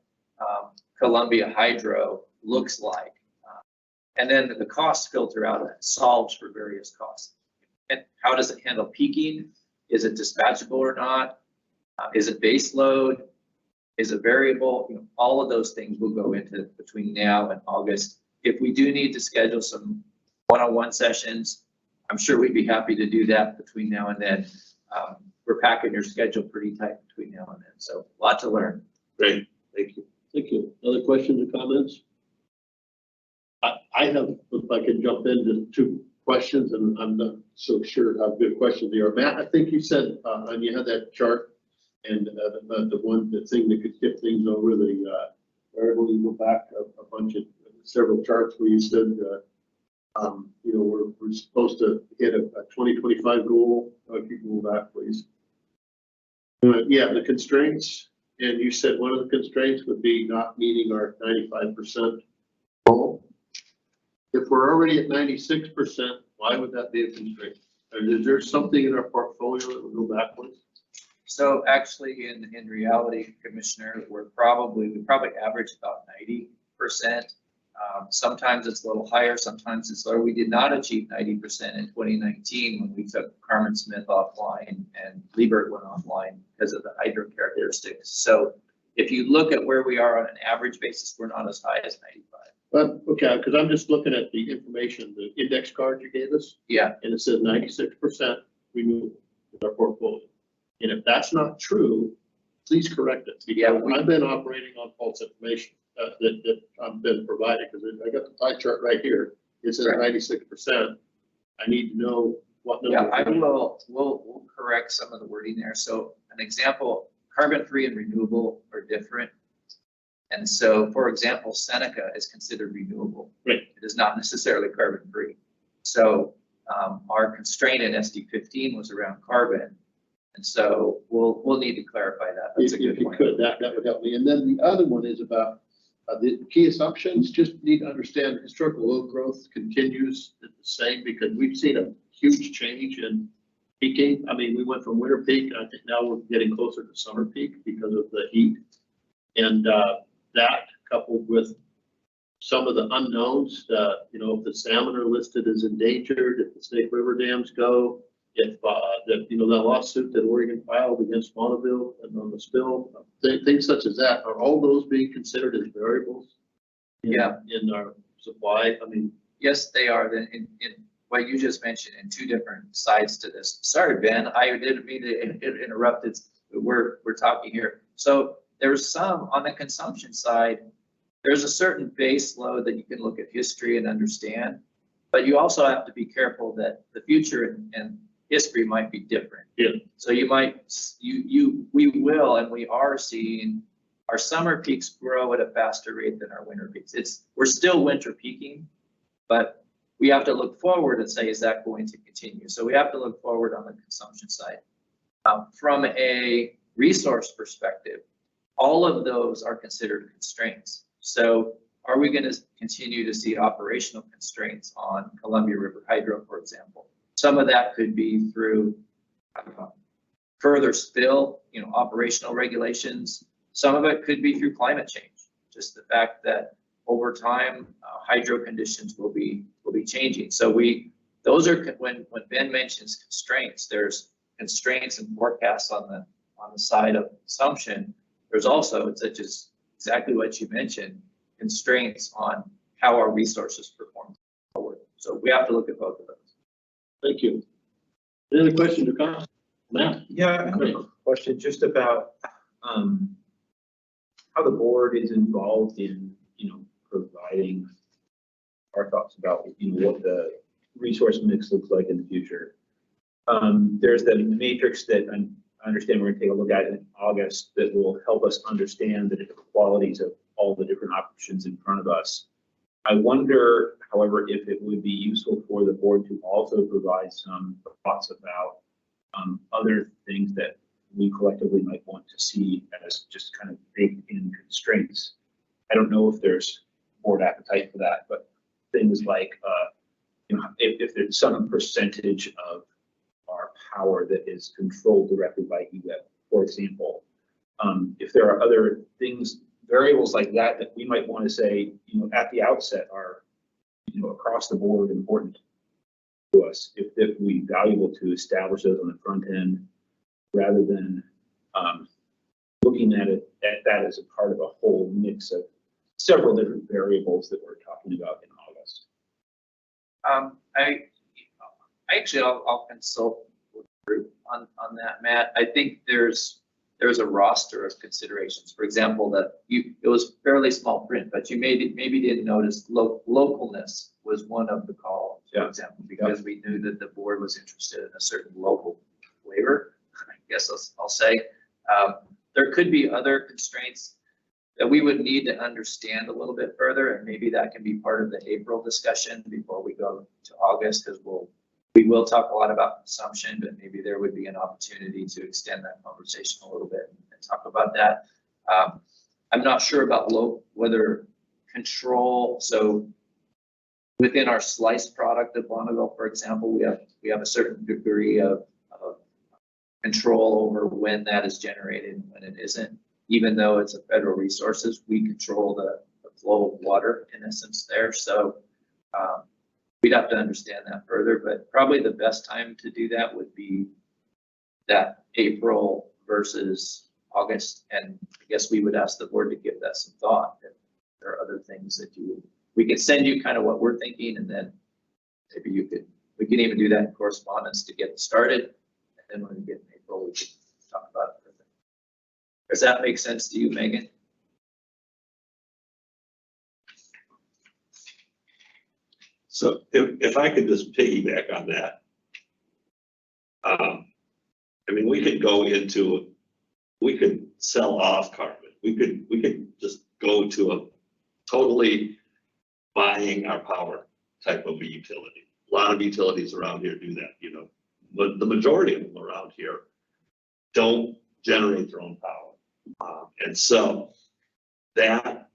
B: Columbia Hydro looks like. And then the costs filter out and solves for various costs. And how does it handle peaking? Is it dispatchable or not? Is it base load? Is it variable? You know, all of those things will go into between now and August. If we do need to schedule some one-on-one sessions, I'm sure we'd be happy to do that between now and then. We're packing your schedule pretty tight between now and then, so a lot to learn.
C: Great, thank you.
M: Thank you. Other questions or comments? I have, if I can jump into two questions, and I'm not so sure how good questions they are. Matt, I think you said, and you had that chart, and the thing that could tip things over, the variable, you go back a bunch of several charts where you said, you know, we're supposed to hit a 2025 goal. If you can go back, please. Yeah, the constraints, and you said one of the constraints would be not meeting our 95% goal. If we're already at 96%, why would that be a constraint? And is there something in our portfolio that would go backwards?
B: So actually, in reality, Commissioner, we probably average about 90%. Sometimes it's a little higher, sometimes it's lower. We did not achieve 90% in 2019 when we took Carmen Smith offline and Liebert went offline because of the hydro characteristics. So if you look at where we are on an average basis, we're not as high as 95.
M: But, okay, because I'm just looking at the information, the index card you gave us.
B: Yeah.
M: And it says 96% renewable in our portfolio. And if that's not true, please correct it. Because I've been operating on false information that I've been provided, because I got the pie chart right here. It says 96%. I need to know what number.
B: Yeah, we'll correct some of the wording there. So an example, carbon-free and renewable are different. And so, for example, Seneca is considered renewable.
M: Right.
B: It is not necessarily carbon-free. So our constraint in SD15 was around carbon. And so we'll need to clarify that. That's a good point.
M: If you could, that would help me. And then the other one is about the key assumptions. Just need to understand historical load growth continues the same, because we've seen a huge change in peaking. I mean, we went from winter peak, I think now we're getting closer to summer peak because of the heat. And that coupled with some of the unknowns, you know, if the salmon are listed as endangered, if the Snake River dams go, if you know, that lawsuit that Oregon filed against Bonneville and on the spill, things such as that, are all those being considered as variables in our supply? I mean,
B: yes, they are. In what you just mentioned in two different sides to this. Sorry, Ben, I didn't mean to interrupt. We're talking here. So there's some on the consumption side, there's a certain base load that you can look at history and understand, but you also have to be careful that the future and history might be different.
M: Yeah.
B: So you might, we will, and we are seeing our summer peaks grow at a faster rate than our winter peaks. We're still winter peaking, but we have to look forward and say, is that going to continue? So we have to look forward on the consumption side. From a resource perspective, all of those are considered constraints. So are we going to continue to see operational constraints on Columbia River Hydro, for example? Some of that could be through further spill, operational regulations. Some of it could be through climate change. Just the fact that over time, hydro conditions will be changing. So those are when Ben mentions constraints, there's constraints and forecasts on the side of consumption. There's also, such as exactly what you mentioned, constraints on how our resources perform forward. So we have to look at both of those.
M: Thank you. Any other questions or comments? Matt?
E: Yeah, I have a question just about how the board is involved in, providing our thoughts about, what the resource mix looks like in the future. There's the matrix that I understand we're going to take a look at in August that will help us understand the different qualities of all the different options in front of us. I wonder, however, if it would be useful for the board to also provide some thoughts about other things that we collectively might want to see as just kind of baked in constraints. I don't know if there's board appetite for that, but things like, if there's some percentage of our power that is controlled directly by EWEB, for example, if there are other things, variables like that, that we might want to say, at the outset are, across the board important to us, if it would be valuable to establish those on the front end, rather than looking at that as a part of a whole mix of several different variables that we're talking about in August.
B: I'll consult with the group on that, Matt. I think there's a roster of considerations. For example, it was fairly small print, but you maybe didn't notice localness was one of the calls, for example, because we knew that the board was interested in a certain local flavor. I guess I'll say there could be other constraints that we would need to understand a little bit further, and maybe that can be part of the April discussion before we go to August, because we will talk a lot about consumption, but maybe there would be an opportunity to extend that conversation a little bit and talk about that. I'm not sure about whether control. So within our sliced product of Bonneville, for example, we have a certain degree of control over when that is generated and when it isn't. Even though it's a federal resources, we control the flow of water in essence there. So we'd have to understand that further, but probably the best time to do that would be that April versus August. And I guess we would ask the board to give that some thought. If there are other things that we could send you kind of what we're thinking, and then maybe we can even do that in correspondence to get it started. And then when we get in April, we can talk about it further. Does that make sense to you, Megan?
C: So if I could just piggyback on that. We could sell off carbon. We could just go to a totally buying our power type of a utility. A lot of utilities around here do that, but the majority of them around here don't generate their own power. And so that,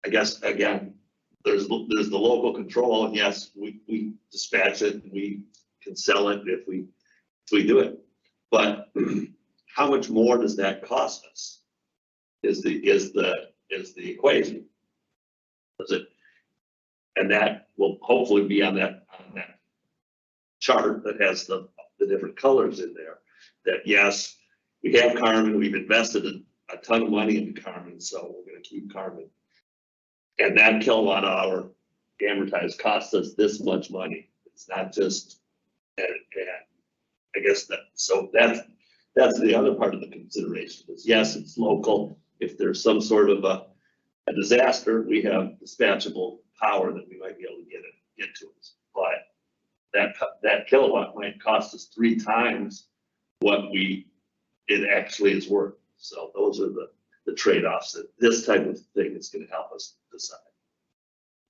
C: I guess, again, there's the local control, and yes, we dispatch it, we can sell it if we do it. But how much more does that cost us? Is the equation. Does it? And that will hopefully be on that chart that has the different colors in there. That yes, we have carbon, we've invested a ton of money into carbon, so we're going to keep carbon. And that kilowatt hour amortized costs us this much money. It's not just, and I guess that's the other part of the consideration is, yes, it's local. If there's some sort of a disaster, we have dispatchable power that we might be able to get to us. But that kilowatt might cost us 3 times what it actually is worth. So those are the trade-offs that this type of thing is going to help us decide.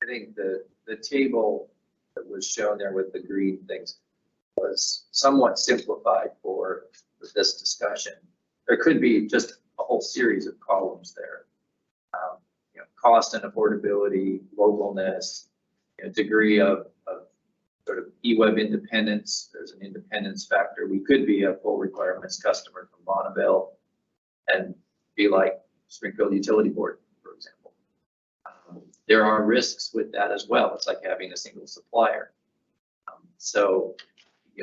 F: I think the table that was shown there with the green things was somewhat simplified for this discussion. There could be just a whole series of columns there. Cost and affordability, localness, degree of sort of EWEB independence. There's an independence factor. We could be a full requirements customer from Bonneville and be like Springfield Utility Board, for example. There are risks with that as well. It's like having a single supplier. So,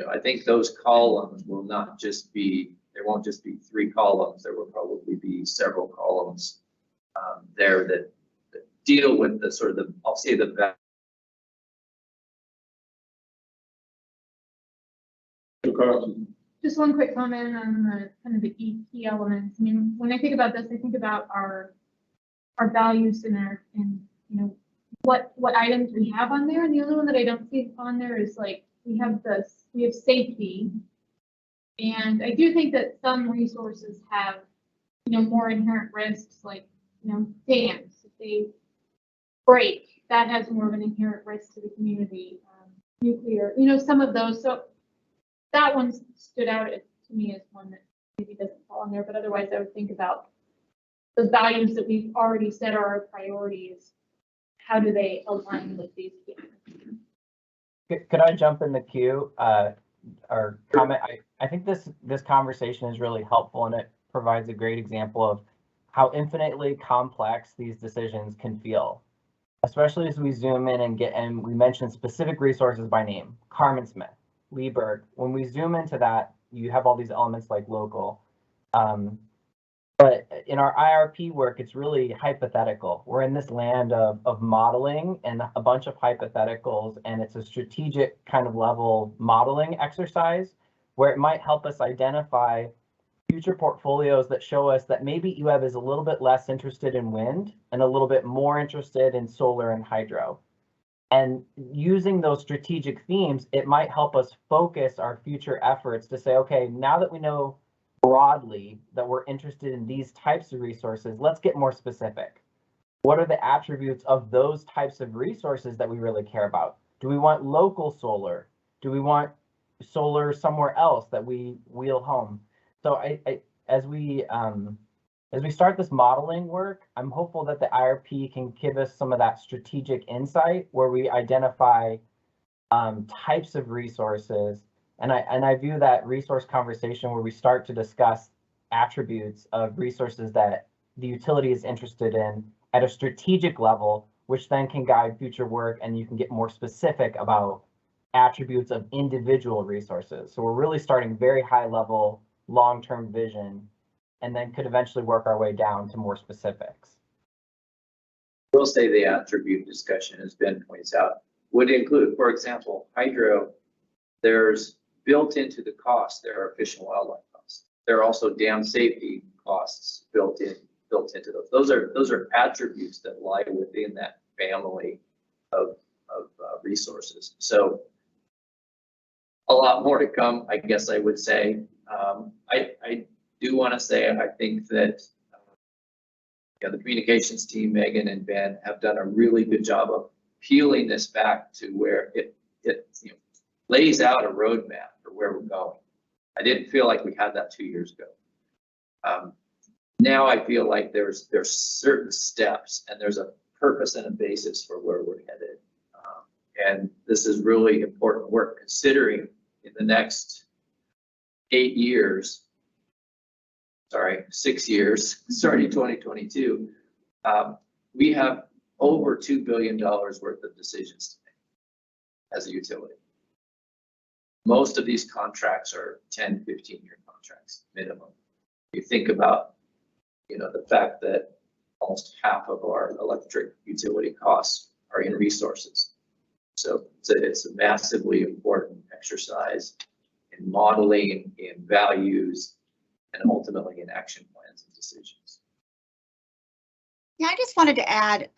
F: I think those columns will not just be, there won't just be 3 columns. There will probably be several columns there that deal with the sort of the, I'll say the
J: Just one quick comment on the kind of the key elements. I mean, when I think about this, I think about our values and what items we have on there. And the only one that I don't see on there is like we have safety. And I do think that some resources have more inherent risks, like dams. If they break, that has more of an inherent risk to the community. Nuclear, some of those. So that one stood out to me as one that maybe doesn't fall in there, but otherwise I would think about the values that we've already said are our priorities. How do they align with these?
O: Could I jump in the queue or comment? I think this conversation is really helpful, and it provides a great example of how infinitely complex these decisions can feel, especially as we zoom in and we mention specific resources by name, Carmen Smith, Lieberg. When we zoom into that, you have all these elements like local. But in our IRP work, it's really hypothetical. We're in this land of modeling and a bunch of hypotheticals, and it's a strategic kind of level modeling exercise where it might help us identify future portfolios that show us that maybe EWEB is a little bit less interested in wind and a little bit more interested in solar and hydro. And using those strategic themes, it might help us focus our future efforts to say, okay, now that we know broadly that we're interested in these types of resources, let's get more specific. What are the attributes of those types of resources that we really care about? Do we want local solar? Do we want solar somewhere else that we wheel home? So as we start this modeling work, I'm hopeful that the IRP can give us some of that strategic insight where we identify types of resources. And I view that resource conversation where we start to discuss attributes of resources that the utility is interested in at a strategic level, which then can guide future work, and you can get more specific about attributes of individual resources. So we're really starting very high level, long-term vision, and then could eventually work our way down to more specifics.
F: We'll say the attribute discussion, as Ben points out, would include, for example, hydro. There's built into the cost, there are fish and wildlife costs. There are also dam safety costs built into those. Those are attributes that lie within that family of resources. So a lot more to come, I guess I would say. I do want to say, I think that the communications team, Megan and Ben, have done a really good job of peeling this back to where it lays out a roadmap for where we're going. I didn't feel like we had that 2 years ago. Now I feel like there's certain steps and there's a purpose and a basis for where we're headed. And this is really important work, considering in the next 6 years, starting 2022, we have over $2 billion worth of decisions to make as a utility. Most of these contracts are 10, 15-year contracts minimum. You think about, the fact that almost half of our electric utility costs are in resources. So it's a massively important exercise in modeling, in values, and ultimately in action plans and decisions.
N: Yeah, I just wanted to add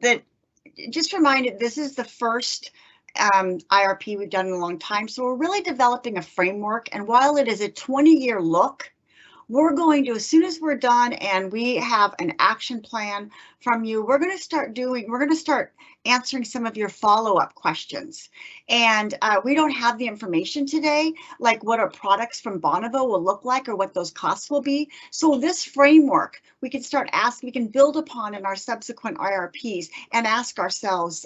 N: that, just reminded, this is the first IRP we've done in a long time. So we're really developing a framework. And while it is a 20-year look, we're going to, as soon as we're done and we have an action plan from you, we're going to start answering some of your follow-up questions. And we don't have the information today, like what our products from Bonneville will look like or what those costs will be. So this framework, we can start asking, we can build upon in our subsequent IRPs and ask ourselves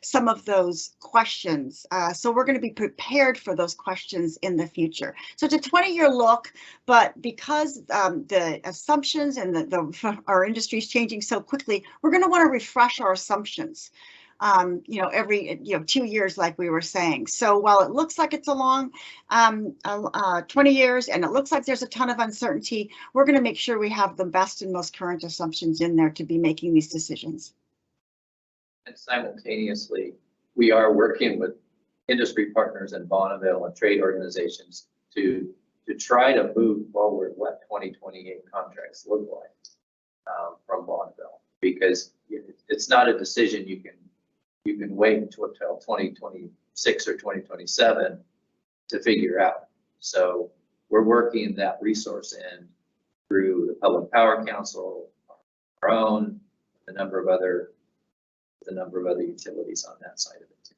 N: some of those questions. So we're going to be prepared for those questions in the future. So it's a 20-year look, but because the assumptions and our industry is changing so quickly, we're going to want to refresh our assumptions, every 2 years, like we were saying. So while it looks like it's a long 20 years and it looks like there's a ton of uncertainty, we're going to make sure we have the best and most current assumptions in there to be making these decisions.
F: And simultaneously, we are working with industry partners in Bonneville and trade organizations to try to move forward what 2028 contracts look like from Bonneville, because it's not a decision you can wait until 2026 or 2027 to figure out. So we're working that resource in through the Public Power Council, our own, a number of other utilities on that side of it too.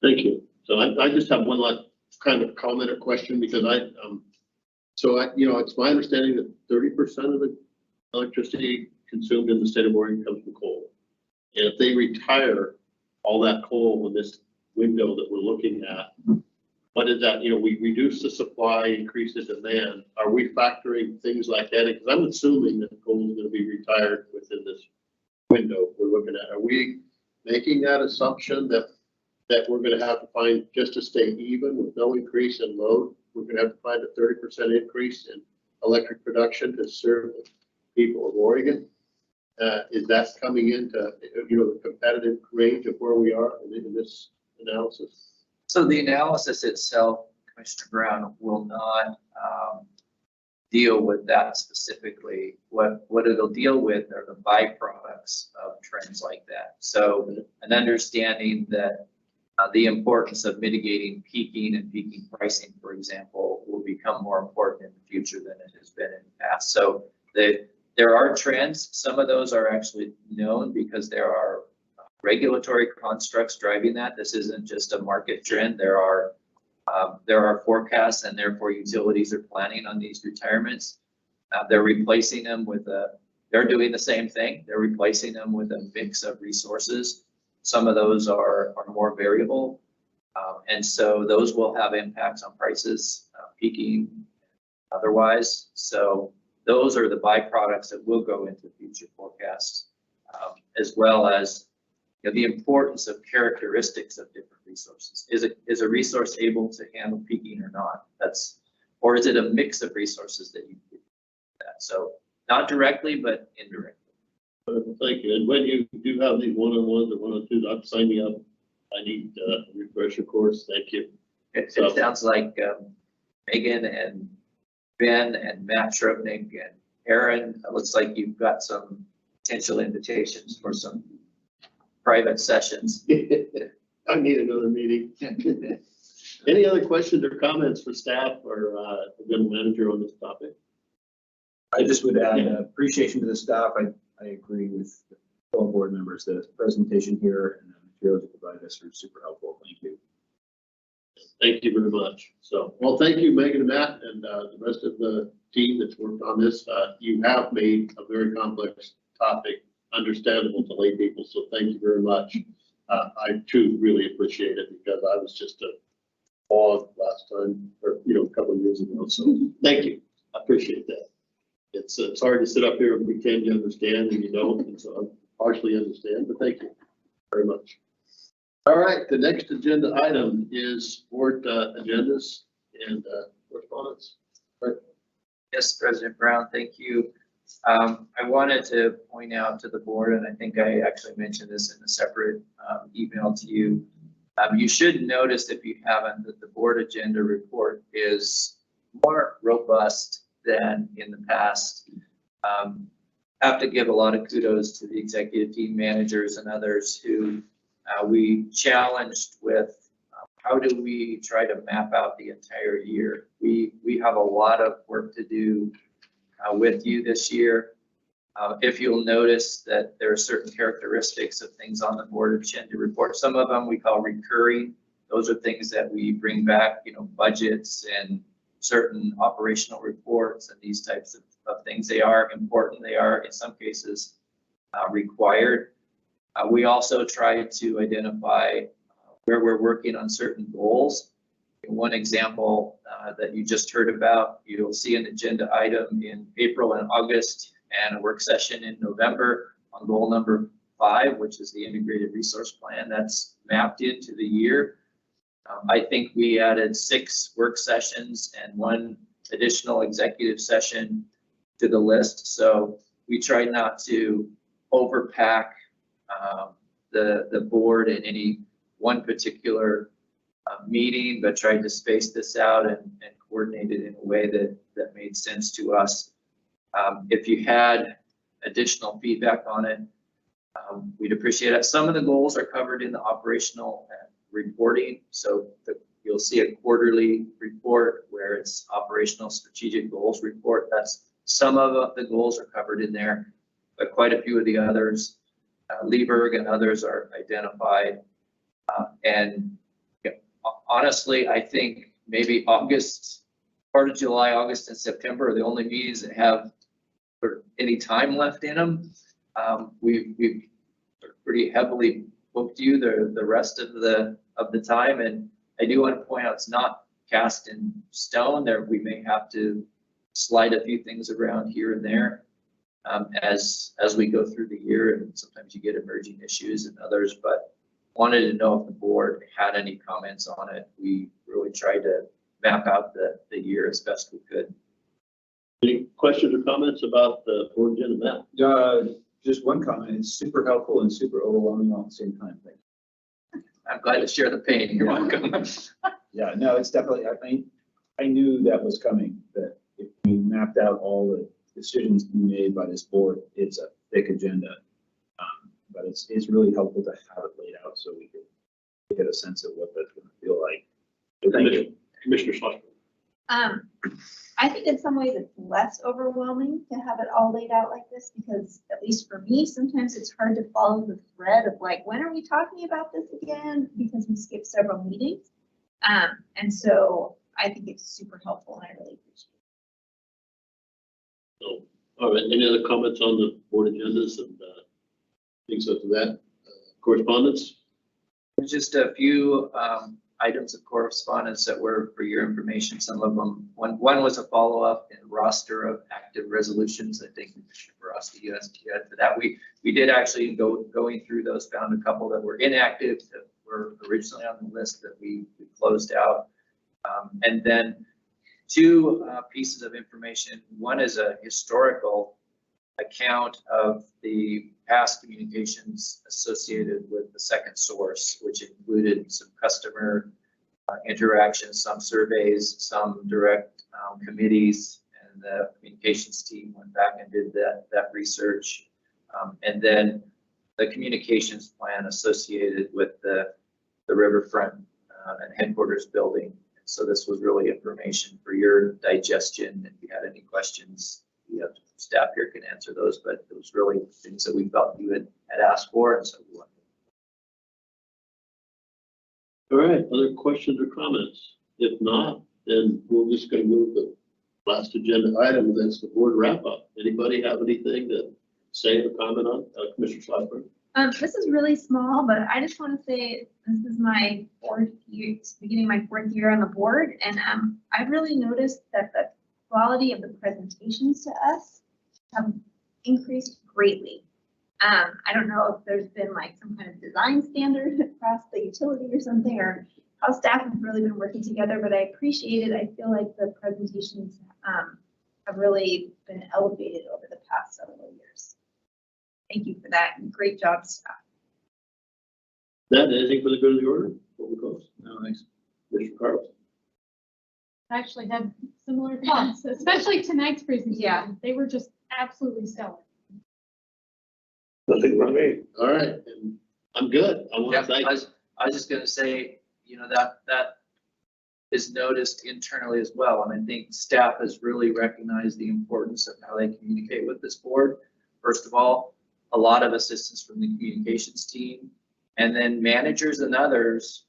M: Thank you. So I just have one last kind of comment or question, because it's my understanding that 30% of the electricity consumed in the state of Oregon comes from coal. And if they retire all that coal in this window that we're looking at, what is that? We reduce the supply, increase the demand. Are we factoring things like that? Because I'm assuming that coal is going to be retired within this window we're looking at. Are we making that assumption that we're going to have to find, just to stay even with no increase in load, we're going to have to find a 30% increase in electric production to serve the people of Oregon? Is that coming into the competitive range of where we are in this analysis?
F: So the analysis itself, Commissioner Brown, will not deal with that specifically. What it'll deal with are the byproducts of trends like that. So an understanding that the importance of mitigating peaking and peaking pricing, for example, will become more important in the future than it has been in the past. So there are trends. Some of those are actually known because there are regulatory constructs driving that. This isn't just a market trend. There are forecasts, and therefore utilities are planning on these retirements. They're replacing them with they're doing the same thing. They're replacing them with a mix of resources. Some of those are more variable. And so those will have impacts on prices, peaking, otherwise. So those are the byproducts that will go into future forecasts, as well as the importance of characteristics of different resources. Is a resource able to handle peaking or not? Or is it a mix of resources that you do that? So not directly, but indirectly.
M: Thank you. And when you do have these one-on-ones or one-on-twos, I'll sign me up. I need a refresher course. Thank you.
F: It sounds like Megan and Ben and Matt Shrubnik and Aaron, it looks like you've got some potential invitations for some private sessions.
M: I need another meeting. Any other questions or comments for staff or the general manager on this topic?
E: I just would add appreciation to the staff. I agree with all board members. The presentation here and the materials you provide us are super helpful. Thank you.
M: Thank you very much. So, well, thank you, Megan and Matt, and the rest of the team that's worked on this. You have made a very complex topic understandable to lay people, so thank you very much. I too really appreciate it, because I was just a hog last time, or a couple of years ago. So thank you. I appreciate that. It's hard to sit up here and pretend you understand and you don't, and so I partially understand, but thank you very much. All right, the next agenda item is board agendas and correspondence. Right.
F: Yes, President Brown, thank you.
B: I wanted to point out to the board, and I think I actually mentioned this in a separate email to you. You should notice, if you haven't, that the board agenda report is more robust than in the past. Have to give a lot of kudos to the executive team managers and others who we challenged with how do we try to map out the entire year. We have a lot of work to do with you this year. If you'll notice that there are certain characteristics of things on the board agenda report. Some of them we call recurring. Those are things that we bring back, budgets and certain operational reports and these types of things. They are important. They are, in some cases, required. We also try to identify where we're working on certain goals. One example that you just heard about, you'll see an agenda item in April and August and a work session in November on goal number 5, which is the integrated resource plan that's mapped into the year. I think we added 6 work sessions and 1 additional executive session to the list. So we tried not to overpack the board in any one particular meeting, but tried to space this out and coordinate it in a way that made sense to us. If you had additional feedback on it, we'd appreciate it. Some of the goals are covered in the operational reporting. So you'll see a quarterly report where it's operational strategic goals report. That's some of the goals are covered in there, but quite a few of the others, Lieberg and others are identified. And honestly, I think maybe August, part of July, August, and September are the only meetings that have any time left in them. We've pretty heavily booked you the rest of the time, and I do want to point out it's not cast in stone. There we may have to slide a few things around here and there as we go through the year, and sometimes you get emerging issues and others, but wanted to know if the board had any comments on it. We really tried to map out the year as best we could.
M: Any questions or comments about the board agenda map?
E: Just one comment. It's super helpful and super overwhelming all at the same time. Thank you.
B: I'm glad to share the pain. You're welcome.
E: Yeah, no, it's definitely, I knew that was coming, that if we mapped out all the decisions to be made by this board, it's a thick agenda. But it's really helpful to have it laid out so we can get a sense of what that's going to feel like. So thank you.
M: Commissioner Schlossberg.
D: I think in some ways it's less overwhelming to have it all laid out like this, because at least for me, sometimes it's hard to follow the thread of like, when are we talking about this again? Because we skipped several meetings. And so I think it's super helpful and I really appreciate it.
M: So, all right, any other comments on the board agendas and things like that? Correspondence?
B: Just a few items of correspondence that were for your information. Some of them, one was a follow-up in roster of active resolutions. I think for us, the USDA for that. We did actually going through those, found a couple that were inactive that were originally on the list that we closed out. And then 2 pieces of information. One is a historical account of the past communications associated with the second source, which included some customer interactions, some surveys, some direct committees, and the communications team went back and did that research. And then the communications plan associated with the riverfront and headquarters building. So this was really information for your digestion. If you had any questions, we have staff here can answer those, but it was really things that we felt you had asked for, and so we wanted.
M: All right, other questions or comments? If not, then we're just going to move the last agenda item, and that's the board wrap up. Anybody have anything to say or comment on? Commissioner Schlossberg?
D: This is really small, but I just want to say this is my 4th year, beginning my 4th year on the board, and I've really noticed that the quality of the presentations to us have increased greatly. I don't know if there's been like some kind of design standard across the utility or something, or how staff have really been working together, but I appreciate it. I feel like the presentations have really been elevated over the past several years. Thank you for that and great job, staff.
M: That, anything for the good of the order? What we close?
A: No, thanks.
M: Mr. Carlos?
J: I actually had similar thoughts, especially tonight's presentation.
D: Yeah.
J: They were just absolutely stellar.
C: Nothing from me.
A: All right, and I'm good. I want
B: Yeah,
A: to thank.
B: I was just gonna say, you know, that is noticed internally as well. And I think staff has really recognized the importance of how they communicate with this board. First of all, a lot of assistance from the communications team, and then managers and others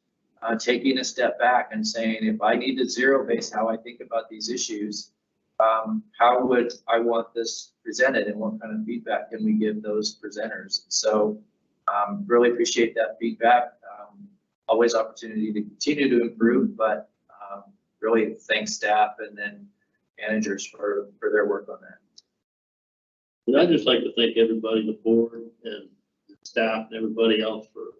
B: taking a step back and saying, if I need to zero base how I think about these issues, how would I want this presented and what kind of feedback can we give those presenters? So really appreciate that feedback. Always opportunity to continue to improve, but really thank staff and then managers for their work on that.
M: And I'd just like to thank everybody, the board and the staff and everybody else for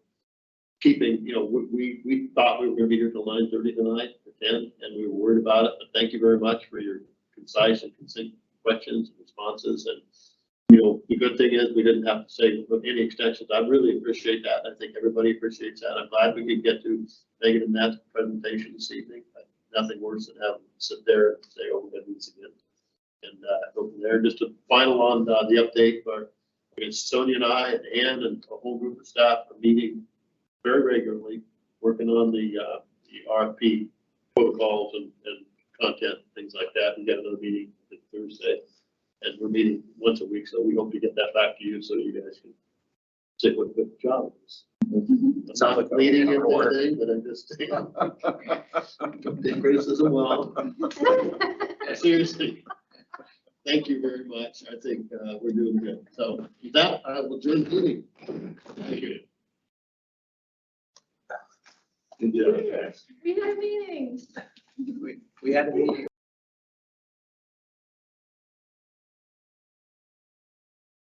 M: keeping, you know, we thought we were gonna be here till 9:30 tonight or 10, and we were worried about it, but thank you very much for your concise and concise questions and responses. And, you know, the good thing is we didn't have to say any extensions. I really appreciate that. I think everybody appreciates that. I'm glad we could get to Megan and Matt's presentation this evening. Nothing worse than having them sit there and say, oh, we're gonna do this again. And go from there. Just a final on the update, but Sonia and I and Ann and a whole group of staff are meeting very regularly, working on the RFP protocols and content, things like that. We got another meeting Thursday, and we're meeting once a week, so we hope to get that back to you so you guys can say what good job it is. It's not like leading into anything, but I'm just take criticism well. Seriously. Thank you very much. I think we're doing good. So with that, I will join the meeting. Thank you.
B: Good job.
J: We had a meeting.
B: We had a meeting.